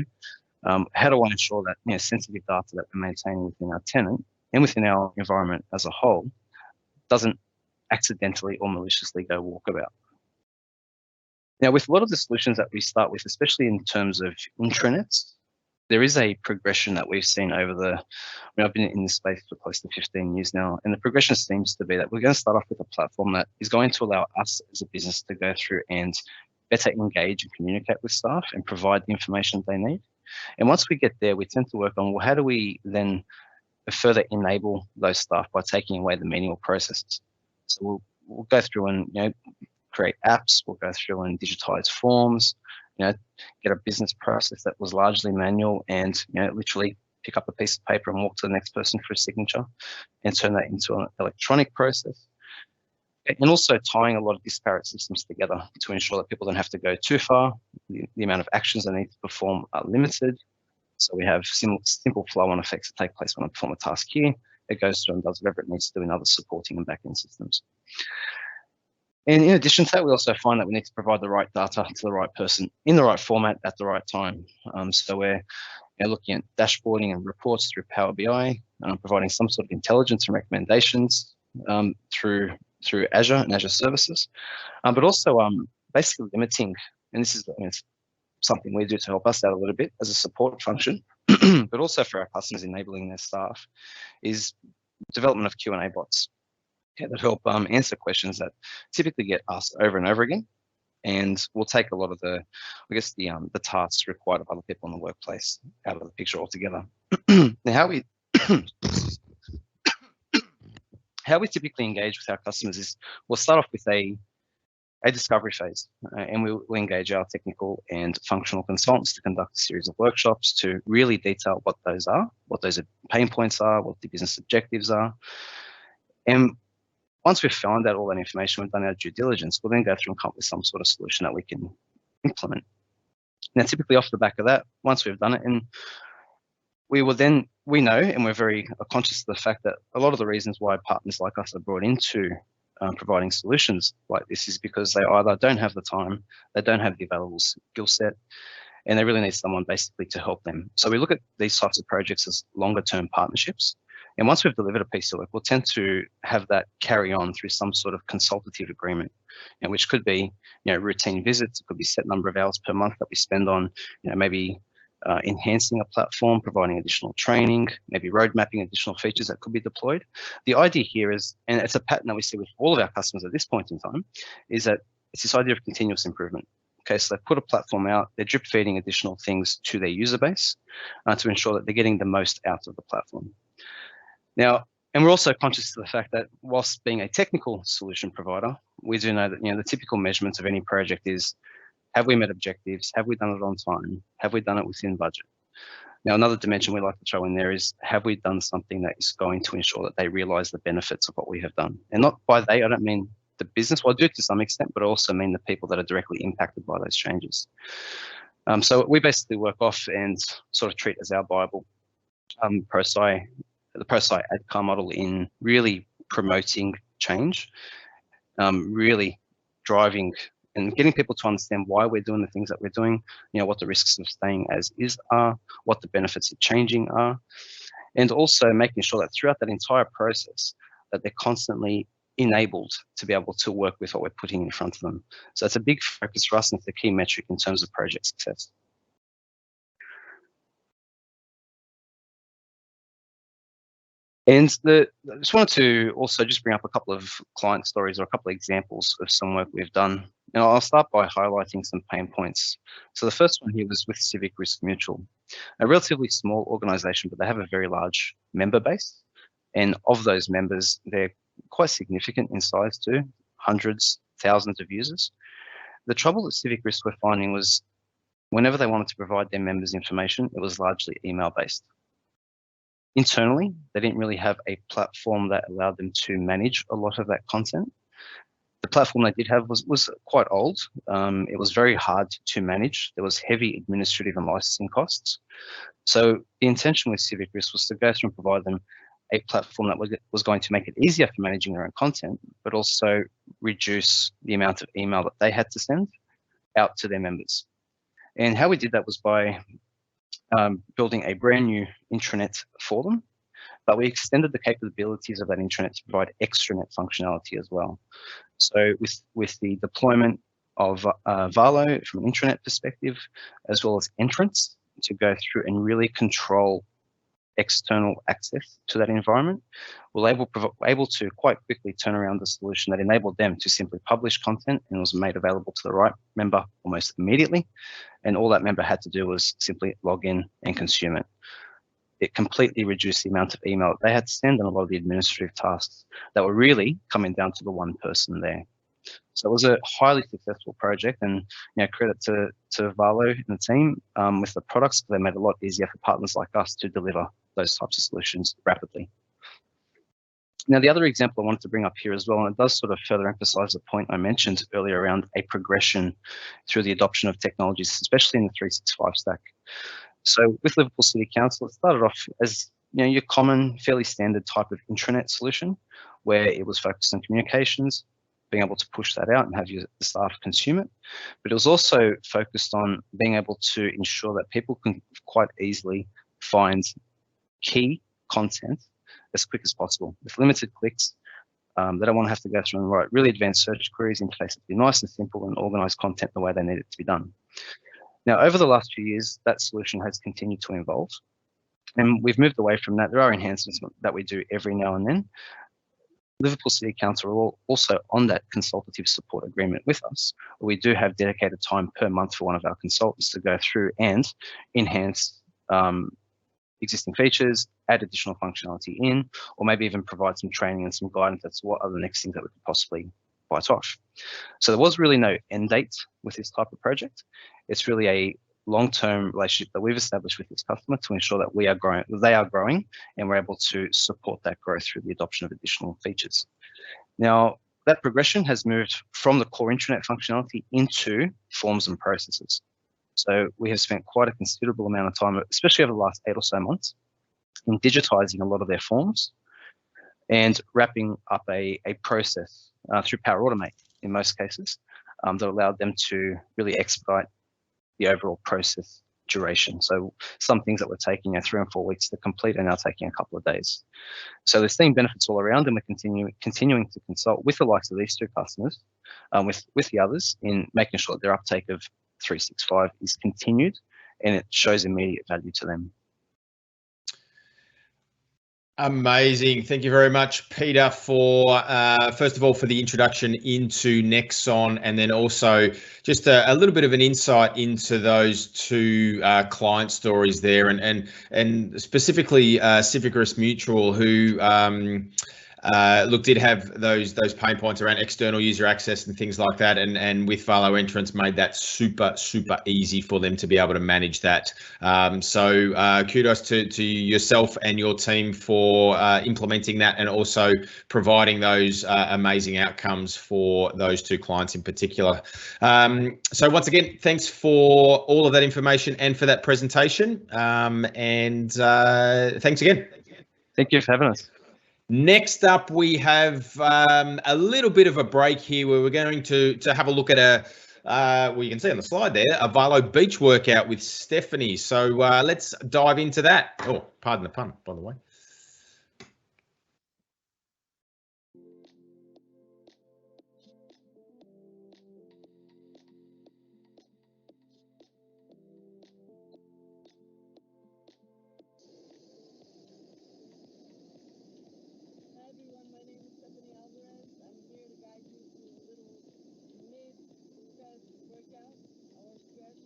how do I ensure that sensitive data that we're maintaining within our tenant and within our environment as a whole doesn't accidentally or maliciously go walkabout. Now, with a lot of the solutions that we start with, especially in terms of intranets, there is a progression that we've seen over I've been in this space for close to 15 years now, and the progression seems to be that we're going to start off with a platform that is going to allow us as a business to go through and better engage and communicate with staff and provide the information they need. And once we get there, we tend to work on, well, how do we then further enable those staff by taking away the manual processes? So we'll go through and create apps, we'll go through and digitize forms, get a business process that was largely manual and literally pick up a piece of paper and walk to the next person for a signature and turn that into an electronic process. And also tying a lot of disparate systems together to ensure that people don't have to go too far. The amount of actions they need to perform are limited. So we have simple flow-on effects that take place when I perform a task here. It goes through and does whatever it needs to do in other supporting and backend systems. And in addition to that, we also find that we need to provide the right data to the right person in the right format at the right time. So we're looking at dashboarding and reports through Power BI, providing some sort of intelligence and recommendations through Azure and Azure services, but also basically limiting, and this is something we do to help us out a little bit as a support function, but also for our customers enabling their staff, is development of Q&A bots that help answer questions that typically get asked over and over again, and will take a lot of the tasks required of other people in the workplace out of the picture altogether. Now, how we typically engage with our customers is we'll start off with a discovery phase, and we'll engage our technical and functional consultants to conduct a series of workshops to really detail what those pain points are, what the business objectives are. And once we've found out all that information, we've done our due diligence, we'll then go through and come up with some sort of solution that we can implement. Now, typically off the back of that, once we've done it, and we know, and we're very conscious of the fact that a lot of the reasons why partners like us are brought into providing solutions like this is because they either don't have the time, they don't have the available skill set, and they really need someone basically to help them. So we look at these types of projects as longer term partnerships. And once we've delivered a piece of work, we'll tend to have that carry on through some sort of consultative agreement, which could be, routine visits. It could be set number of hours per month that we spend on, maybe enhancing a platform, providing additional training, maybe road mapping additional features that could be deployed. The idea here is, and it's a pattern that we see with all of our customers at this point in time, is that it's this idea of continuous improvement. Okay, so they put a platform out, they're drip feeding additional things to their user base to ensure that they're getting the most out of the platform. Now, and we're also conscious of the fact that whilst being a technical solution provider, we do know that the typical measurements of any project is, have we met objectives? Have we done it on time? Have we done it within budget? Now, another dimension we like to throw in there is, have we done something that is going to ensure that they realize the benefits of what we have done? And not by they, I don't mean the business, well, I do to some extent, but I also mean the people that are directly impacted by those changes. So we basically work off and sort of treat as our Bible the ProSci ADCAR model in really promoting change, really driving and getting people to understand why we're doing the things that we're doing, what the risks of staying as is are, what the benefits of changing are, and also making sure that throughout that entire process that they're constantly enabled to be able to work with what we're putting in front of them. So it's a big focus for us and it's a key metric in terms of project success. And I just wanted to also just bring up a couple of client stories or a couple of examples of some work we've done. And I'll start by highlighting some pain points. So the first one here was with Civic Risk Mutual, a relatively small organization, but they have a very large member base. And of those members, they're quite significant in size too, hundreds, thousands of users. The trouble that Civic Risk were finding was whenever they wanted to provide their members information, it was largely email-based. Internally, they didn't really have a platform that allowed them to manage a lot of that content. The platform they did have was quite old. It was very hard to manage. There was heavy administrative and licensing costs. So the intention with Civic Risk was to go through and provide them a platform that was going to make it easier for managing their own content, but also reduce the amount of email that they had to send out to their members. And how we did that was by building a brand new intranet for them, but we extended the capabilities of that intranet to provide extranet functionality as well. So with the deployment of Valo from an intranet perspective, as well as entrance to go through and really control external access to that environment, we're able to quite quickly turn around the solution that enabled them to simply publish content and was made available to the right member almost immediately. And all that member had to do was simply log in and consume it. It completely reduced the amount of email that they had to send and a lot of the administrative tasks that were really coming down to the one person there. So it was a highly successful project, and credit to Valo and the team with the products. They made it a lot easier for partners like us to deliver those types of solutions rapidly. Now, the other example I wanted to bring up here as well, and it does sort of further emphasize the point I mentioned earlier around a progression through the adoption of technologies, especially in the 365 stack. So with Liverpool City Council, it started off as your common, fairly standard type of intranet solution, where it was focused on communications, being able to push that out and have the staff consume it. But it was also focused on being able to ensure that people can quite easily find key content as quick as possible with limited clicks. They don't want to have to go through and write really advanced search queries, interfaces to be nice and simple and organize content the way they need it to be done. Now, over the last few years, that solution has continued to evolve, and we've moved away from that. There are enhancements that we do every now and then. Liverpool City Council are also on that consultative support agreement with us. We do have dedicated time per month for one of our consultants to go through and enhance existing features, add additional functionality in, or maybe even provide some training and some guidance as to what are the next things that we could possibly bite off. So there was really no end date with this type of project. It's really a long-term relationship that we've established with this customer to ensure that we are growing, they are growing, and we're able to support that growth through the adoption of additional features. Now, that progression has moved from the core intranet functionality into forms and processes. So we have spent quite a considerable amount of time, especially over the last 8 or so months, in digitizing a lot of their forms and wrapping up a process through Power Automate in most cases that allowed them to really expedite the overall process duration. So some things that were taking 3 and 4 weeks to complete are now taking a couple of days. So they're seeing benefits all around, and we're continuing to consult with the likes of these 2 customers, with the others, in making sure that their uptake of 365 is continued and it shows immediate value to them. Amazing. Thank you very much, Peter, for first of all, for the introduction into Nexon, and then also just a little bit of an insight into those two client stories there, and specifically Civic Risk Mutual, who did have those pain points around external user access and things like that, and with Valo Entrance made that super easy for them to be able to manage that. So kudos to yourself and your team for implementing that, and also providing those amazing outcomes for those two clients in particular. So once again, thanks for all of that information and for that presentation. And thanks again. Thank you for having us. Next up, we have a little bit of a break here where we're going to have a look at well, you can see on the slide there, a Valo beach workout with Stephany. So let's dive into that. Oh, pardon the pun, by the way. Hi everyone, my name is Stephany Alvarez. I'm here to guide you through a little mid-stress workout, or stretch,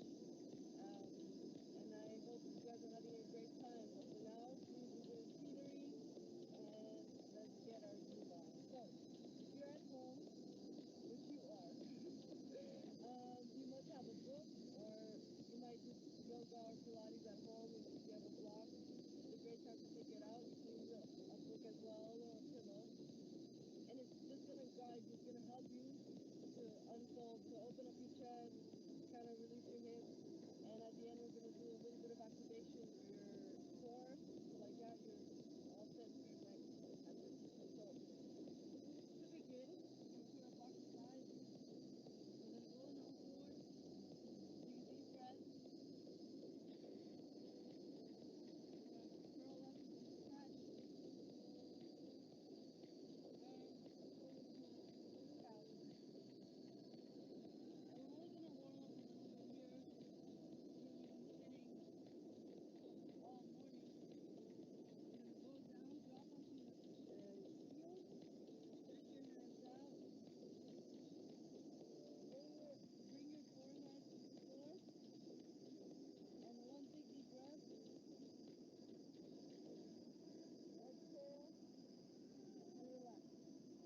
and I hope you guys are having a great time. But for now, please enjoy the scenery, and let's get our groove on. So, if you're at home, which you are, you must have a book, or you might just yoga or Pilates at home if you have a block. It's a great time to take it out. You can use a book as well, or a pillow. And it's just going to guide you, it's going to help you to unfold, to open up your chest, kind of release your hips. And at the end, we're going to do a little bit of activation for your core. So like that, you're all set for your next activity. So to begin, you put up off your side. We're going to roll on all fours. Take a deep breath. Curl up, stretch.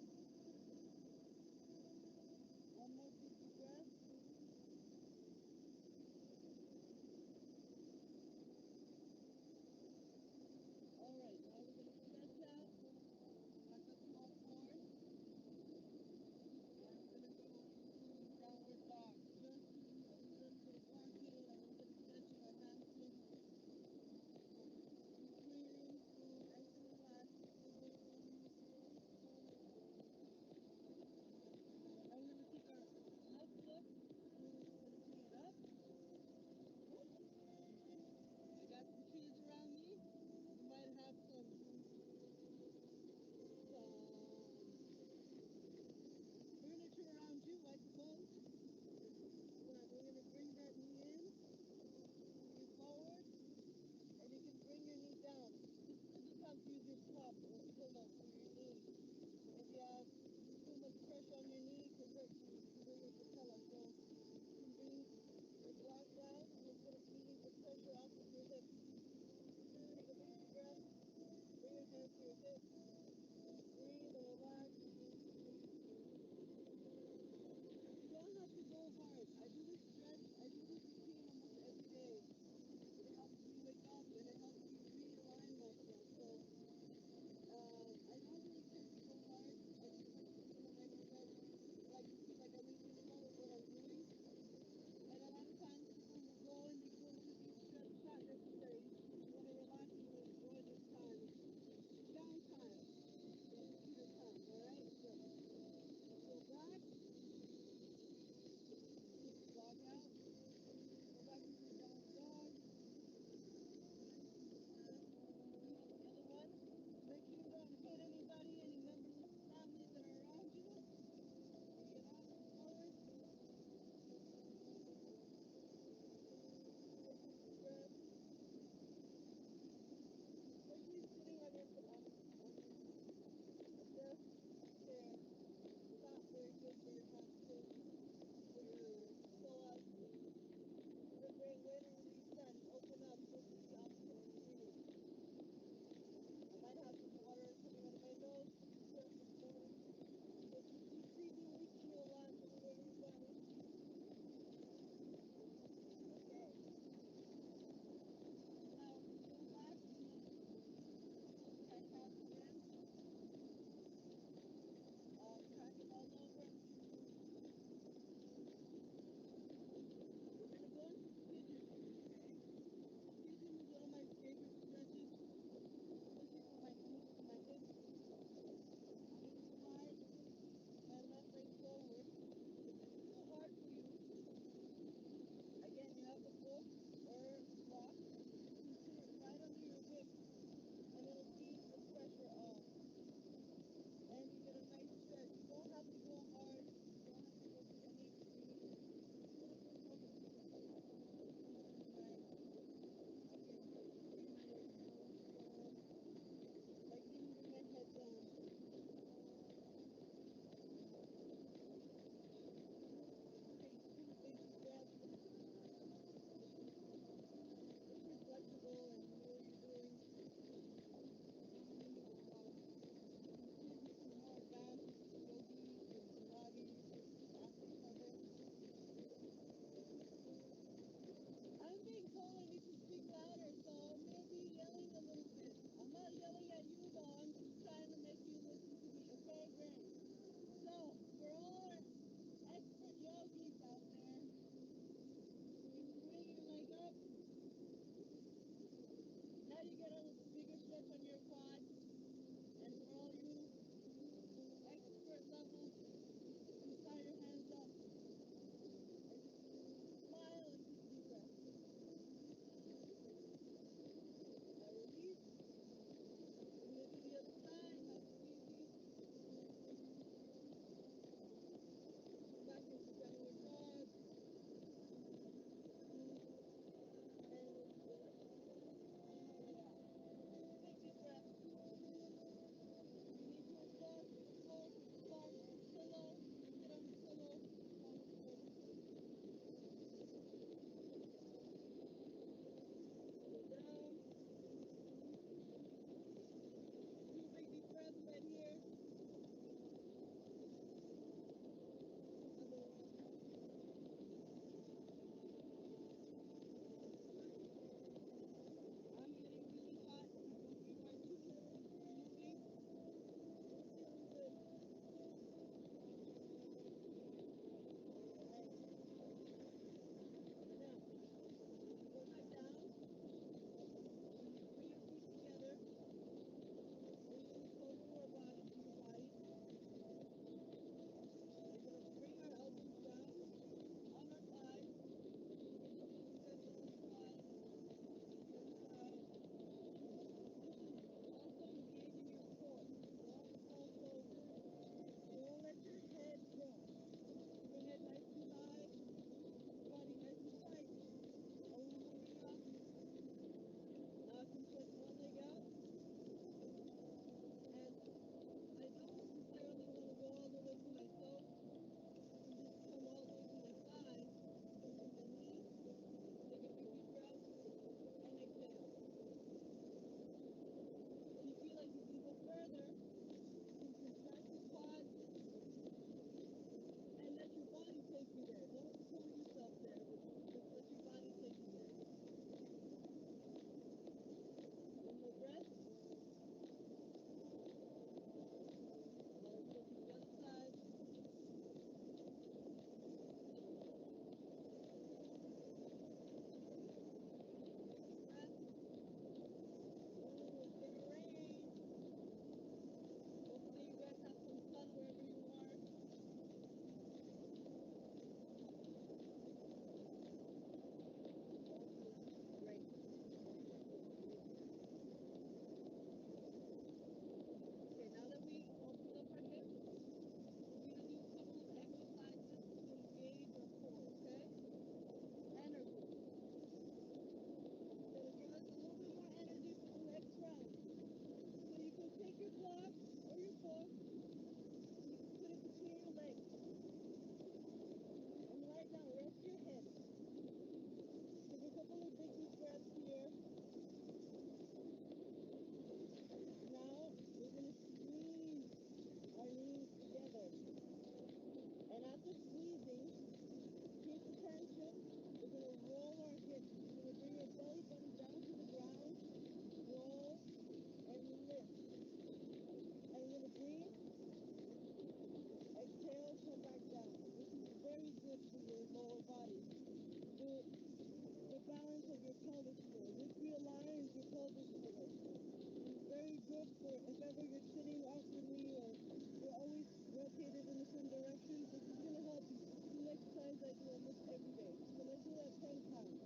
pelvic floor. This realigns your pelvic floor. It's very good for if ever you're sitting awkwardly or you're always rotated in the same direction. This is going to help you. This is an exercise I do almost every day. So let's do that 10 times.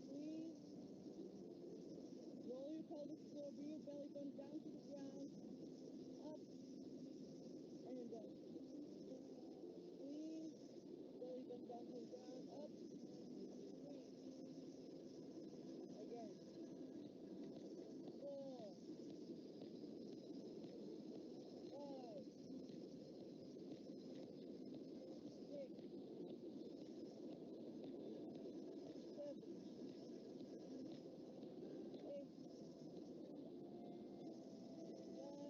Breathe. Roll your pelvic floor. Bring your belly button down to the ground. Up and down. Breathe. Belly button down to the ground. Up. Breathe. Again. 4, 5, 6, 7, 8, 9, 10. Alright.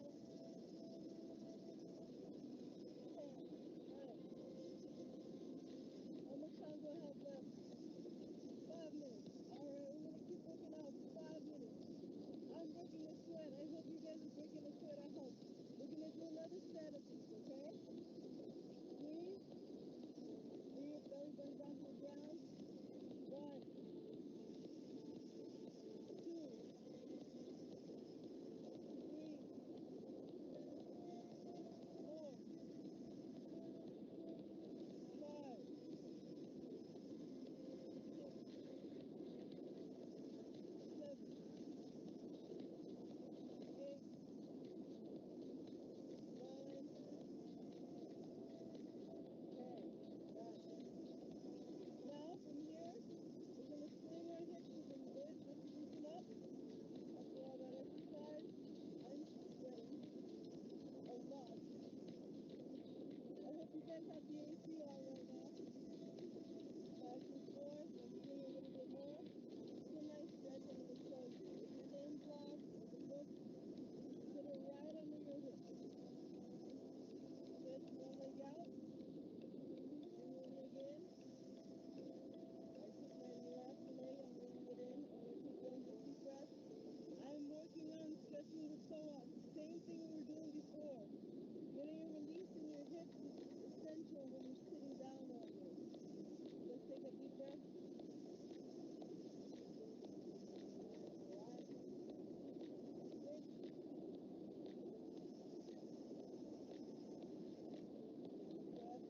How much time do I have left? 5 minutes. Alright, we're gonna keep working out for 5 minutes. I'm breaking a sweat. I hope you guys are breaking a sweat. I hope. We're gonna do another set of these, okay? Breathe. Bring your belly button down to the ground. 1, 2, 3, 4, 5, 6, 7, 8, 9, 10. Got it. Now from here, we're going to swing our hips a little bit, just loosen up. After all that exercise, I'm sweating a lot. I hope you guys have the AC on right now. Back and forth, and swing a little bit more. It's a nice stretch I'm going to show you. With your same block, with the book, put it right under your hip. Stretch one leg out, and one leg in. I took my left leg, I'm bringing it in. I'm going to keep going with deep breath. I'm working on stretching the psoas. Same thing we were doing before. Getting a release in your hips is essential when you're sitting down all day. Let's take a deep breath. Alright. Switch. Breath.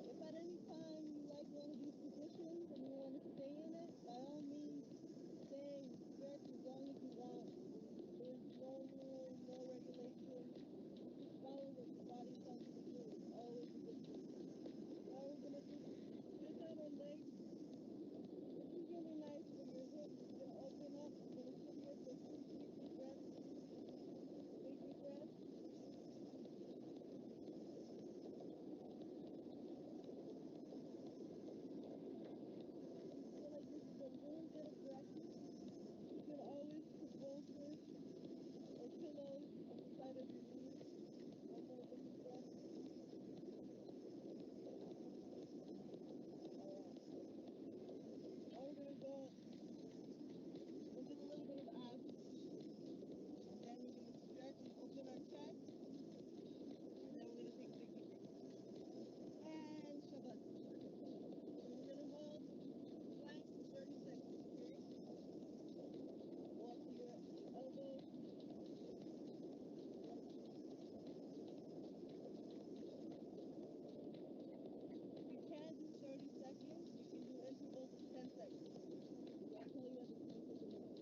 If at any time you like one of these positions and you want to stay in it, by all means, stay and stretch as long as you want. There's no rule, no regulation. Just follow what your body tells you to do. It's always a good thing. Now we're going to stretch out our legs. This is really nice for your hips. It's going to open up. It's going to sit here for 2 deep breaths. Big deep breath. I feel like this is a really good practice. You can always put bolsters or pillows on the side of your knees. I'm going to take a breath. Alright. Now we're going to go and do a little bit of abs. Then we're going to stretch and open our chest. And then we're going to take big deep breaths. And shabbat. And we're going to hold plank for 30 seconds, okay? Walk to your elbows. If you can't do 30 seconds, you can do intervals of 10 seconds. I'll tell you at the time of the minute.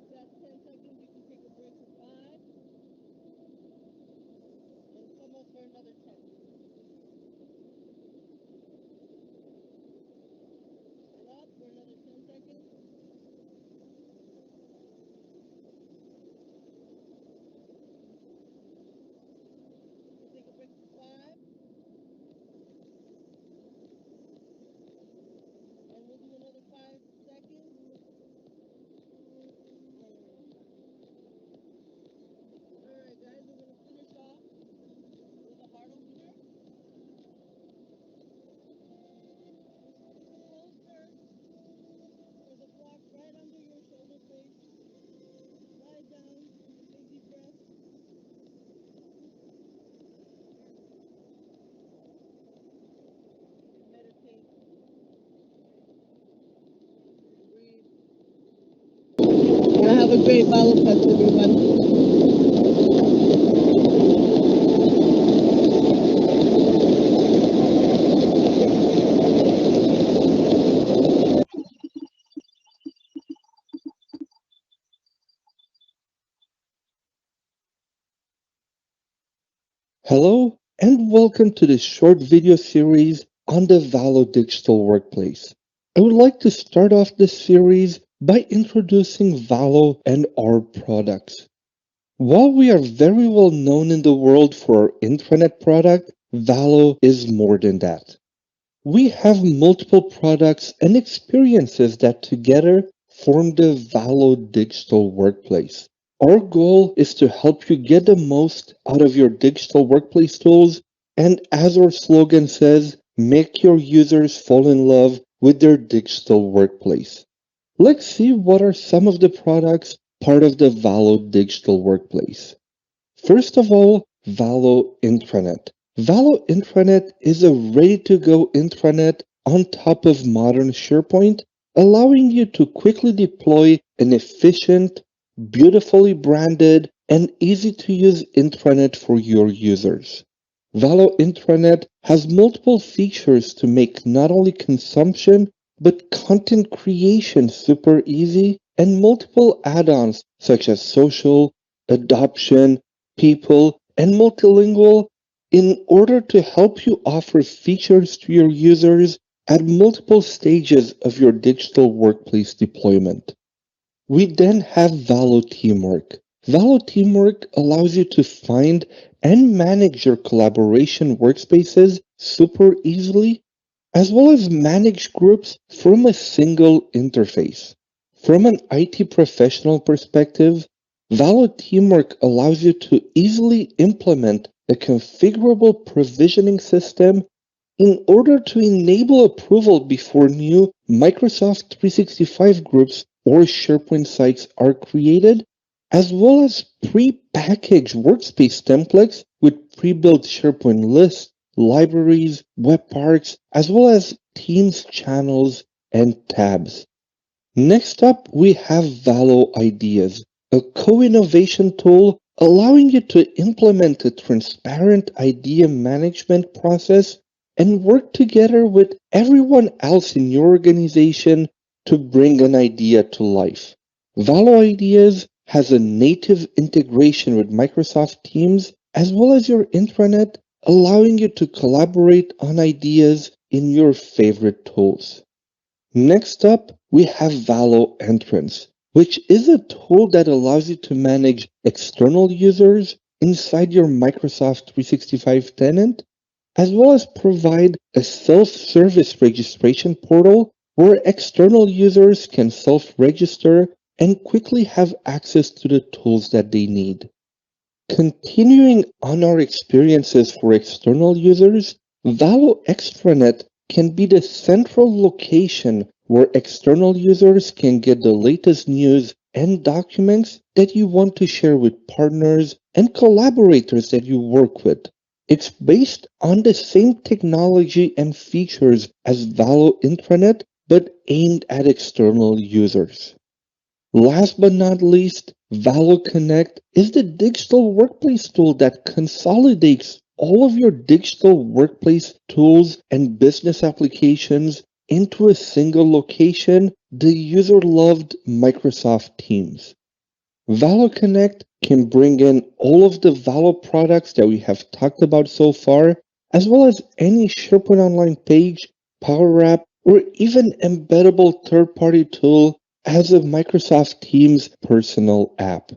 If that's 10 seconds, you can take a break for 5 and come up for another 10. And up for another 10 seconds. Take a break for 5. And we'll do another 5 seconds. Alright guys, we're going to finish off with a hard opener. great Valo Fest, everyone. Hello, and welcome to this short video series on the Valo Digital Workplace. I would like to start off this series by introducing Valo and our products. While we are very well known in the world for our intranet product, Valo is more than that. We have multiple products and experiences that together form the Valo Digital Workplace. Our goal is to help you get the most out of your digital workplace tools, and as our slogan says, make your users fall in love with their digital workplace. Let's see what are some of the products part of the Valo Digital Workplace. First of all, Valo Intranet. Valo Intranet is a ready-to-go intranet on top of modern SharePoint, allowing you to quickly deploy an efficient, beautifully branded, and easy-to-use intranet for your users. Valo Intranet has multiple features to make not only consumption, but content creation super easy, and multiple add-ons such as social, adoption, people, and multilingual in order to help you offer features to your users at multiple stages of your digital workplace deployment. We then have Valo Teamwork. Valo Teamwork allows you to find and manage your collaboration workspaces super easily, as well as manage groups from a single interface. From an IT professional perspective, Valo Teamwork allows you to easily implement a configurable provisioning system in order to enable approval before new Microsoft 365 groups or SharePoint sites are created, as well as pre-packaged workspace templates with pre-built SharePoint lists, libraries, webparks, as well as Teams channels and tabs. Next up, we have Valo Ideas, a co-innovation tool allowing you to implement a transparent idea management process and work together with everyone else in your organization to bring an idea to life. Valo Ideas has a native integration with Microsoft Teams as well as your intranet, allowing you to collaborate on ideas in your favorite tools. Next up, we have Valo Entrance, which is a tool that allows you to manage external users inside your Microsoft 365 tenant, as well as provide a self-service registration portal where external users can self-register and quickly have access to the tools that they need. Continuing on our experiences for external users, Valo Extranet can be the central location where external users can get the latest news and documents that you want to share with partners and collaborators that you work with. It's based on the same technology and features as Valo Intranet, but aimed at external users. Last but not least, Valo Connect is the digital workplace tool that consolidates all of your digital workplace tools and business applications into a single location, the user-loved Microsoft Teams. Valo Connect can bring in all of the Valo products that we have talked about so far, as well as any SharePoint Online page, Power App, or even embeddable third-party tool as a Microsoft Teams personal app.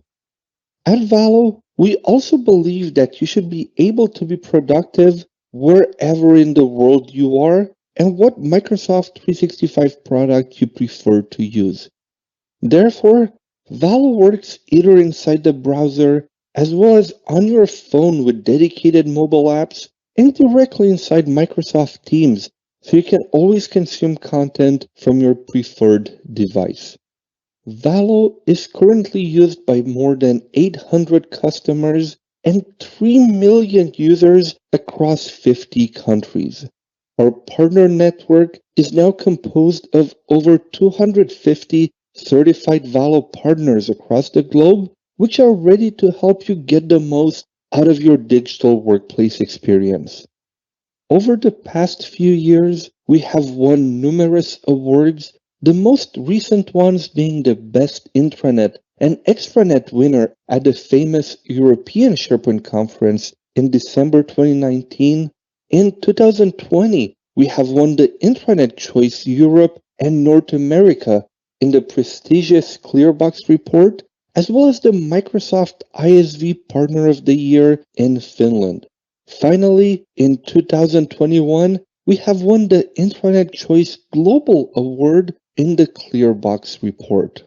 At Valo, we also believe that you should be able to be productive wherever in the world you are and what Microsoft 365 product you prefer to use. Therefore, Valo works either inside the browser as well as on your phone with dedicated mobile apps and directly inside Microsoft Teams, so you can always consume content from your preferred device. Valo is currently used by more than 800 customers and 3 million users across 50 countries. Our partner network is now composed of over 250 certified Valo partners across the globe, which are ready to help you get the most out of your digital workplace experience. Over the past few years, we have won numerous awards, the most recent ones being the Best Intranet and Extranet winner at the famous European SharePoint Conference in December 2019. In 2020, we have won the Intranet Choice Europe and North America in the prestigious Clearbox report, as well as the Microsoft ISV Partner of the Year in Finland. Finally, in 2021, we have won the Intranet Choice Global Award in the Clearbox report.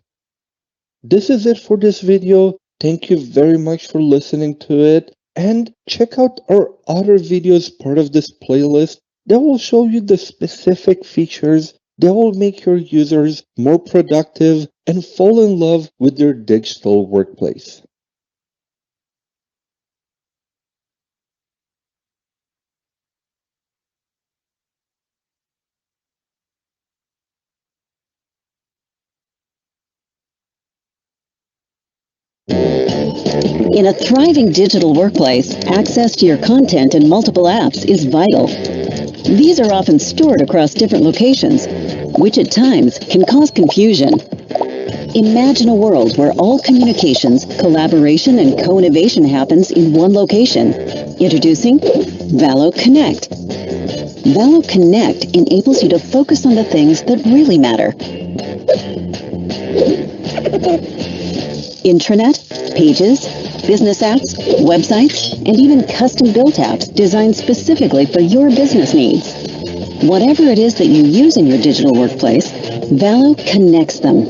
This is it for this video. Thank you very much for listening to it, and check out our other videos part of this playlist that will show you the specific features that will make your users more productive and fall in love with their digital workplace. In a thriving digital workplace, access to your content in multiple apps is vital. These are often stored across different locations, which at times can cause confusion. Imagine a world where all communications, collaboration, and co-innovation happens in one location. Introducing Valo Connect. Valo Connect enables you to focus on the things that really matter. Intranet, pages, business apps, websites, and even custom-built apps designed specifically for your business needs. Whatever it is that you use in your digital workplace, Valo connects them,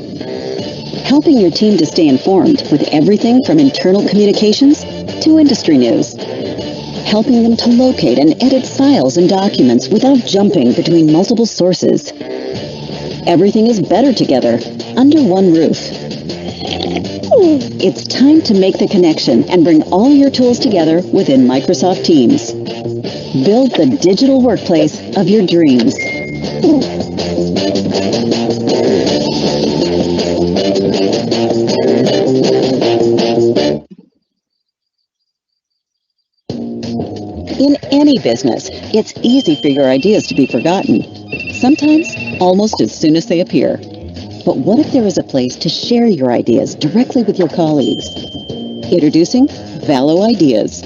helping your team to stay informed with everything from internal communications to industry news, helping them to locate and edit files and documents without jumping between multiple sources. Everything is better together, under one roof. It's time to make the connection and bring all your tools together within Microsoft Teams. Build the digital workplace of your dreams. In any business, it's easy for your ideas to be forgotten, sometimes almost as soon as they appear. But what if there was a place to share your ideas directly with your colleagues? Introducing Valo Ideas.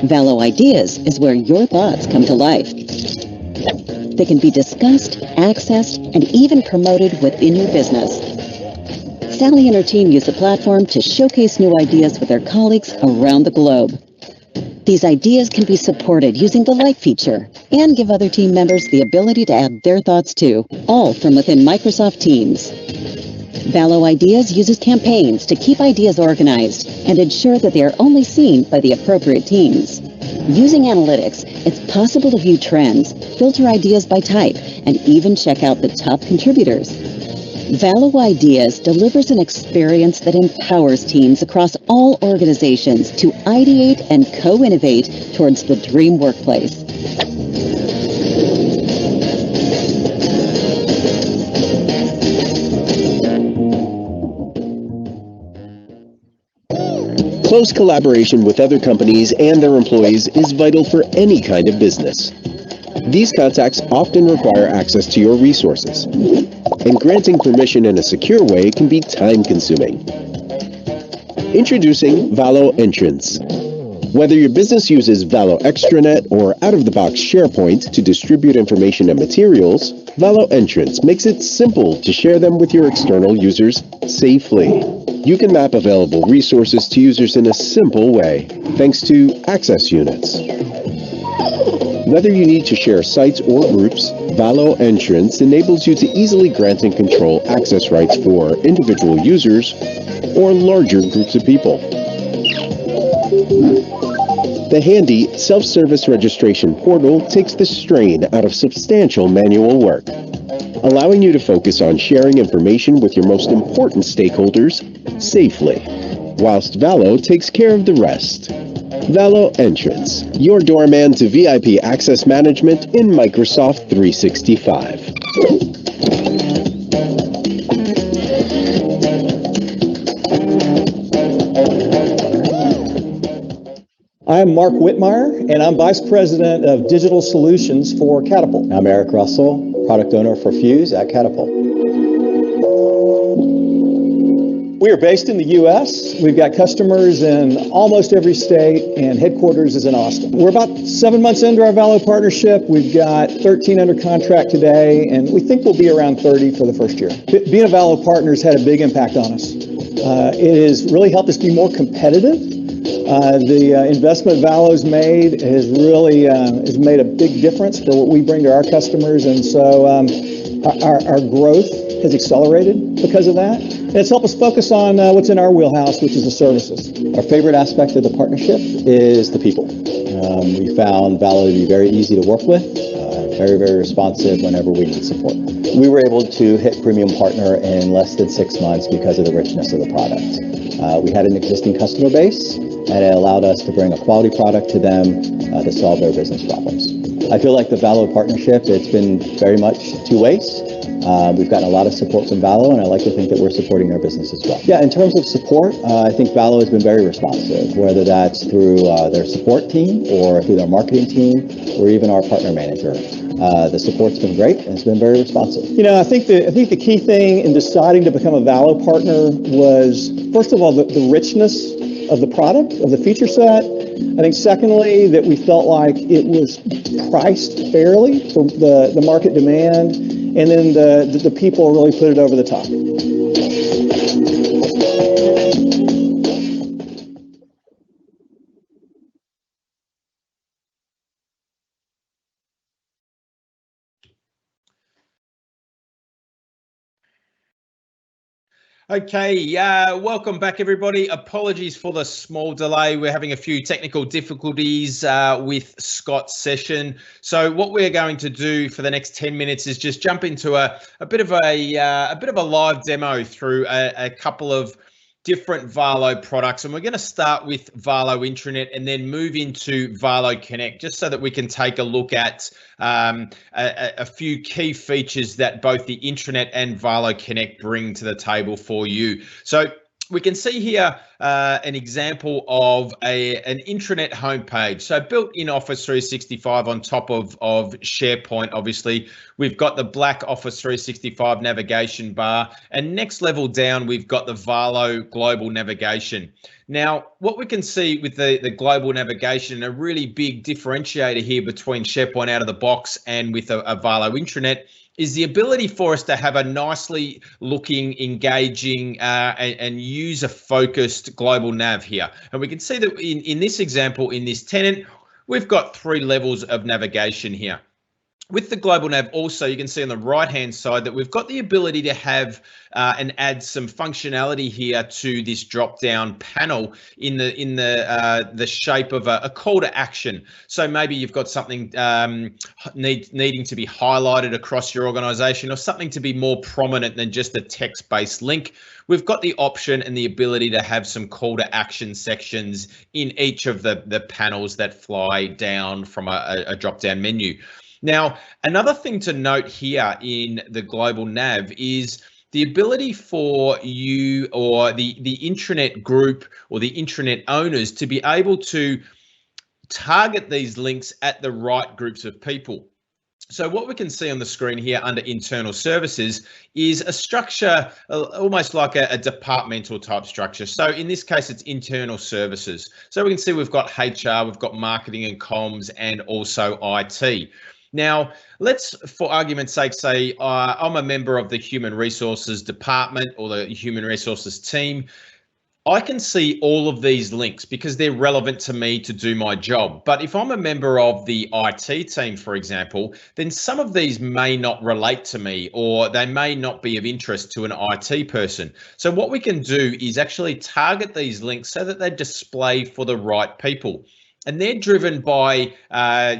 Valo Ideas is where your thoughts come to life. They can be discussed, accessed, and even promoted within your business. Sally and her team use the platform to showcase new ideas with their colleagues around the globe. These ideas can be supported using the Like feature and give other team members the ability to add their thoughts too, all from within Microsoft Teams. Valo Ideas uses campaigns to keep ideas organized and ensure that they are only seen by the appropriate teams. Using analytics, it's possible to view trends, filter ideas by type, and even check out the top contributors. Valo Ideas delivers an experience that empowers teams across all organizations to ideate and co-innovate towards the dream workplace. Close collaboration with other companies and their employees is vital for any kind of business. These contacts often require access to your resources, and granting permission in a secure way can be time-consuming. Introducing Valo Entrance. Whether your business uses Valo Extranet or out-of-the-box SharePoint to distribute information and materials, Valo Entrance makes it simple to share them with your external users safely. You can map available resources to users in a simple way, thanks to access units. Whether you need to share sites or groups, Valo Entrance enables you to easily grant and control access rights for individual users or larger groups of people. The handy self-service registration portal takes the strain out of substantial manual work, allowing you to focus on sharing information with your most important stakeholders safely, whilst Valo takes care of the rest. Valo Entrance, your doorman to VIP access management in Microsoft 365. I'm Mark Whitmire, and I'm Vice President of Digital Solutions for Catapult. I'm Eric Russell, Product Owner for Fuse at Catapult. We are based in the U.S. We've got customers in almost every state, and headquarters is in Austin. We're about 7 months into our Valo partnership. We've got 13 under contract today, and we think we'll be around 30 for the first year. Being a Valo partner has had a big impact on us. It has really helped us be more competitive. The investment Valo's made has really has made a big difference for what we bring to our customers, and so our growth has accelerated because of that. And it's helped us focus on what's in our wheelhouse, which is the services. Our favorite aspect of the partnership is the people. We found Valo to be very easy to work with, very, very responsive whenever we need support. We were able to hit Premium Partner in less than 6 months because of the richness of the product. We had an existing customer base, and it allowed us to bring a quality product to them to solve their business problems. I feel like the Valo partnership, it's been very much two ways. We've gotten a lot of support from Valo, and I like to think that we're supporting their business as well. Yeah, in terms of support, I think Valo has been very responsive, whether that's through their support team or through their marketing team or even our partner manager. The support's been great, and it's been very responsive. You know, I think the key thing in deciding to become a Valo partner was, first of all, the richness of the product, of the feature set. I think secondly, that we felt like it was priced fairly for the market demand, and then the people really put it over the top. Okay, welcome back, everybody. Apologies for the small delay. We're having a few technical difficulties with Scott's session. So what we're going to do for the next 10 minutes is just jump into a bit of a live demo through a couple of different Valo products, and we're going to start with Valo Intranet and then move into Valo Connect, just so that we can take a look at a few key features that both the Intranet and Valo Connect bring to the table for you. So we can see here an example of an intranet homepage. So built in Office 365 on top of SharePoint, obviously. We've got the black Office 365 navigation bar, and next level down, we've got the Valo global navigation. Now, what we can see with the global navigation, a really big differentiator here between SharePoint out of the box and with a Valo intranet, is the ability for us to have a nicely looking, engaging and user-focused global nav here. And we can see that in this example, in this tenant, we've got 3 levels of navigation here. With the global nav also, you can see on the right-hand side that we've got the ability to have and add some functionality here to this drop-down panel in the shape of a call to action. So maybe you've got something needing to be highlighted across your organization, or something to be more prominent than just a text-based link. We've got the option and the ability to have some call to action sections in each of the panels that fly down from a drop-down menu. Now, another thing to note here in the global nav is the ability for you or the intranet group or the intranet owners to be able to target these links at the right groups of people. So what we can see on the screen here under internal services is a structure almost like a departmental type structure. So in this case, it's internal services. So we can see we've got HR, we've got marketing and comms, and also IT. Now, let's, for argument's sake, say I'm a member of the human resources department or the human resources team. I can see all of these links because they're relevant to me to do my job. But if I'm a member of the IT team, for example, then some of these may not relate to me, or they may not be of interest to an IT person. So what we can do is actually target these links so that they display for the right people. And they're driven by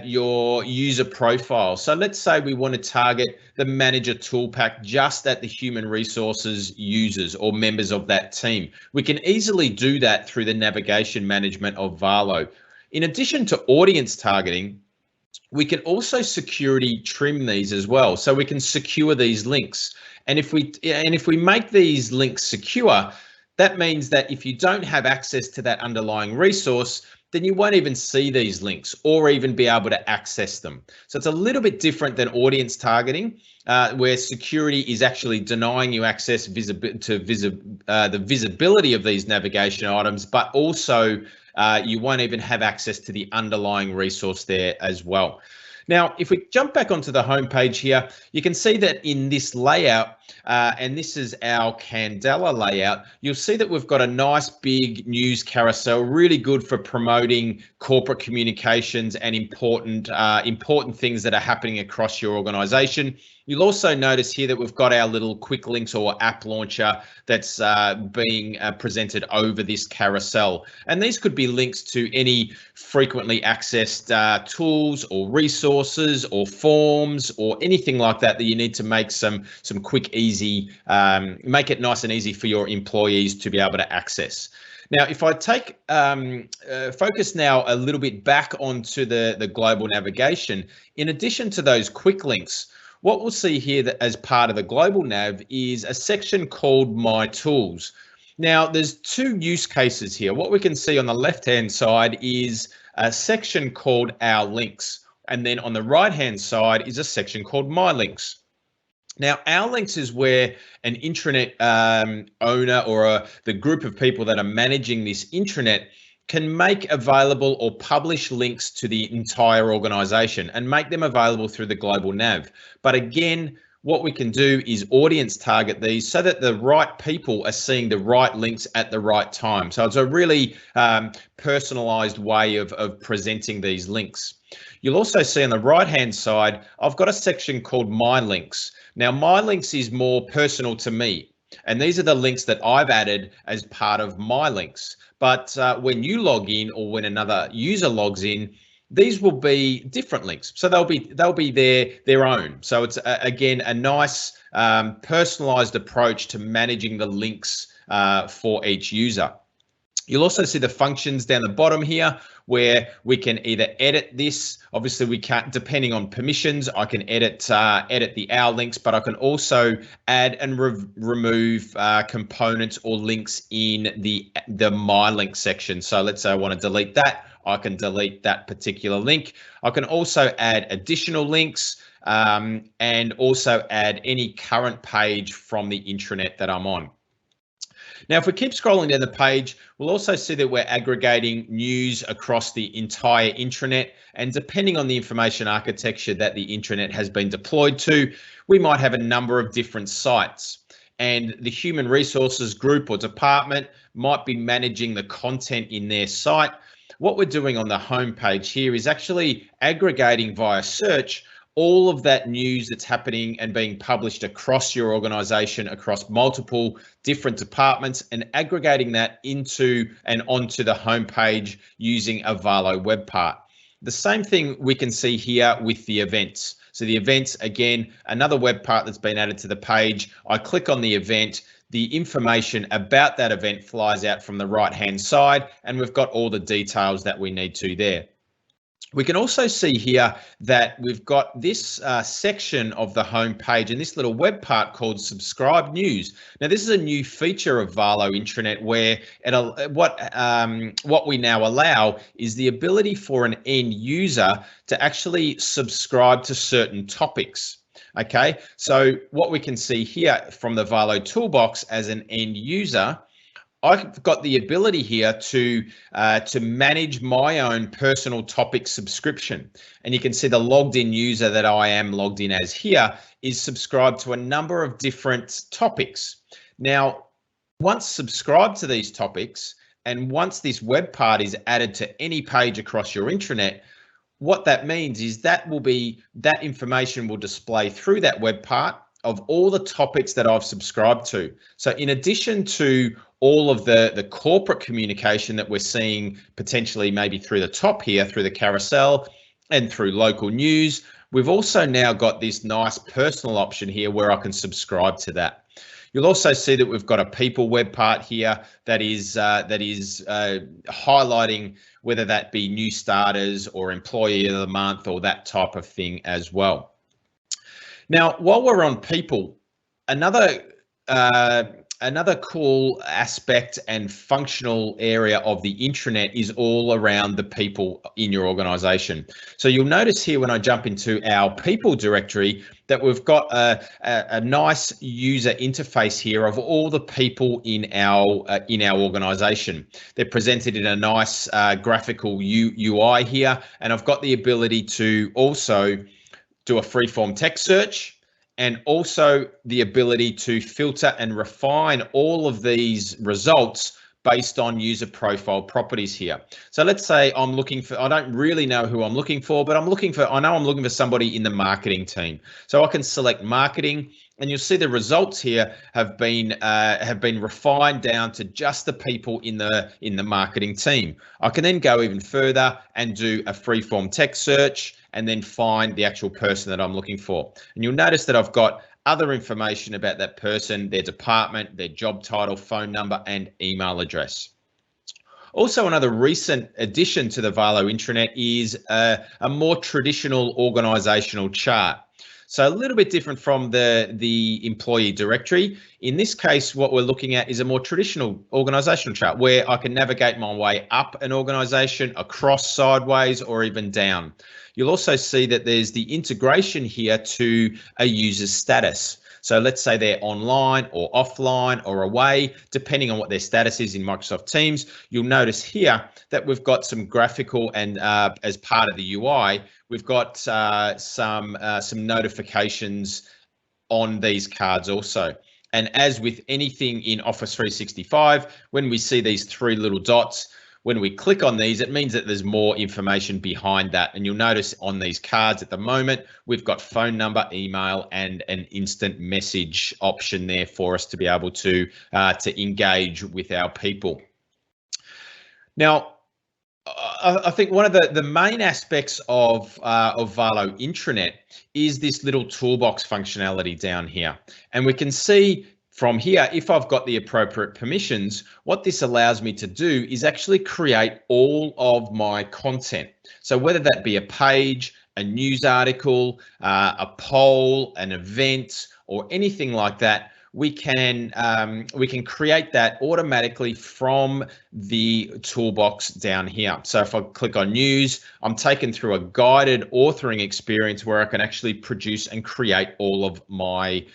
your user profile. So let's say we want to target the manager tool pack just at the human resources users or members of that team. We can easily do that through the navigation management of Valo. In addition to audience targeting, we can also security trim these as well. So we can secure these links. And if we make these links secure, That means that if you don't have access to that underlying resource, then you won't even see these links or even be able to access them. So it's a little bit different than audience targeting, where security is actually denying you access to the visibility of these navigation items, but also you won't even have access to the underlying resource there as well. Now, if we jump back onto the homepage here, you can see that in this layout, and this is our Candela layout, you'll see that we've got a nice big news carousel, really good for promoting corporate communications and important things that are happening across your organization. You'll also notice here that we've got our little quick links or app launcher that's being presented over this carousel. And these could be links to any frequently accessed tools or resources or forms or anything like that that you need to make some quick, easy, make it nice and easy for your employees to be able to access. Now, if I take focus now a little bit back onto the global navigation, in addition to those quick links, what we'll see here that as part of the global nav is a section called My Tools. Now, there's two use cases here. What we can see on the left-hand side is a section called Our Links. And then on the right-hand side is a section called My Links. Now, Our Links is where an intranet owner or the group of people that are managing this intranet can make available or publish links to the entire organization and make them available through the global nav. But again, what we can do is audience target these so that the right people are seeing the right links at the right time. So it's a really personalized way of presenting these links. You'll also see on the right-hand side, I've got a section called My Links. Now, My Links is more personal to me. And these are the links that I've added as part of my links. But when you log in or when another user logs in, these will be different links. So they'll be their own. So it's again a nice personalized approach to managing the links for each user. You'll also see the functions down the bottom here where we can either edit this. Obviously, we can't, depending on permissions, I can edit the Our Links, but I can also add and remove components or links in the My Link section. So let's say I want to delete that. I can delete that particular link. I can also add additional links and also add any current page from the intranet that I'm on. Now, if we keep scrolling down the page, we'll also see that we're aggregating news across the entire intranet. And depending on the information architecture that the intranet has been deployed to, we might have a number of different sites. And the human resources group or department might be managing the content in their site. What we're doing on the home page here is actually aggregating via search all of that news that's happening and being published across your organization, across multiple different departments, and aggregating that into and onto the homepage using a Valo web part. The same thing we can see here with the events. So the events, again, another web part that's been added to the page. I click on the event, the information about that event flies out from the right-hand side, and we've got all the details that we need to there. We can also see here that we've got this section of the home page and this little web part called Subscribe News. Now, this is a new feature of Valo Intranet where what we now allow is the ability for an end user to actually subscribe to certain topics. Okay, so what we can see here from the Valo toolbox as an end user, I've got the ability here to manage my own personal topic subscription. And you can see the logged in user that I am logged in as here is subscribed to a number of different topics. Now, once subscribed to these topics, and once this web part is added to any page across your intranet, what that means is that information will display through that web part of all the topics that I've subscribed to. So in addition to all of the corporate communication that we're seeing potentially maybe through the top here, through the carousel and through local news, we've also now got this nice personal option here where I can subscribe to that. You'll also see that we've got a people web part here that is highlighting whether that be new starters or employee of the month or that type of thing as well. Now, while we're on people, another another cool aspect and functional area of the intranet is all around the people in your organization. So you'll notice here when I jump into our people directory that we've got a nice user interface here of all the people in our organization. They're presented in a nice graphical UI here, and I've got the ability to also do a freeform text search, and also the ability to filter and refine all of these results based on user profile properties here. So let's say I'm looking for, I don't really know who I'm looking for, but I know I'm looking for somebody in the marketing team. So I can select marketing, and you'll see the results here have been refined down to just the people in the marketing team. I can then go even further and do a freeform text search and then find the actual person that I'm looking for. And you'll notice that I've got other information about that person, their department, their job title, phone number, and email address. Also, another recent addition to the Valo intranet is a more traditional organizational chart. So a little bit different from the employee directory. In this case, what we're looking at is a more traditional organizational chart where I can navigate my way up an organization, across, sideways, or even down. You'll also see that there's the integration here to a user's status. So let's say they're online or offline or away, depending on what their status is in Microsoft Teams. You'll notice here that we've got some graphical and as part of the UI, we've got some notifications on these cards also. And as with anything in Office 365, when we see these three little dots, when we click on these, it means that there's more information behind that. And you'll notice on these cards at the moment, we've got phone number, email, and an instant message option there for us to be able to engage with our people. Now, I think one of the main aspects of Valo intranet is this little toolbox functionality down here. And we can see from here, if I've got the appropriate permissions, what this allows me to do is actually create all of my content. So whether that be a page, a news article, a poll, an event, or anything like that, we can create that automatically from the toolbox down here. So if I click on news, I'm taken through a guided authoring experience where I can actually produce and create all of my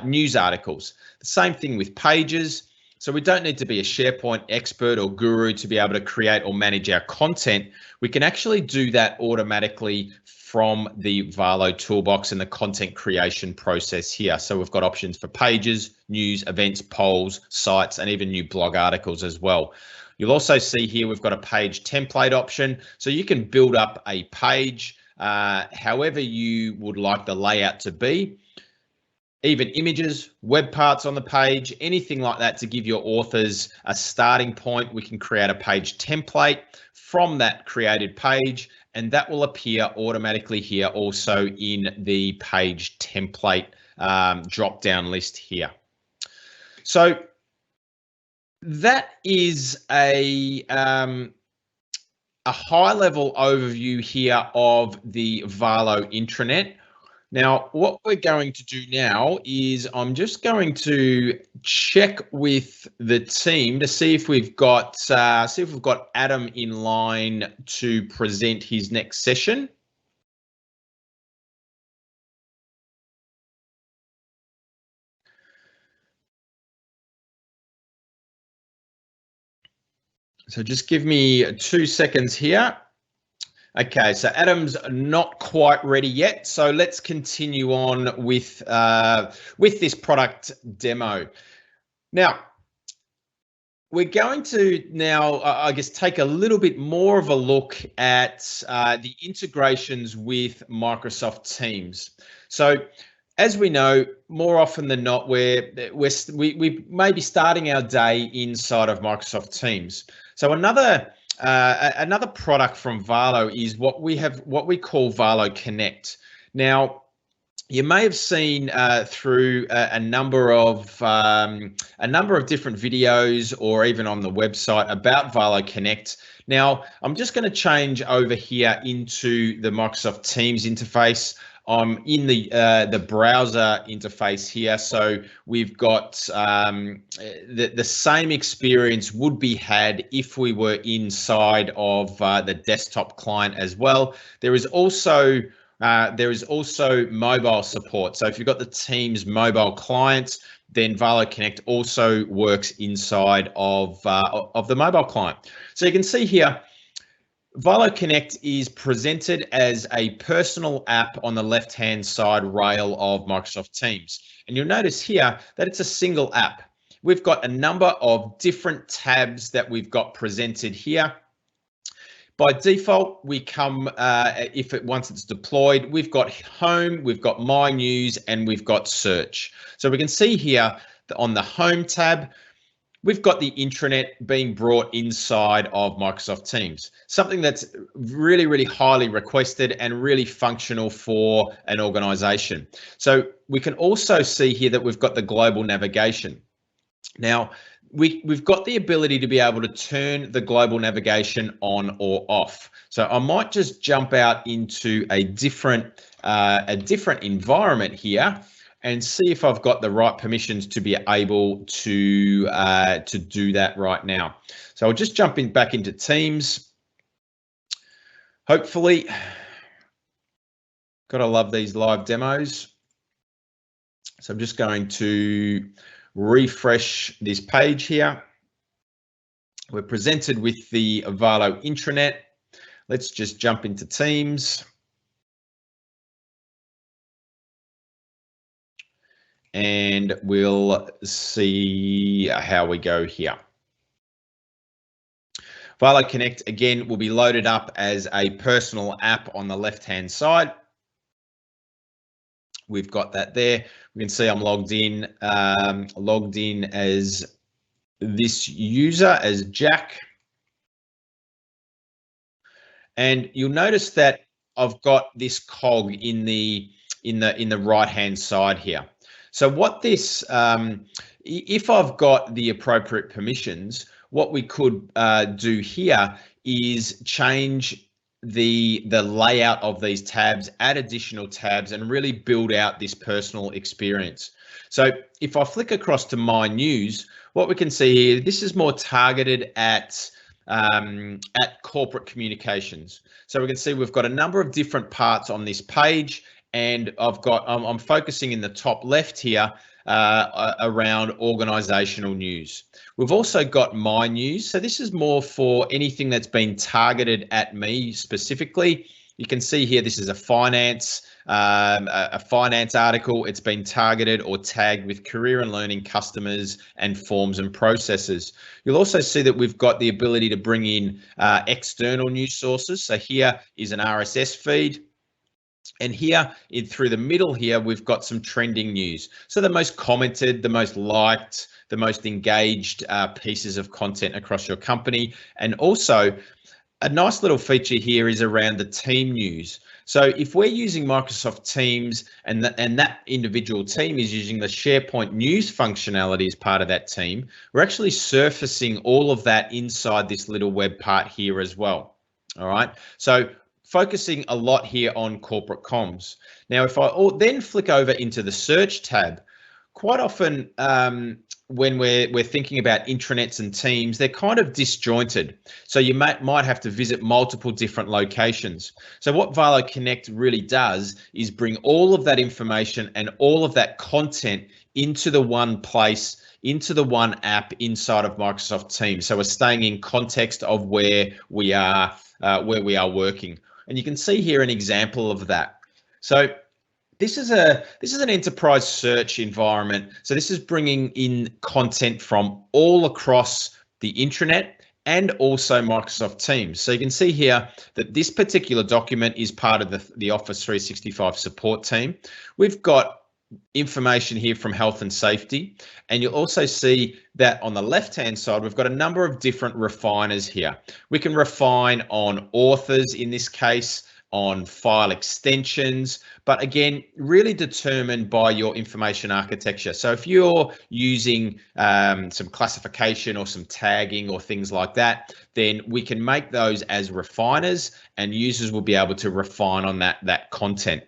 news articles. The same thing with pages. So we don't need to be a SharePoint expert or guru to be able to create or manage our content. We can actually do that automatically from the Valo toolbox and the content creation process here. So we've got options for pages, news, events, polls, sites, and even new blog articles as well. You'll also see here we've got a page template option. So you can build up a page however you would like the layout to be. Even images, web parts on the page, anything like that to give your authors a starting point. We can create a page template from that created page, and that will appear automatically here also in the page template drop-down list here. So that is a high-level overview here of the Valo intranet. Now, what we're going to do now is I'm just going to check with the team to see if we've got Adam in line to present his next session. So just give me 2 seconds here. Okay, so Adam's not quite ready yet, so let's continue on with this product demo. Now, we're going to now, I guess, take a little bit more of a look at the integrations with Microsoft Teams. So, as we know, more often than not, we may be starting our day inside of Microsoft Teams. So another product from Valo is what we call Valo Connect. Now, you may have seen through a number of different videos or even on the website about Valo Connect. Now, I'm just going to change over here into the Microsoft Teams interface. I'm in the browser interface here, so we've got the same experience would be had if we were inside of the desktop client as well. There is also mobile support. So if you've got the Teams mobile client, then Valo Connect also works inside of the mobile client. So you can see here, Valo Connect is presented as a personal app on the left-hand side rail of Microsoft Teams. And you'll notice here that it's a single app. We've got a number of different tabs that we've got presented here. By default, we come, once it's deployed, we've got Home, we've got My News, and we've got Search. So we can see here that on the Home tab, we've got the intranet being brought inside of Microsoft Teams, something that's really, really highly requested and really functional for an organization. So we can also see here that we've got the global navigation. Now, we've got the ability to be able to turn the global navigation on or off. So I might just jump out into a different environment here and see if I've got the right permissions to be able to do that right now. So I'll just jump back into Teams. Hopefully, gotta love these live demos. So I'm just going to refresh this page here. We're presented with the Valo intranet. Let's just jump into Teams. And we'll see how we go here. Valo Connect, again, will be loaded up as a personal app on the left-hand side. We've got that there. We can see I'm logged in as this user, as Jack. And you'll notice that I've got this cog in the right-hand side here. So what this, if I've got the appropriate permissions, what we could do here is change the layout of these tabs, add additional tabs, and really build out this personal experience. So if I flick across to My News, what we can see here, this is more targeted at corporate communications. So we can see we've got a number of different parts on this page. And I'm focusing in the top left here around organizational news. We've also got My News. So this is more for anything that's been targeted at me specifically. You can see here, this is a finance article. It's been targeted or tagged with career and learning customers and forms and processes. You'll also see that we've got the ability to bring in external news sources. So here is an RSS feed. And here through the middle here, we've got some trending news. So the most commented, the most liked, the most engaged pieces of content across your company. And also a nice little feature here is around the team news. So if we're using Microsoft Teams and that individual team is using the SharePoint news functionality as part of that team, we're actually surfacing all of that inside this little web part here as well. All right. So focusing a lot here on corporate comms. Now, if I then flick over into the search tab, quite often when we're thinking about intranets and teams, they're kind of disjointed. So you might have to visit multiple different locations. So what Valo Connect really does is bring all of that information and all of that content into the one place, into the one app inside of Microsoft Teams. So we're staying in context of where we are working. And you can see here an example of that. So this is an enterprise search environment. So this is bringing in content from all across the intranet and also Microsoft Teams. So you can see here that this particular document is part of the Office 365 support team. We've got information here from health and safety, and you'll also see that on the left-hand side, we've got a number of different refiners here. We can refine on authors in this case, on file extensions, but again, really determined by your information architecture. So if you're using some classification or some tagging or things like that, then we can make those as refiners and users will be able to refine on that content.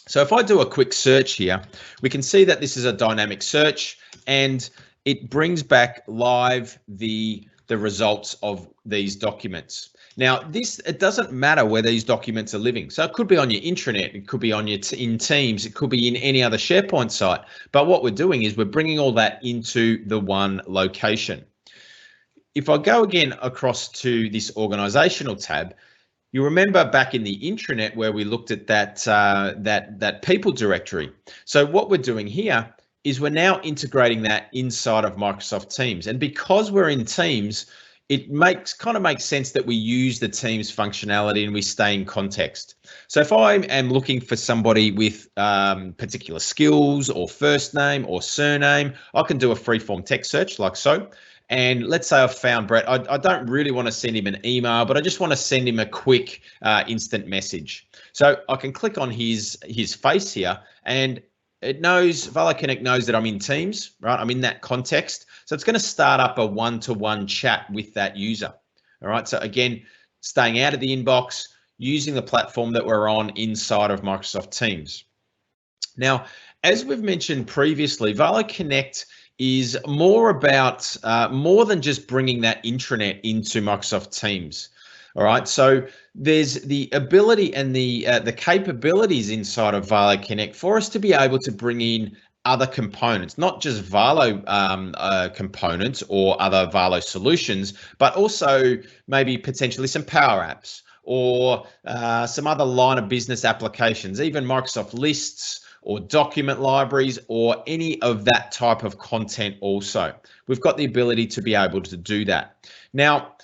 So if I do a quick search here, we can see that this is a dynamic search, and it brings back live the results of these documents. Now, it doesn't matter where these documents are living. So it could be on your intranet, it could be on your in Teams, it could be in any other SharePoint site. But what we're doing is we're bringing all that into the one location. If I go again across to this organizational tab, you remember back in the intranet where we looked at that people directory. So what we're doing here is we're now integrating that inside of Microsoft Teams. And because we're in Teams, it kind of makes sense that we use the Teams functionality and we stay in context. So if I am looking for somebody with particular skills or first name or surname, I can do a freeform text search like so. And let's say I've found Brett. I don't really want to send him an email, but I just want to send him a quick instant message. So I can click on his face here, and it knows, Valo Connect knows that I'm in Teams, right? I'm in that context. So it's going to start up a one-to-one chat with that user. All right. So again, staying out of the inbox, using the platform that we're on inside of Microsoft Teams. Now, as we've mentioned previously, Valo Connect is more about more than just bringing that intranet into Microsoft Teams. All right, so there's the ability and the capabilities inside of Valo Connect for us to be able to bring in other components, not just Valo components or other Valo solutions, but also maybe potentially some Power Apps or some other line of business applications, even Microsoft Lists or document libraries or any of that type of content also. We've got the ability to be able to do that. Now,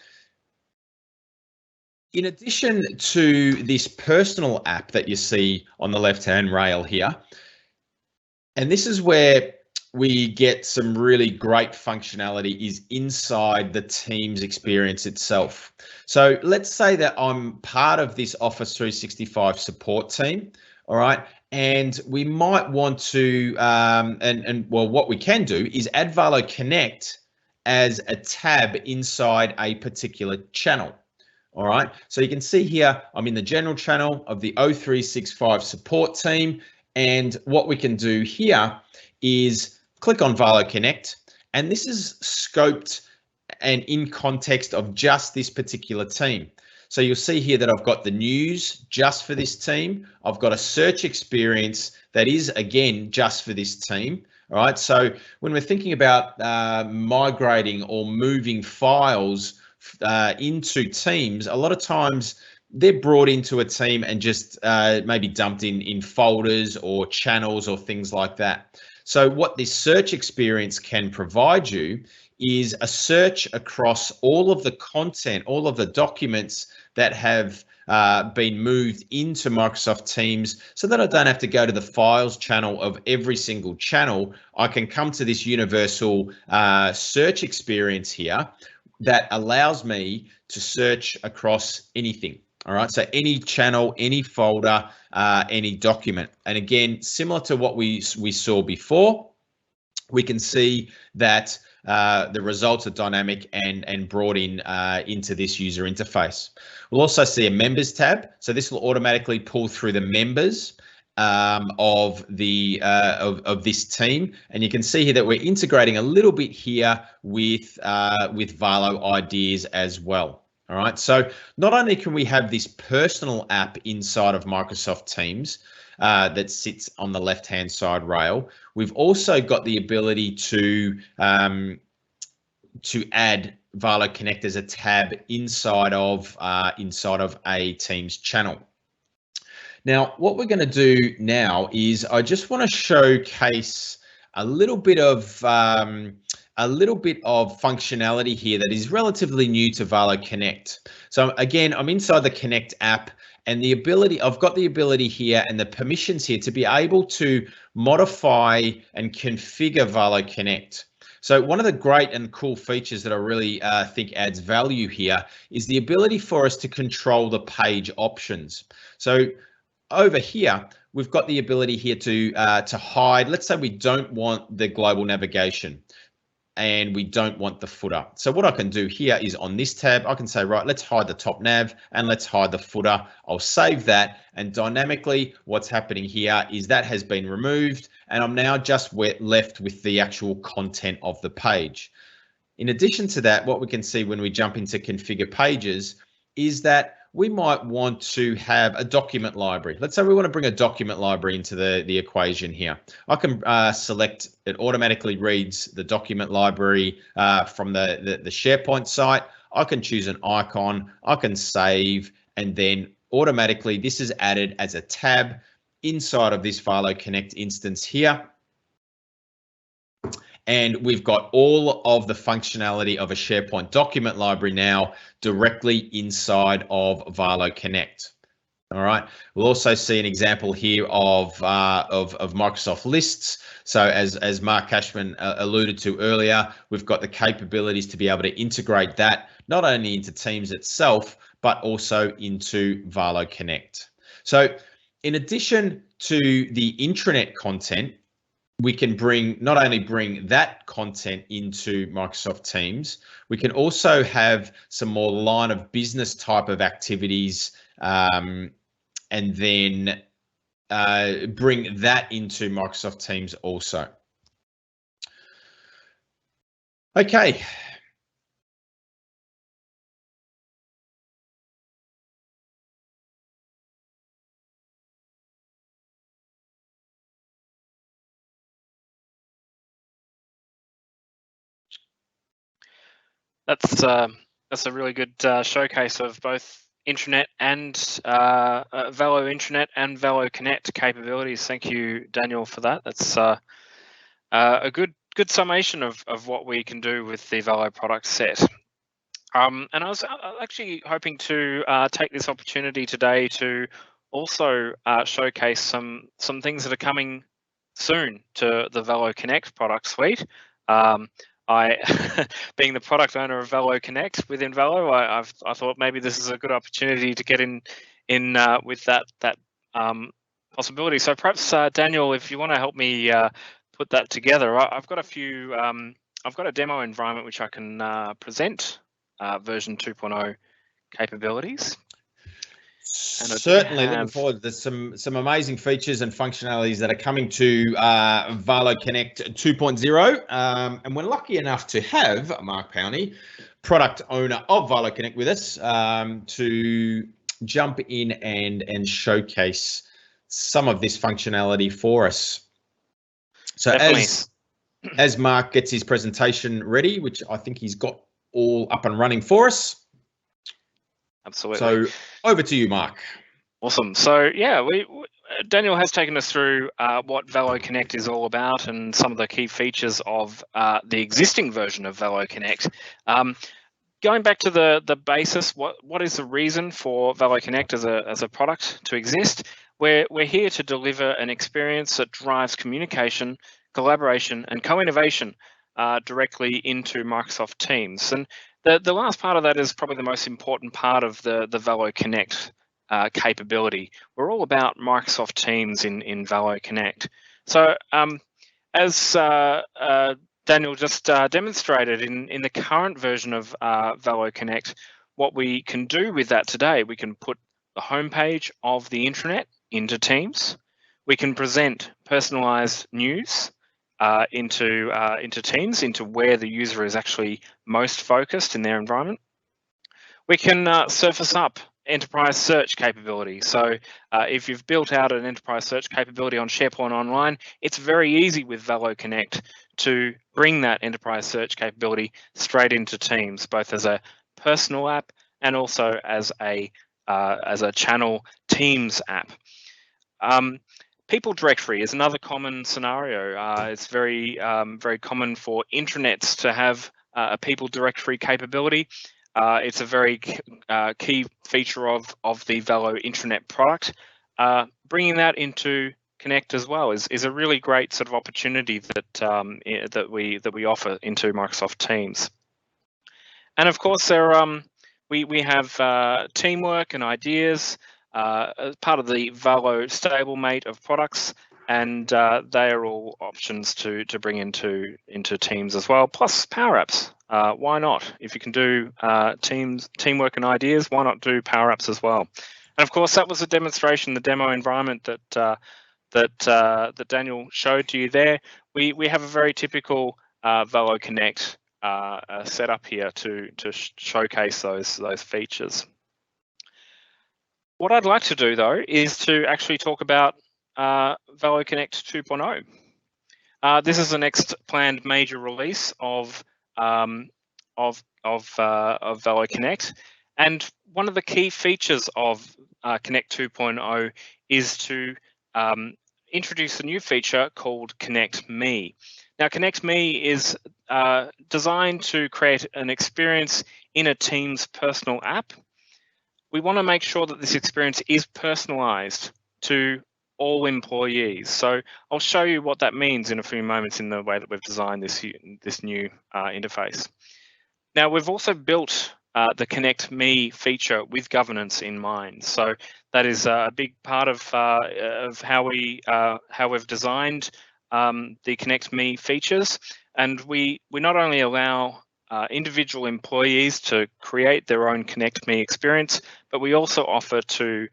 in addition to this personal app that you see on the left-hand rail here, and this is where we get some really great functionality is inside the Teams experience itself. So let's say that I'm part of this Office 365 support team, all right? And we might want to, well, what we can do is add Valo Connect as a tab inside a particular channel. All right, so you can see here, I'm in the general channel of the O365 support team. And what we can do here is click on Valo Connect. And this is scoped and in context of just this particular team. So you'll see here that I've got the news just for this team. I've got a search experience that is, again, just for this team. All right, so when we're thinking about migrating or moving files into Teams, a lot of times they're brought into a team and just maybe dumped in folders or channels or things like that. So what this search experience can provide you is a search across all of the content, all of the documents that have been moved into Microsoft Teams, so that I don't have to go to the files channel of every single channel. I can come to this universal search experience here that allows me to search across anything. All right, so any channel, any folder, any document. And again, similar to what we saw before, we can see that the results are dynamic and brought in into this user interface. We'll also see a members tab. So this will automatically pull through the members of this team, and you can see here that we're integrating a little bit here with Valo ideas as well. All right, so not only can we have this personal app inside of Microsoft Teams that sits on the left-hand side rail, we've also got the ability to add Valo Connect as a tab inside of a Teams channel. Now, what we're going to do now is I just want to showcase a little bit of functionality here that is relatively new to Valo Connect. So again, I'm inside the Connect app, and I've got the ability here and the permissions here to be able to modify and configure Valo Connect. So one of the great and cool features that I really think adds value here is the ability for us to control the page options. So over here, we've got the ability here to hide. Let's say we don't want the global navigation. and we don't want the footer. So what I can do here is on this tab, I can say, right, let's hide the top nav and let's hide the footer. I'll save that, and dynamically what's happening here is that has been removed, and I'm now just left with the actual content of the page. In addition to that, what we can see when we jump into configure pages is that we might want to have a document library. Let's say we want to bring a document library into the equation here. I can select, it automatically reads the document library from the SharePoint site. I can choose an icon, I can save, and then automatically this is added as a tab inside of this Valo Connect instance here. And we've got all of the functionality of a SharePoint document library now directly inside of Valo Connect. All right. We'll also see an example here of Microsoft Lists. So as Mark Kashman alluded to earlier, we've got the capabilities to be able to integrate that not only into Teams itself, but also into Valo Connect. So in addition to the intranet content, we can not only bring that content into Microsoft Teams, we can also have some more line of business type of activities and then bring that into Microsoft Teams also. Okay. That's a really good showcase of both intranet and Valo Intranet and Valo Connect capabilities. Thank you, Daniel, for that. That's a good summation of what we can do with the Valo product set. And I was actually hoping to take this opportunity today to also showcase some things that are coming soon to the Valo Connect product suite. I, being the product owner of Valo Connect within Valo, I thought maybe this is a good opportunity to get in with that possibility. So perhaps Daniel, if you want to help me put that together, I've got a demo environment which I can present version 2.0 capabilities. Certainly looking forward. There's some amazing features and functionalities that are coming to Valo Connect 2.0, and we're lucky enough to have Mark Powney, product owner of Valo Connect, with us to jump in and showcase some of this functionality for us. So as Mark gets his presentation ready, which I think he's got all up and running for us. Absolutely. So over to you, Mark. Awesome. So yeah, Daniel has taken us through what Valo Connect is all about and some of the key features of the existing version of Valo Connect. Going back to the basis, what is the reason for Valo Connect as a product to exist? We're here to deliver an experience that drives communication, collaboration, and co-innovation directly into Microsoft Teams. And the last part of that is probably the most important part of the Valo Connect capability. We're all about Microsoft Teams in Valo Connect. So as Daniel just demonstrated in the current version of Valo Connect, what we can do with that today, we can put the homepage of the intranet into Teams. We can present personalized news into Teams, into where the user is actually most focused in their environment. We can surface up enterprise search capability. So if you've built out an enterprise search capability on SharePoint Online, it's very easy with Valo Connect to bring that enterprise search capability straight into Teams, both as a personal app and also as a channel Teams app. People directory is another common scenario. It's very common for intranets to have a people directory capability. It's a very key feature of the Valo intranet product. Bringing that into Connect as well is a really great sort of opportunity that we offer into Microsoft Teams. And of course, we have teamwork and ideas. As part of the Valo stablemate of products, and they are all options to bring into Teams as well. Plus Power Apps. Why not? If you can do teamwork and ideas, why not do Power Apps as well? And of course, that was a demonstration, the demo environment that Daniel showed to you there. We have a very typical Valo Connect setup here to showcase those features. What I'd like to do though is to actually talk about Valo Connect 2.0. This is the next planned major release of Valo Connect, and one of the key features of Connect 2.0 is to introduce a new feature called Connect Me. Now, Connect Me is designed to create an experience in a Teams personal app. We want to make sure that this experience is personalized to all employees. So I'll show you what that means in a few moments in the way that we've designed this new interface. Now, we've also built the Connect Me feature with governance in mind. So that is a big part of how we've designed the Connect Me features. And we not only allow individual employees to create their own Connect Me experience, but we also offer to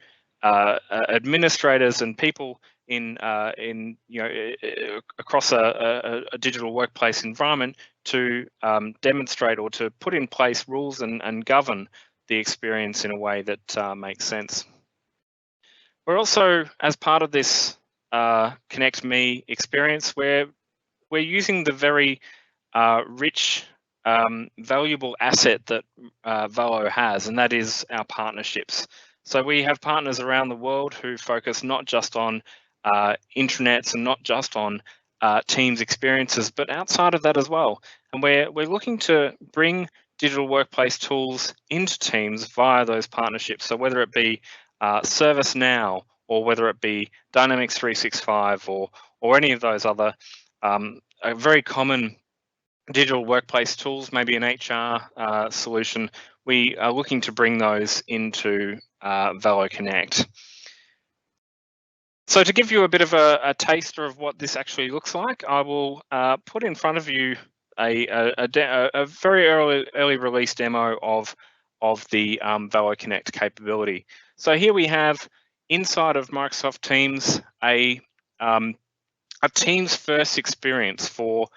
administrators and people across a digital workplace environment to demonstrate or to put in place rules and govern the experience in a way that makes sense. We're also, as part of this Connect Me experience, we're using the very rich, valuable asset that Valo has, and that is our partnerships. So we have partners around the world who focus not just on intranets and not just on Teams experiences, but outside of that as well. And we're looking to bring digital workplace tools into Teams via those partnerships. So whether it be ServiceNow, or whether it be Dynamics 365, or any of those other very common digital workplace tools, maybe an HR solution, we are looking to bring those into Valo Connect. So to give you a bit of a taster of what this actually looks like, I will put in front of you a very early release demo of the Valo Connect capability. So here we have inside of Microsoft Teams a Teams first experience for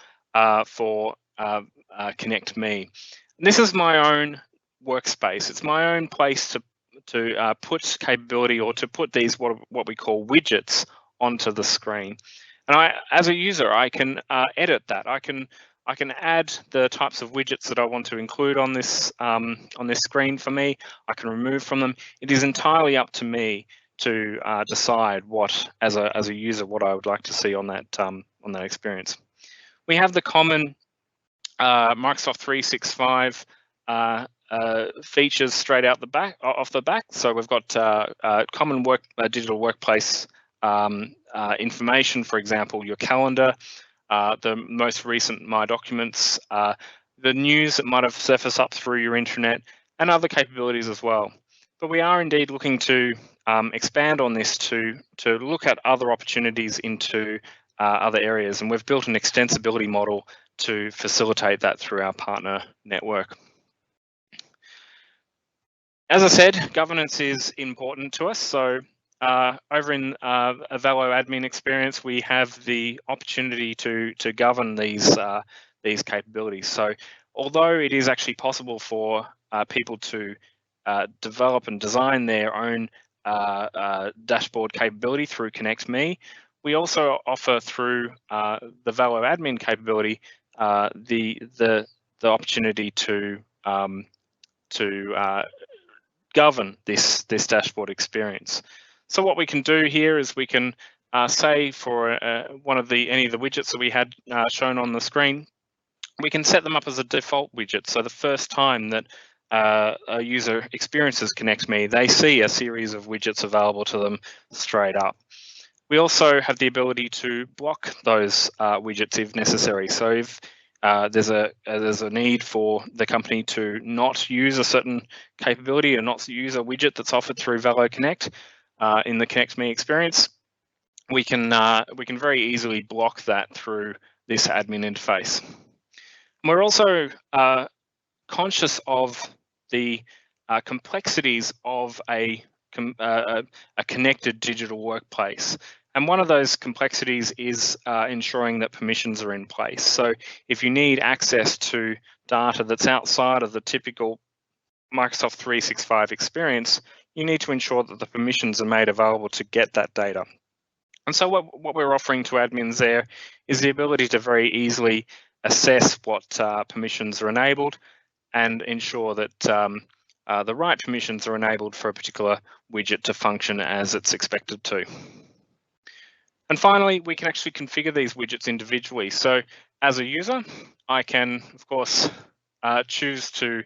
Connect Me. And this is my own workspace. It's my own place to put capability, or to put these what we call widgets onto the screen. And as a user, I can edit that. I can add the types of widgets that I want to include on this screen for me. I can remove from them. It is entirely up to me to decide what, as a user, what I would like to see on that experience. We have the common Microsoft 365 features straight out off the back. So we've got common digital workplace information, for example, your calendar, the most recent My Documents, the news that might have surfaced up through your intranet, and other capabilities as well. But we are indeed looking to expand on this to look at other opportunities into other areas, and we've built an extensibility model to facilitate that through our partner network. As I said, governance is important to us. So over in a Valo admin experience, we have the opportunity to govern these capabilities. So although it is actually possible for people to develop and design their own dashboard capability through Connect Me, we also offer through the Valo admin capability the opportunity to govern this dashboard experience. So what we can do here is we can say for any of the widgets that we had shown on the screen, we can set them up as a default widget. So the first time that a user experiences Connect Me, they see a series of widgets available to them straight up. We also have the ability to block those widgets if necessary. So if there's a need for the company to not use a certain capability or not use a widget that's offered through Valo Connect in the Connect Me experience, we can very easily block that through this admin interface. We're also conscious of the complexities of a connected digital workplace. And one of those complexities is ensuring that permissions are in place. So if you need access to data that's outside of the typical Microsoft 365 experience, you need to ensure that the permissions are made available to get that data. And so what we're offering to admins there is the ability to very easily assess what permissions are enabled and ensure that the right permissions are enabled for a particular widget to function as it's expected to. And finally, we can actually configure these widgets individually. So as a user, I can, of course, choose to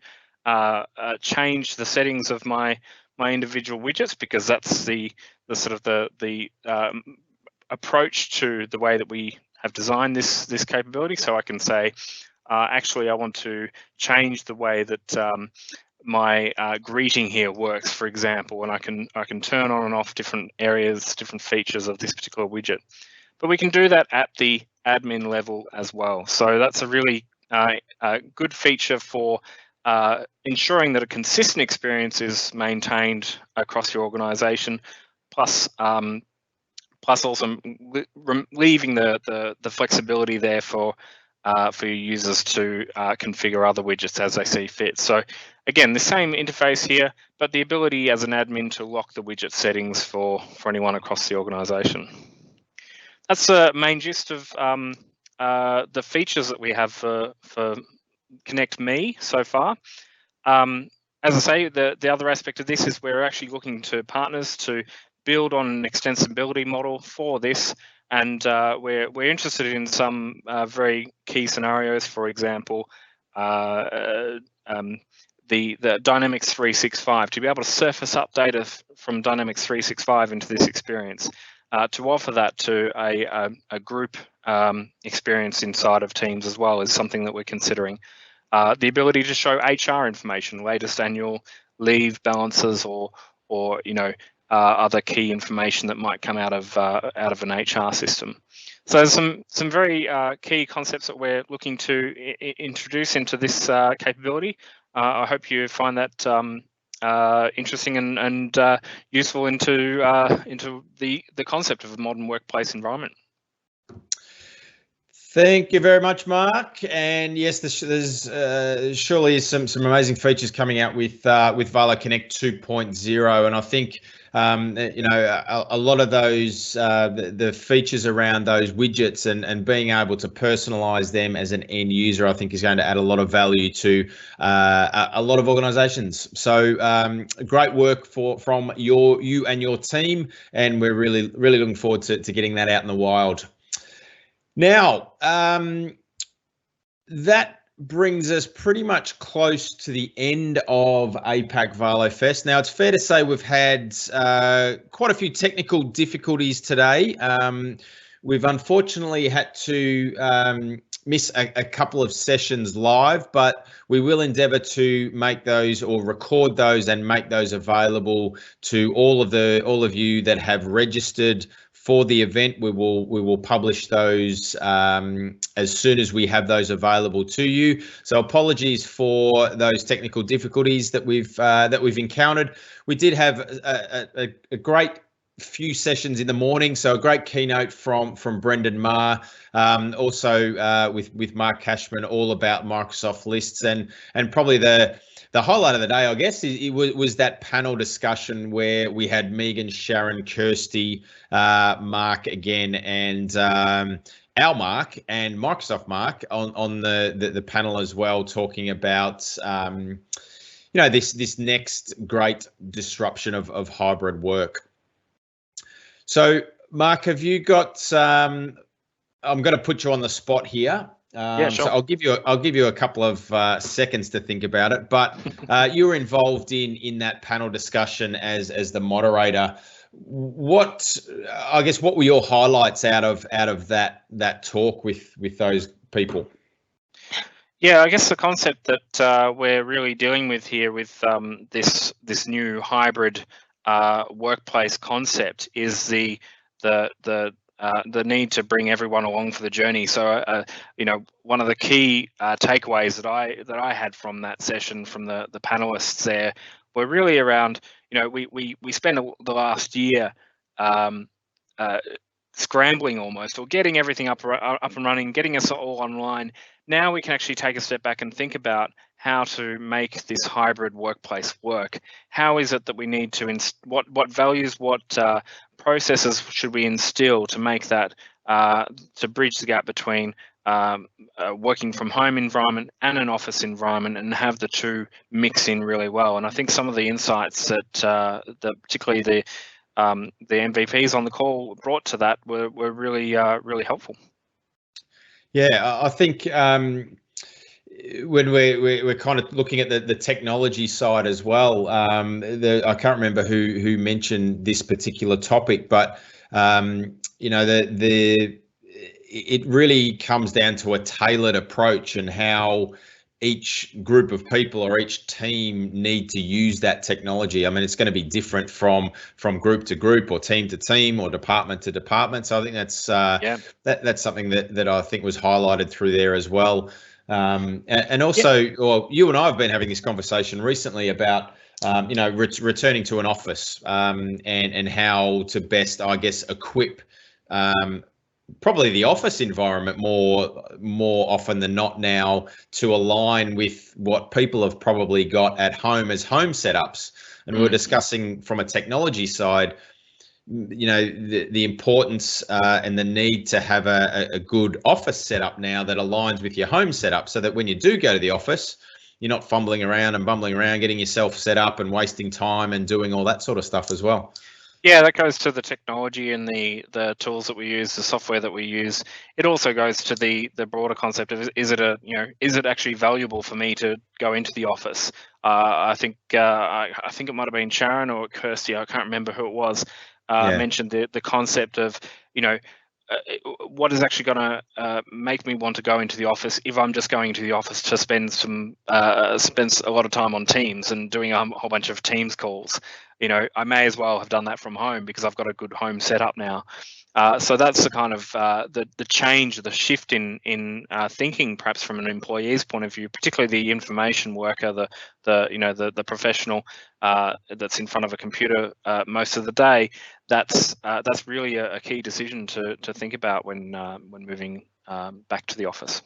change the settings of my individual widgets, because that's the sort of the approach to the way that we have designed this capability. So I can say, actually, I want to change the way that my greeting here works, for example, and I can turn on and off different areas, different features of this particular widget. But we can do that at the admin level as well. So that's a really good feature for ensuring that a consistent experience is maintained across your organization, plus also leaving the flexibility there for your users to configure other widgets as they see fit. So again, the same interface here, but the ability as an admin to lock the widget settings for anyone across the organization. That's the main gist of the features that we have for Connect Me so far. As I say, the other aspect of this is we're actually looking to partners to build on an extensibility model for this, and we're interested in some very key scenarios. For example, the Dynamics 365, to be able to surface up data from Dynamics 365 into this experience, to offer that to a group experience inside of Teams as well is something that we're considering. The ability to show HR information, latest annual leave balances, or other key information that might come out of an HR system. So there's some very key concepts that we're looking to introduce into this capability. I hope you find that interesting and useful into the concept of a modern workplace environment. Thank you very much, Mark. And yes, there's surely some amazing features coming out with Valo Connect 2.0, and I think a lot of those the features around those widgets and being able to personalize them as an end user, I think is going to add a lot of value to a lot of organizations. So great work from you and your team, and we're really looking forward to getting that out in the wild. Now, that brings us pretty much close to the end of APAC Valo Fest. Now, it's fair to say we've had quite a few technical difficulties today. We've unfortunately had to miss a couple of sessions live, but we will endeavour to make those or record those and make those available to all of you that have registered for the event. We will publish those as soon as we have those available to you. So apologies for those technical difficulties that we've encountered. We did have a great few sessions in the morning, so a great keynote from Brendan Maher, also with Mark Kashman, all about Microsoft lists, and probably the highlight of the day, I guess, was that panel discussion where we had Megan, Sharron, Kirsty, Mark again, and our Mark and Microsoft Mark on the panel as well, talking about this next great disruption of hybrid work. So, Mark, have you got? I'm going to put you on the spot here. Yeah, sure. So I'll give you a couple of seconds to think about it. But you were involved in that panel discussion as the moderator. What were your highlights out of that talk with those people? Yeah, I guess the concept that we're really dealing with here with this new hybrid workplace concept is the the need to bring everyone along for the journey. So, one of the key takeaways that I had from that session from the panelists there were really around, we spent the last year scrambling almost, or getting everything up and running, getting us all online. Now we can actually take a step back and think about how to make this hybrid workplace work. How is it that we need to, what values, what processes should we instill to make that, to bridge the gap between working from home environment and an office environment, and have the two mix in really well. And I think some of the insights that particularly the MVPs on the call brought to that were really really helpful. Yeah, I think when we're kind of looking at the technology side as well, I can't remember who mentioned this particular topic, but it really comes down to a tailored approach and how each group of people or each team need to use that technology. I mean, it's going to be different from group to group or team to team or department to department. So I think that's that's something that I think was highlighted through there as well. And also, well, you and I have been having this conversation recently about returning to an office and how to best, I guess, equip probably the office environment more often than not now to align with what people have probably got at home as home setups. And we're discussing from a technology side, the importance and the need to have a good office setup now that aligns with your home setup, so that when you do go to the office, you're not fumbling around and bumbling around, getting yourself set up and wasting time and doing all that sort of stuff as well. Yeah, that goes to the technology and the tools that we use, the software that we use. It also goes to the broader concept of is it actually valuable for me to go into the office? I think it might have been Sharron or Kirsty, I can't remember who it was, mentioned the concept of what is actually going to make me want to go into the office if I'm just going to the office to spend a lot of time on Teams and doing a whole bunch of Teams calls. I may as well have done that from home because I've got a good home setup now. So that's the kind of the change, the shift in thinking, perhaps from an employee's point of view, particularly the information worker, the professional that's in front of a computer most of the day. That's really a key decision to think about when moving back to the office.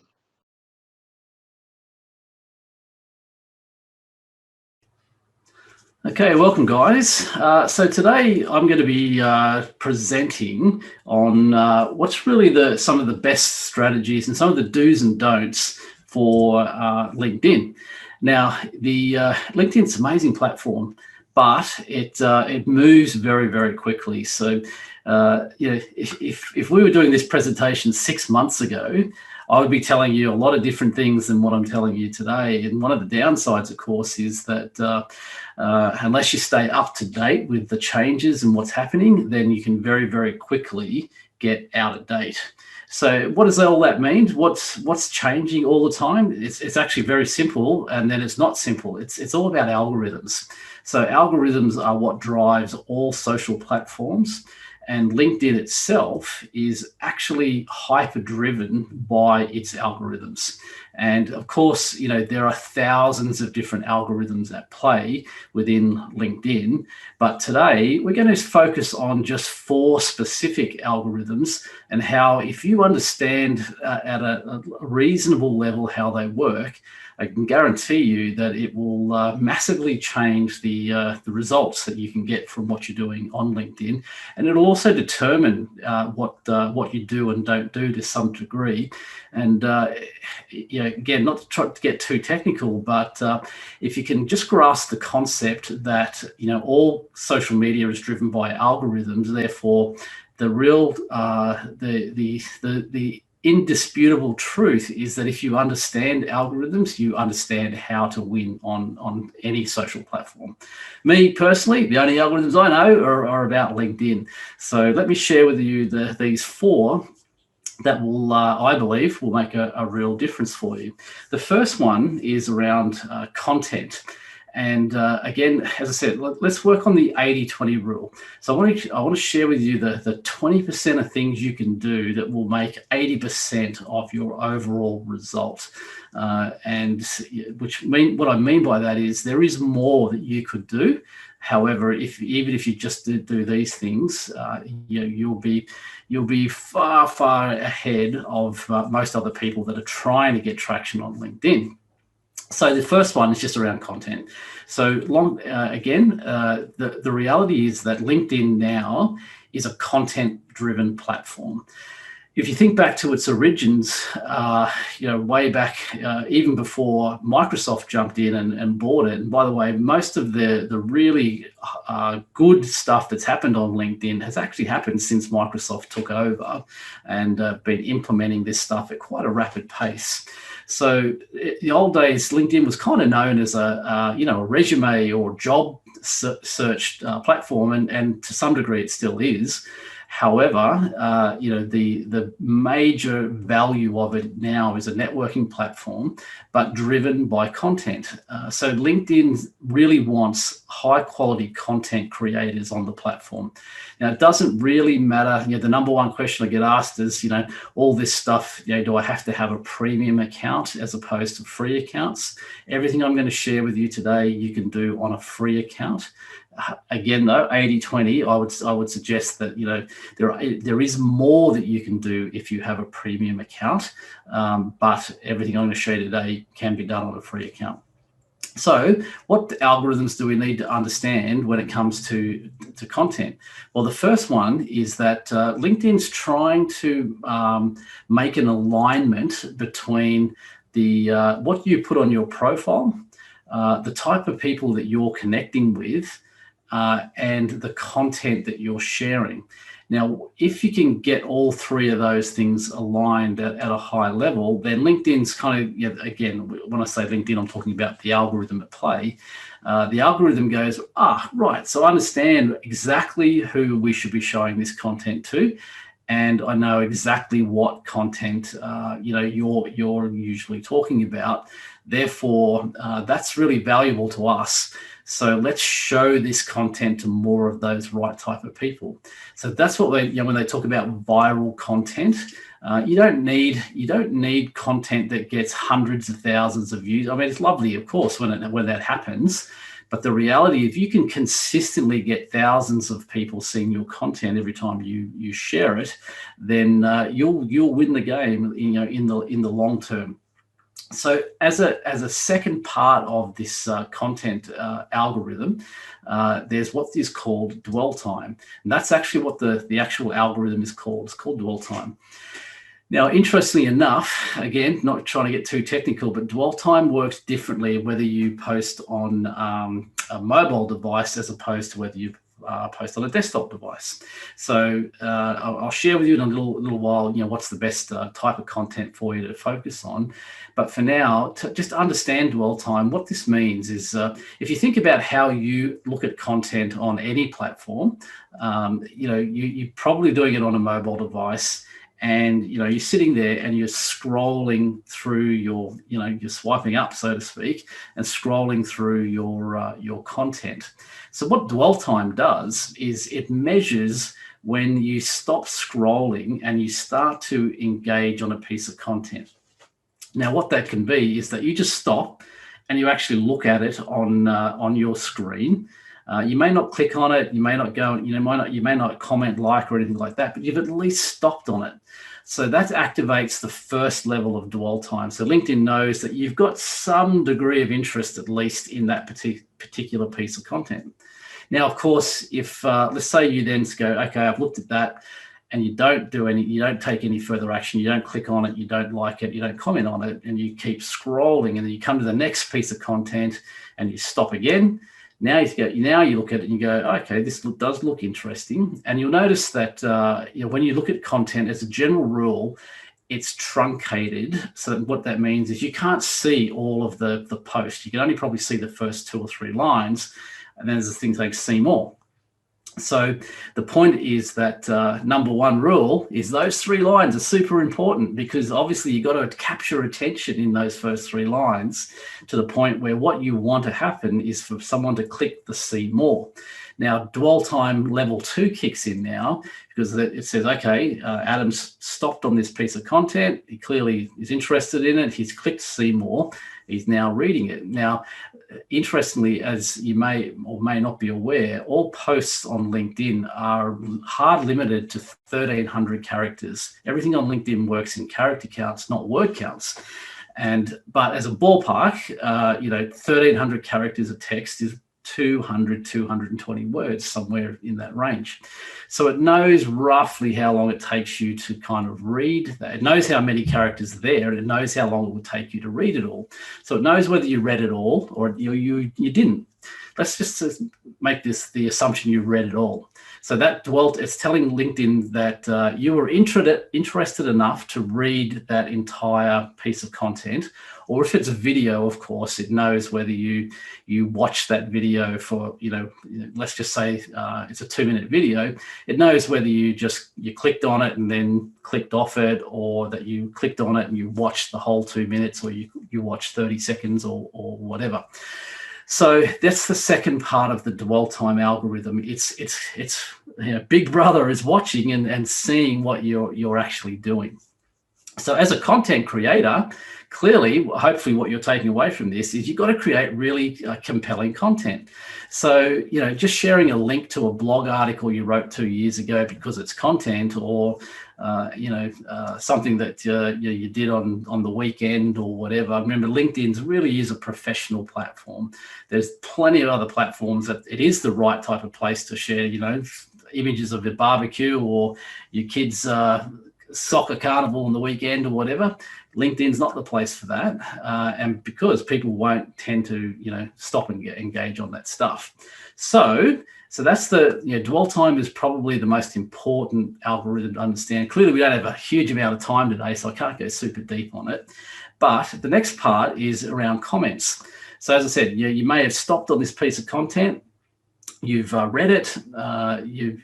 Okay, welcome guys. So today I'm going to be presenting on what's really some of the best strategies and some of the do's and don'ts for LinkedIn. Now, the LinkedIn's an amazing platform, but it moves very, very quickly. So, if we were doing this presentation 6 months ago, I would be telling you a lot of different things than what I'm telling you today. And one of the downsides, of course, is that unless you stay up to date with the changes and what's happening, then you can very, very quickly get out of date. So what does all that mean? What's changing all the time? It's actually very simple, and then it's not simple. It's all about algorithms. So algorithms are what drives all social platforms. And LinkedIn itself is actually hyper-driven by its algorithms. And of course, there are thousands of different algorithms at play within LinkedIn. But today, we're going to focus on just 4 specific algorithms and how, if you understand at a reasonable level how they work, I can guarantee you that it will massively change the results that you can get from what you're doing on LinkedIn, and it'll also determine what you do and don't do to some degree. And again, not to try to get too technical, but if you can just grasp the concept that all social media is driven by algorithms, therefore the real the indisputable truth is that if you understand algorithms, you understand how to win on any social platform. Me personally, the only algorithms I know are about LinkedIn. So let me share with you these 4 that will, I believe, will make a real difference for you. The first one is around content. And again, as I said, let's work on the 80-20 rule. So I want to share with you the 20% of things you can do that will make 80% of your overall result. What I mean by that is there is more that you could do. However, even if you just do these things, you'll be far ahead of most other people that are trying to get traction on LinkedIn. So the first one is just around content. So the reality is that LinkedIn now is a content-driven platform. If you think back to its origins, way back, even before Microsoft jumped in and bought it. And by the way, most of the really good stuff that's happened on LinkedIn has actually happened since Microsoft took over and been implementing this stuff at quite a rapid pace. So in the old days, LinkedIn was kind of known as a resume or job search platform, and to some degree it still is. However, the major value of it now is a networking platform, but driven by content. So LinkedIn really wants high quality content creators on the platform. Now, it doesn't really matter. The number one question I get asked is, all this stuff, do I have to have a premium account as opposed to free accounts? Everything I'm going to share with you today, you can do on a free account. Again, though, 80-20, I would suggest that there is more that you can do if you have a premium account, but everything I'm going to show you today can be done on a free account. So what algorithms do we need to understand when it comes to content? Well, the first one is that LinkedIn's trying to make an alignment between what you put on your profile, the type of people that you're connecting with, and the content that you're sharing. Now, if you can get all three of those things aligned at a high level, then LinkedIn's kind of, again, when I say LinkedIn, I'm talking about the algorithm at play. The algorithm goes, right, so I understand exactly who we should be showing this content to, and I know exactly what content you're usually talking about. Therefore, that's really valuable to us. So let's show this content to more of those right type of people. So that's what when they talk about viral content, you don't need content that gets hundreds of thousands of views. I mean, it's lovely, of course, when that happens. But the reality, if you can consistently get thousands of people seeing your content every time you share it, then you'll win the game, in the long term. So as a second part of this content algorithm, there's what is called dwell time. And that's actually what the actual algorithm is called. It's called dwell time. Now, interestingly enough, again, not trying to get too technical, but dwell time works differently whether you post on a mobile device as opposed to whether you post on a desktop device. So I'll share with you in a little while, what's the best type of content for you to focus on. But for now, to just understand dwell time, what this means is if you think about how you look at content on any platform, you're probably doing it on a mobile device. And you're sitting there and you're scrolling through you're swiping up, so to speak, and scrolling through your content. So what dwell time does is it measures when you stop scrolling and you start to engage on a piece of content. Now, what that can be is that you just stop and you actually look at it on your screen. You may not click on it, you may not go, you may not comment, like, or anything like that, but you've at least stopped on it. So that activates the first level of dwell time. So LinkedIn knows that you've got some degree of interest, at least, in that particular piece of content. Now, of course, if let's say you then go, okay, I've looked at that, and you don't take any further action, you don't click on it, you don't like it, you don't comment on it, and you keep scrolling, and then you come to the next piece of content and you stop again. Now you look at it and you go, okay, this does look interesting. And you'll notice that when you look at content, as a general rule, it's truncated. So what that means is you can't see all of the post. You can only probably see the first 2 or 3 lines. And then there's a thing like see more. So the point is that number one rule is those 3 lines are super important, because obviously you've got to capture attention in those first 3 lines to the point where what you want to happen is for someone to click the see more. Now, dwell time level 2 kicks in now, because it says, okay, Adam's stopped on this piece of content. He clearly is interested in it. He's clicked see more. He's now reading it. Now, interestingly, as you may or may not be aware, all posts on LinkedIn are hard limited to 1,300 characters. Everything on LinkedIn works in character counts, not word counts. But as a ballpark, 1,300 characters of text is 200, 220 words, somewhere in that range. So it knows roughly how long it takes you to kind of read that. It knows how many characters are there, and it knows how long it would take you to read it all. So it knows whether you read it all or you didn't. Let's just make this the assumption you read it all. So that it's telling LinkedIn that you were interested enough to read that entire piece of content. Or if it's a video, of course, it knows whether you watch that video for, let's just say it's a 2-minute video. It knows whether you clicked on it and then clicked off it, or that you clicked on it and you watched the whole 2 minutes, or you watched 30 seconds or whatever. So that's the second part of the dwell time algorithm. It's Big Brother is watching and seeing what you're actually doing. So as a content creator, clearly, hopefully what you're taking away from this is you've got to create really compelling content. So, just sharing a link to a blog article you wrote 2 years ago because it's content, or, something that you did on the weekend or whatever. Remember, LinkedIn really is a professional platform. There's plenty of other platforms that it is the right type of place to share, images of your barbecue or your kids' soccer carnival on the weekend or whatever. LinkedIn's not the place for that, and because people won't tend to stop and engage on that stuff. So that's the dwell time is probably the most important algorithm to understand. Clearly, we don't have a huge amount of time today, so I can't go super deep on it. But the next part is around comments. So as I said, you may have stopped on this piece of content. You've read it. You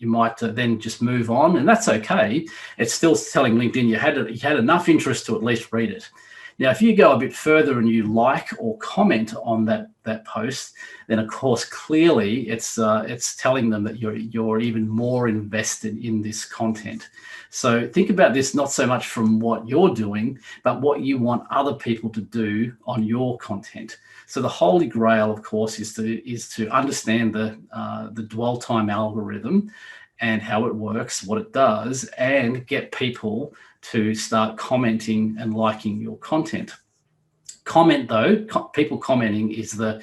might then just move on, and that's okay. It's still telling LinkedIn you had enough interest to at least read it. Now, if you go a bit further and you like or comment on that post, then of course clearly it's telling them that you're even more invested in this content. So think about this not so much from what you're doing, but what you want other people to do on your content. So the holy grail, of course, is to understand the dwell time algorithm and how it works, what it does, and get people to start commenting and liking your content. Comment though, people commenting is the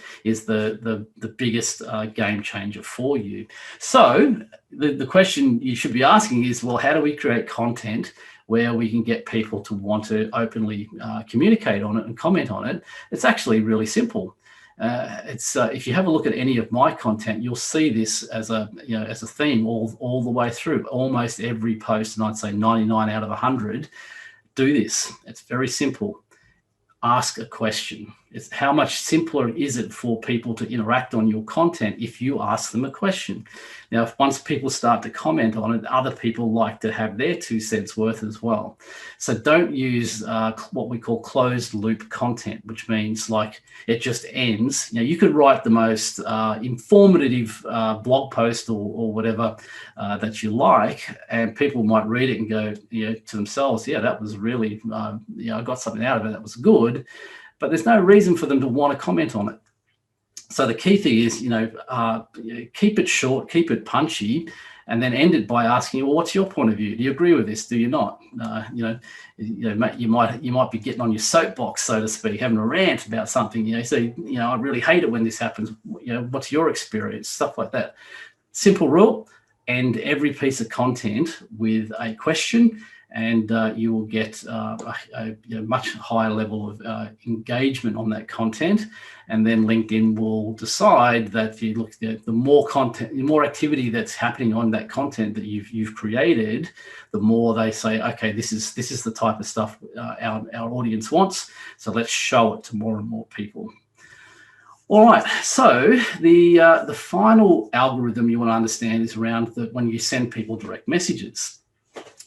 biggest game changer for you. So the question you should be asking is, well, how do we create content where we can get people to want to openly communicate on it and comment on it? It's actually really simple. If you have a look at any of my content, you'll see this as a theme all the way through. Almost every post, and I'd say 99 out of 100, do this. It's very simple. Ask a question. It's how much simpler is it for people to interact on your content if you ask them a question? Now, once people start to comment on it, other people like to have their 2 cents worth as well. So don't use what we call closed loop content, which means like it just ends. You could write the most informative blog post or whatever that you like, and people might read it and go to themselves, yeah, that was really, I got something out of it, that was good. But there's no reason for them to want to comment on it. So the key thing is, keep it short, keep it punchy, and then end it by asking, well, what's your point of view? Do you agree with this? Do you not? You might be getting on your soapbox, so to speak, having a rant about something. So I really hate it when this happens. What's your experience? Stuff like that. Simple rule: end every piece of content with a question, and you will get a much higher level of engagement on that content. And then LinkedIn will decide that if you look at the more content, the more activity that's happening on that content that you've created, the more they say, okay, this is the type of stuff our audience wants. So let's show it to more and more people. All right, so the final algorithm you want to understand is around when you send people direct messages.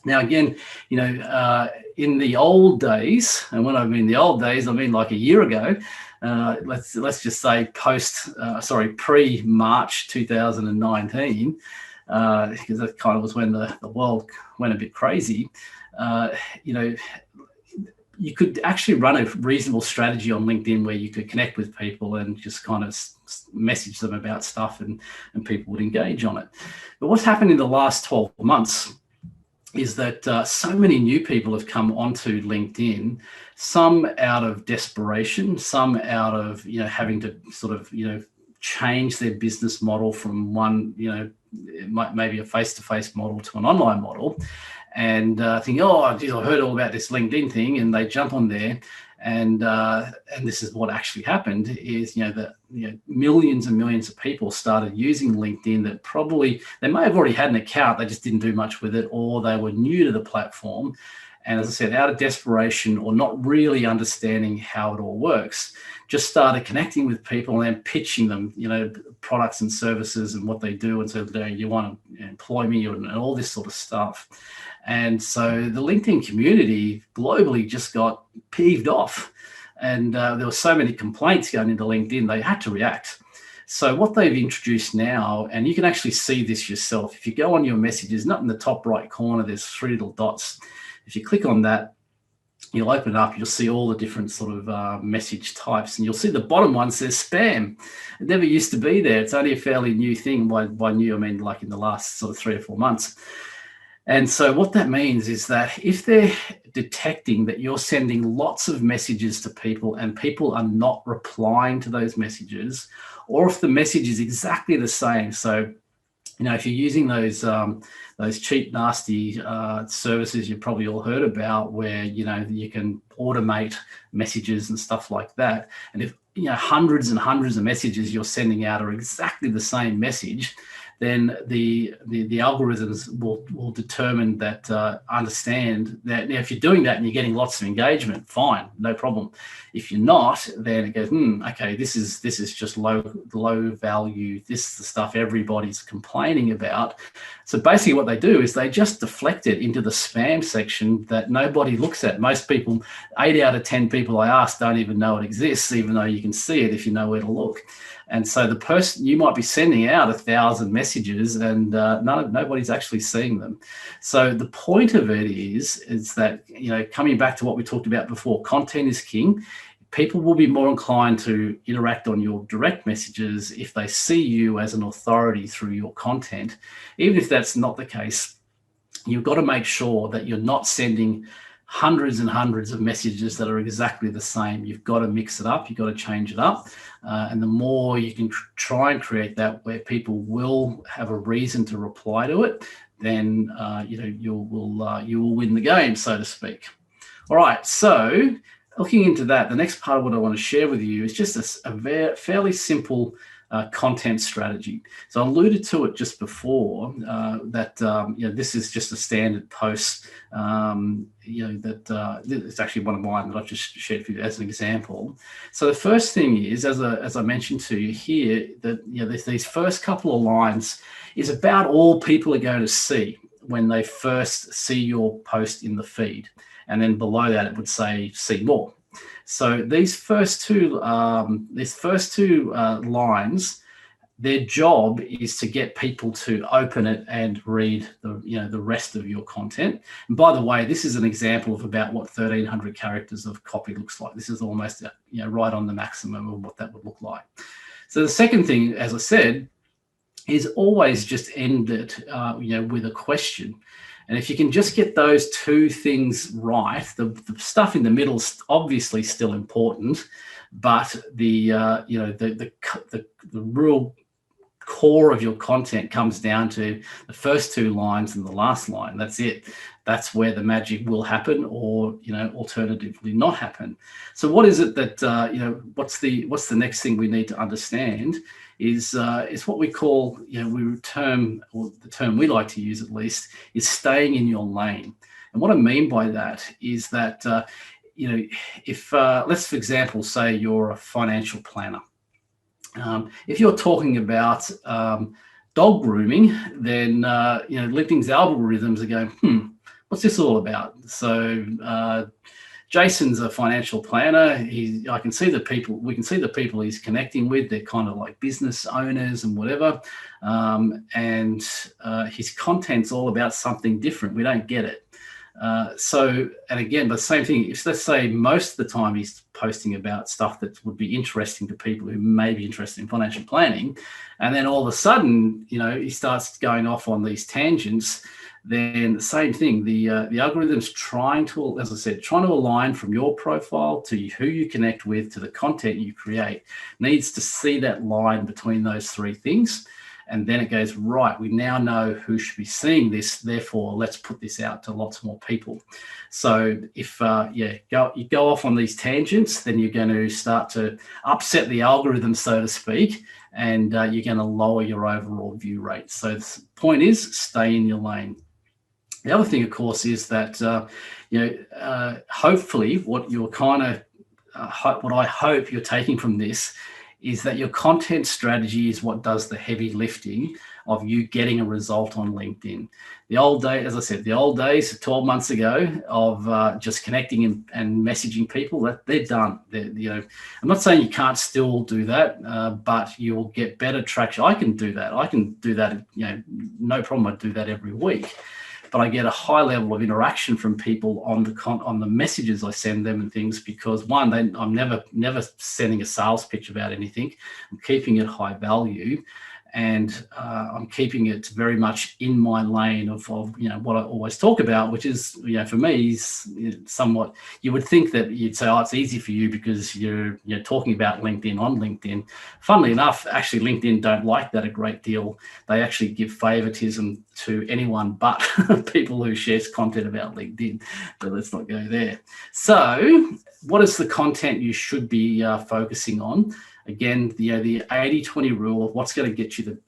Now, again, you know, in the old days, and when I mean the old days, I mean like a year ago. Let's just say pre-March 2019, because that kind of was when the world went a bit crazy. You know, you could actually run a reasonable strategy on LinkedIn where you could connect with people and just kind of message them about stuff, and people would engage on it. But what's happened in the last 12 months is that so many new people have come onto LinkedIn, some out of desperation, some out of, you know, having to sort of, you know, change their business model from one, you know, maybe a face-to-face model to an online model, and think, oh, geez, I heard all about this LinkedIn thing, and they jump on there, and this is what actually happened is, you know, millions and millions of people started using LinkedIn that probably, they may have already had an account, they just didn't do much with it, or they were new to the platform. And as I said, out of desperation or not really understanding how it all works, just started connecting with people and then pitching them, you know, products and services and what they do. And so you want to employ me and all this sort of stuff. And so the LinkedIn community globally just got peeved off. And there were so many complaints going into LinkedIn, they had to react. So what they've introduced now, and you can actually see this yourself, if you go on your messages, not in the top right corner, there's 3 little dots. If you click on that, you'll open it up, you'll see all the different sort of message types, and you'll see the bottom one says spam. It never used to be there. It's only a fairly new thing. By new, I mean like in the last sort of 3 or 4 months. And so what that means is that if they're detecting that you're sending lots of messages to people and people are not replying to those messages, or if the message is exactly the same, so, you know, if you're using those cheap, nasty services you've probably all heard about, where, you know, you can automate messages and stuff like that, and if, you know, hundreds and hundreds of messages you're sending out are exactly the same message, then the algorithms will determine that, understand that. Now, if you're doing that and you're getting lots of engagement, fine, no problem. If you're not, then it goes, okay, this is just low value. This is the stuff everybody's complaining about. So basically what they do is they just deflect it into the spam section that nobody looks at. Most people, 8 out of 10 people I ask don't even know it exists, even though you can see it if you know where to look. And so the person, you might be sending out 1,000 messages and nobody's actually seeing them. So the point of it is that, you know, coming back to what we talked about before, content is king. People will be more inclined to interact on your direct messages if they see you as an authority through your content. Even if that's not the case, you've got to make sure that you're not sending hundreds and hundreds of messages that are exactly the same. You've got to mix it up. You've got to change it up. And the more you can try and create that where people will have a reason to reply to it, then you know, you will win the game, so to speak. All right, so looking into that, the next part of what I want to share with you is just a fairly simple content strategy. So I alluded to it just before that you know, this is just a standard post. You know, that it's actually one of mine that I've just shared for you as an example. So the first thing is, as I mentioned to you here, that, you know, these first couple of lines is about all people are going to see when they first see your post in the feed, and then below that it would say see more. So these first two lines, their job is to get people to open it and read the rest of your content. And by the way, this is an example of about what 1,300 characters of copy looks like. This is almost right on the maximum of what that would look like. So the second thing, as I said, is always just end it with a question. And if you can just get those two things right, the stuff in the middle is obviously still important, but the real core of your content comes down to the first two lines and the last line. That's it. That's where the magic will happen, or alternatively not happen. So what is it that what's the next thing we need to understand is what we call, the term we like to use at least, is staying in your lane. And what I mean by that is that if let's, for example, say you're a financial planner, If you're talking about dog grooming, then LinkedIn's algorithms are going, what's this all about? So Jason's a financial planner. I can see the people. We can see the people he's connecting with. They're kind of like business owners and whatever. And his content's all about something different. We don't get it. And again, the same thing. If let's say most of the time he's posting about stuff that would be interesting to people who may be interested in financial planning, and then all of a sudden, he starts going off on these tangents. Then the same thing, the algorithm's trying to align from your profile to who you connect with to the content you create, needs to see that line between those three things. And then it goes, right, we now know who should be seeing this, therefore let's put this out to lots more people. So if you go off on these tangents, then you're going to start to upset the algorithm, so to speak, and you're going to lower your overall view rate. So the point is, stay in your lane. The other thing, of course, is that hopefully what I hope you're taking from this is that your content strategy is what does the heavy lifting of you getting a result on LinkedIn. The old days, as I said, 12 months ago of just connecting and messaging people, they're done. I'm not saying you can't still do that, but you'll get better traction. I can do that. No problem. I do that every week. But I get a high level of interaction from people on the messages I send them and things, because one, I'm never sending a sales pitch about anything. I'm keeping it high value, and I'm keeping it very much in my lane of what I always talk about, which is for me is somewhat. You would think that you'd say, oh, it's easy for you because you're talking about LinkedIn on LinkedIn. Funnily enough, actually LinkedIn don't like that a great deal. They actually give favoritism to anyone but people who shares content about LinkedIn. But let's not go there. So what is the content you should be focusing on? Again, the 80-20 rule of what's going to get you the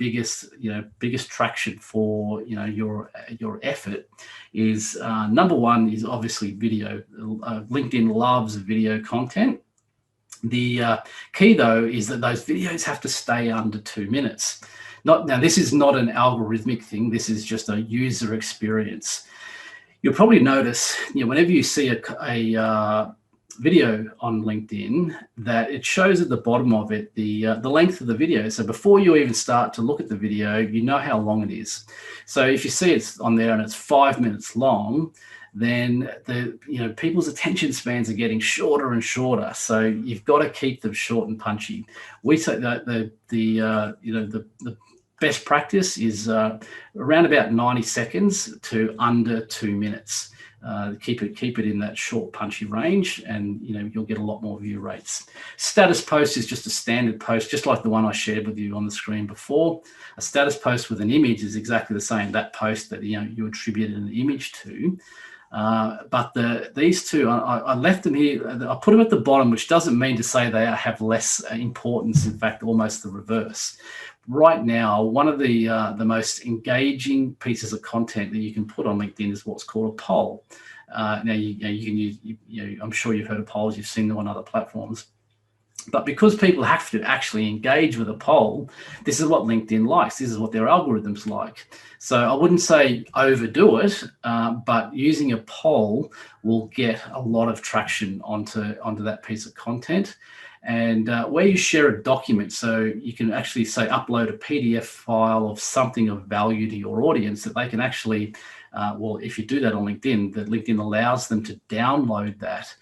biggest traction for your effort is number one is obviously video. LinkedIn loves video content. The key though is that those videos have to stay under 2 minutes. Now this is not an algorithmic thing. This is just a user experience. You'll probably notice whenever you see a video on LinkedIn that it shows at the bottom of it the length of the video. So before you even start to look at the video, you know how long it is. So if you see it's on there and it's 5 minutes long, then people's attention spans are getting shorter and shorter. So you've got to keep them short and punchy. We say that the best practice is around about 90 seconds to under 2 minutes. Keep it in that short punchy range, and you'll get a lot more view rates. Status post is just a standard post, just like the one I shared with you on the screen before. A status post with an image is exactly the same, that post that you attributed an image to. But these two, I left them here. I put them at the bottom, which doesn't mean to say they have less importance. In fact, almost the reverse. Right now, one of the most engaging pieces of content that you can put on LinkedIn is what's called a poll. Now, you can use. I'm sure you've heard of polls. You've seen them on other platforms. But because people have to actually engage with a poll, this is what LinkedIn likes. This is what their algorithms like. So I wouldn't say overdo it, but using a poll will get a lot of traction onto that piece of content. And where you share a document, so you can actually say upload a PDF file of something of value to your audience that they can actually, if you do that on LinkedIn, that LinkedIn allows them to download that.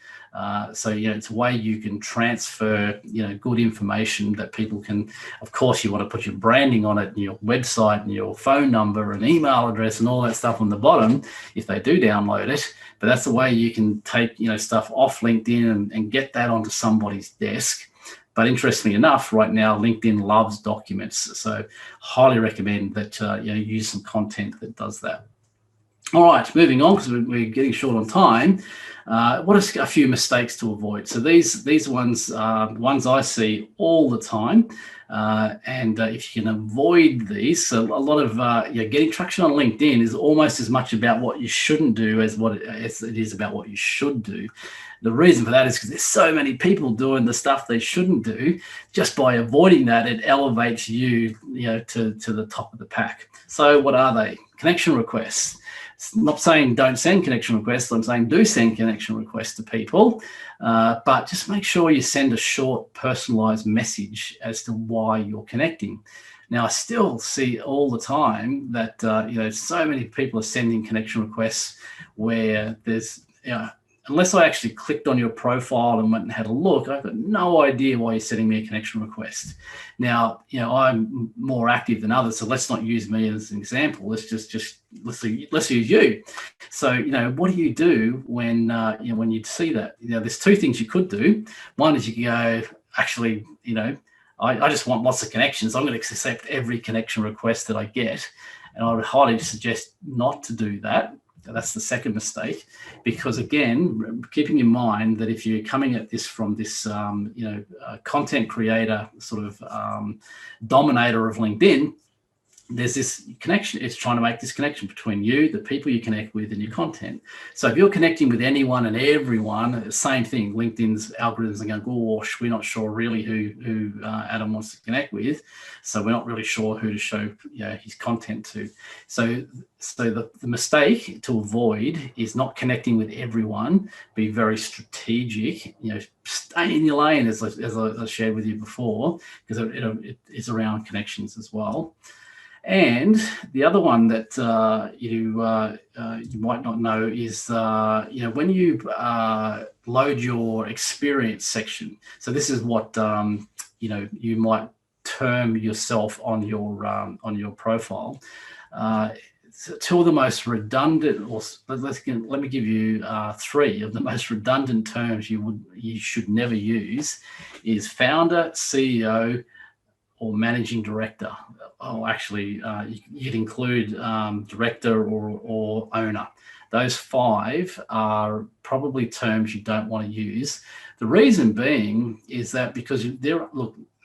So it's a way you can transfer good information that people can. Of course, you want to put your branding on it, and your website, and your phone number, and email address, and all that stuff on the bottom if they do download it. But that's the way you can take stuff off LinkedIn and get that onto somebody's desk. But interestingly enough, right now LinkedIn loves documents, so highly recommend that use some content that does that. All right, moving on because we're getting short on time. What are a few mistakes to avoid? So these ones I see all the time. And if you can avoid these, so a lot of getting traction on LinkedIn is almost as much about what you shouldn't do as it is about what you should do. The reason for that is because there's so many people doing the stuff they shouldn't do. Just by avoiding that, it elevates you, to the top of the pack. So what are they? Connection requests. I'm not saying don't send connection requests. I'm saying do send connection requests to people, but just make sure you send a short, personalized message as to why you're connecting. Now, I still see all the time that so many people are sending connection requests where there's unless I actually clicked on your profile and went and had a look, I've got no idea why you're sending me a connection request. Now, I'm more active than others, so let's not use me as an example. Let's let's use you. So, what do you do when when you see that? There's two things you could do. One is you can go, actually, I just want lots of connections. I'm going to accept every connection request that I get, and I would highly suggest not to do that. That's the second mistake, because again, keeping in mind that if you're coming at this from this, content creator sort of dominator of LinkedIn, there's this connection. It's trying to make this connection between you, the people you connect with, and your content. So if you're connecting with anyone and everyone, same thing. LinkedIn's algorithms are going, gosh, we're not sure really who Adam wants to connect with, so we're not really sure who to show his content to. So the mistake to avoid is not connecting with everyone. Be very strategic. Stay in your lane, as I shared with you before, because it is around connections as well. And the other one that you might not know is when you load your experience section. So this is what you might term yourself on your profile. Two of the most redundant, or let me give you three of the most redundant terms you should never use is founder, CEO, or managing director. Oh, actually, you'd include director or owner. Those five are probably terms you don't want to use. The reason being is that because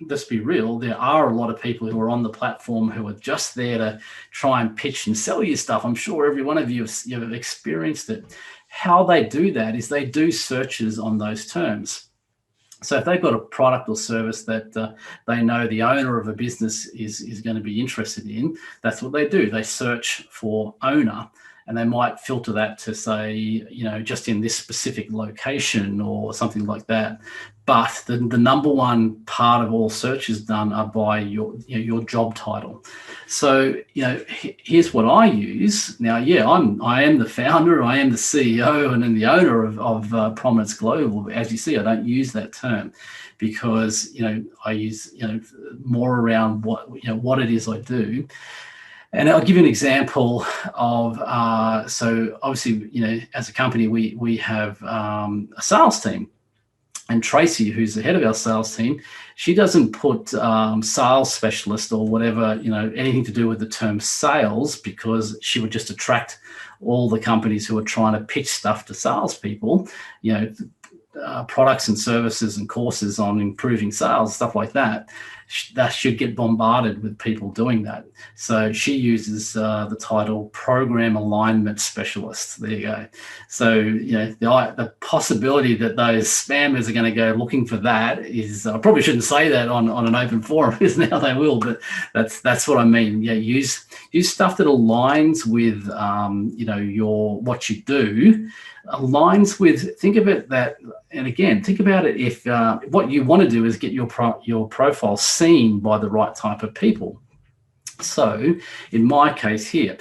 let's be real, there are a lot of people who are on the platform who are just there to try and pitch and sell you stuff. I'm sure every one of you have experienced it. How they do that is they do searches on those terms. So if they've got a product or service that they know the owner of a business is going to be interested in, that's what they do. They search for owner, and they might filter that to say, just in this specific location or something like that. But the number one part of all searches done are by your job title. So, here's what I use. Now, I am the founder, I am the CEO, and then the owner of Prominence Global. As you see, I don't use that term because, I use, more around what it is I do. And I'll give you an example of, so obviously, as a company, we have a sales team. And Tracy, who's the head of our sales team, she doesn't put sales specialist or whatever, anything to do with the term sales, because she would just attract all the companies who are trying to pitch stuff to salespeople, products and services and courses on improving sales, stuff like that. That should get bombarded with people doing that. So she uses the title Program Alignment Specialist. There you go. So, the possibility that those spammers are going to go looking for that is, I probably shouldn't say that on an open forum, because now they will, but that's what I mean. Yeah, use stuff that aligns with, what you do, aligns with, think of it that, and again, think about it if what you want to do is get your profile seen by the right type of people. So in my case here,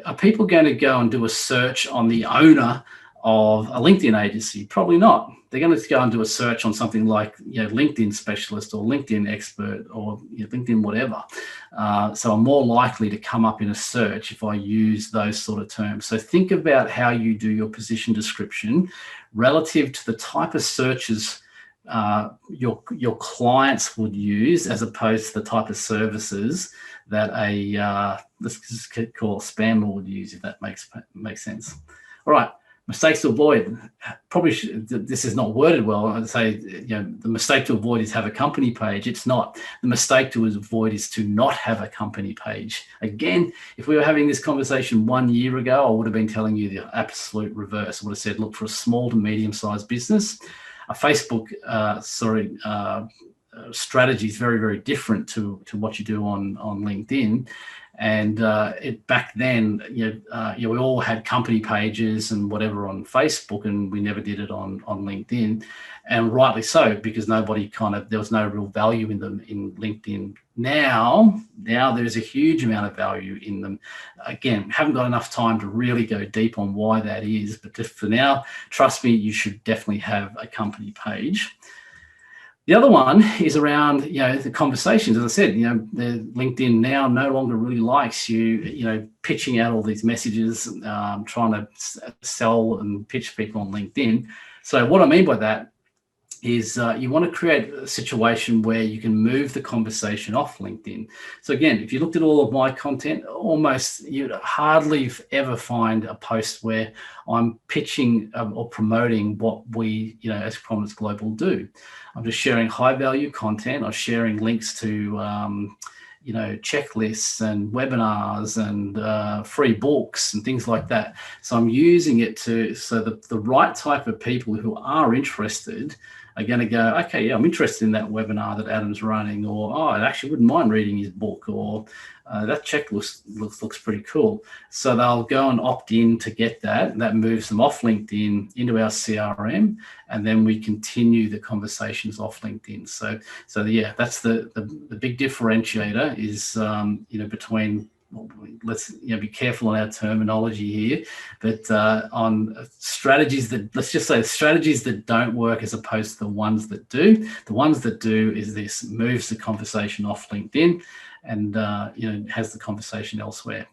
are people going to go and do a search on the owner of a LinkedIn agency? Probably not. They're going to go and do a search on something like LinkedIn specialist or LinkedIn expert or LinkedIn whatever. So I'm more likely to come up in a search if I use those sort of terms. So think about how you do your position description relative to the type of searches your clients would use, as opposed to the type of services that let's just call it spammer would use, if that makes sense. All right. Mistakes to avoid. Probably this is not worded well. I'd say, the mistake to avoid is have a company page. It's not. The mistake to avoid is to not have a company page. Again, if we were having this conversation 1 year ago, I would have been telling you the absolute reverse. I would have said, look, for a small to medium-sized business, a Facebook strategy is very, very different to what you do on LinkedIn. And back then, we all had company pages and whatever on Facebook, and we never did it on LinkedIn, and rightly so, because there was no real value in them in LinkedIn. Now there's a huge amount of value in them. Again, haven't got enough time to really go deep on why that is, but just for now, trust me, you should definitely have a company page. The other one is around, the conversations. As I said, the LinkedIn now no longer really likes you, pitching out all these messages, trying to sell and pitch people on LinkedIn. So what I mean by that is you want to create a situation where you can move the conversation off LinkedIn. So again, if you looked at all of my content, almost you'd hardly ever find a post where I'm pitching or promoting what we, as Prominence Global do. I'm just sharing high value content. I'm sharing links to, checklists and webinars and free books and things like that. So I'm using it so the right type of people who are interested are going to go, okay, yeah, I'm interested in that webinar that Adam's running, or, oh, I actually wouldn't mind reading his book, or that checklist looks pretty cool. So they'll go and opt in to get that, and that moves them off LinkedIn into our CRM, and then we continue the conversations off LinkedIn. So yeah, that's the big differentiator is, between, let's be careful on our terminology here, but on strategies that, let's just say strategies that don't work as opposed to the ones that do. The ones that do is this: moves the conversation off LinkedIn and has the conversation elsewhere.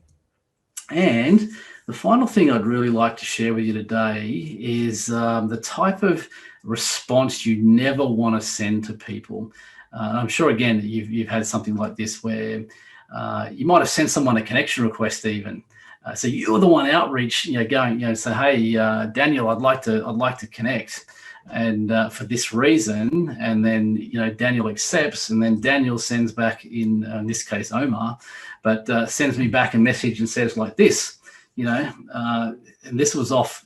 And the final thing I'd really like to share with you today is the type of response you never want to send to people. I'm sure, again, you've had something like this where you might have sent someone a connection request even. So you're the one outreach, going, say, hey, Daniel, I'd like to connect, and for this reason. And then, Daniel accepts, and then Daniel sends back, in this case, Omar, but sends me back a message and says like this, and this was off,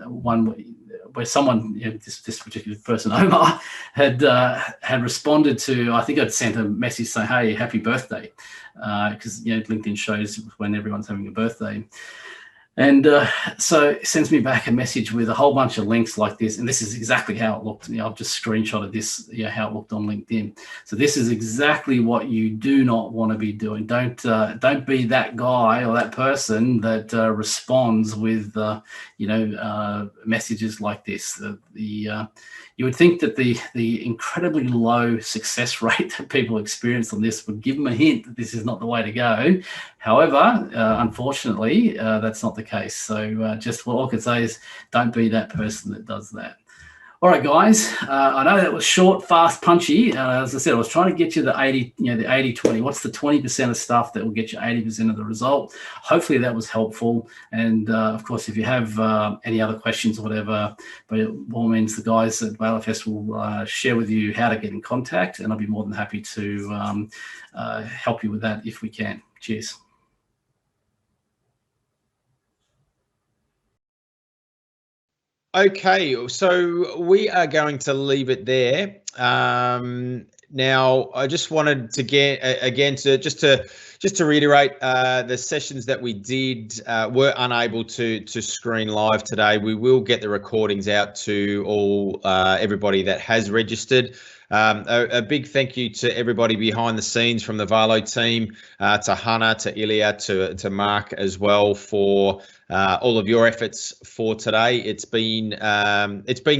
one where someone, this particular person, Omar, had responded to, I think I'd sent a message saying, hey, happy birthday, because LinkedIn shows when everyone's having a birthday. And so it sends me back a message with a whole bunch of links like this, and this is exactly how it looked. I've just screenshotted this, how it looked on LinkedIn. So this is exactly what you do not want to be doing. Don't be that guy or that person that responds with messages like this. You would think that the incredibly low success rate that people experience on this would give them a hint that this is not the way to go. However, unfortunately, that's not the case. So just what I could say is, don't be that person that does that. All right, guys, I know that was short, fast, punchy. As I said, I was trying to get you the 80-20. What's the 20% of stuff that will get you 80% of the result? Hopefully that was helpful. And of course, if you have any other questions or whatever, by all means, the guys at ValoFest will share with you how to get in contact, and I'll be more than happy to help you with that if we can. Cheers. Okay, so we are going to leave it there. Now, I just wanted to get again just to reiterate, the sessions that we did were unable to screen live today. We will get the recordings out to all everybody that has registered. A big thank you to everybody behind the scenes from the Valo team, to Hannah, to Ilya, to Mark as well, for all of your efforts for today. It's been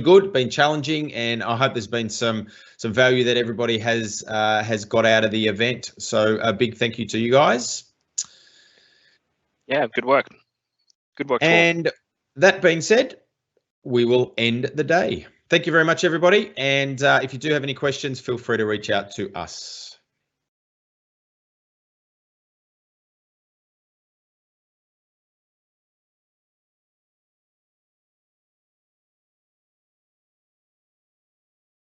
good, been challenging, and I hope there's been some value that everybody has got out of the event. So a big thank you to you guys. Yeah, good work. Good work. And that being said, we will end the day. Thank you very much, everybody. And if you do have any questions, feel free to reach out to us.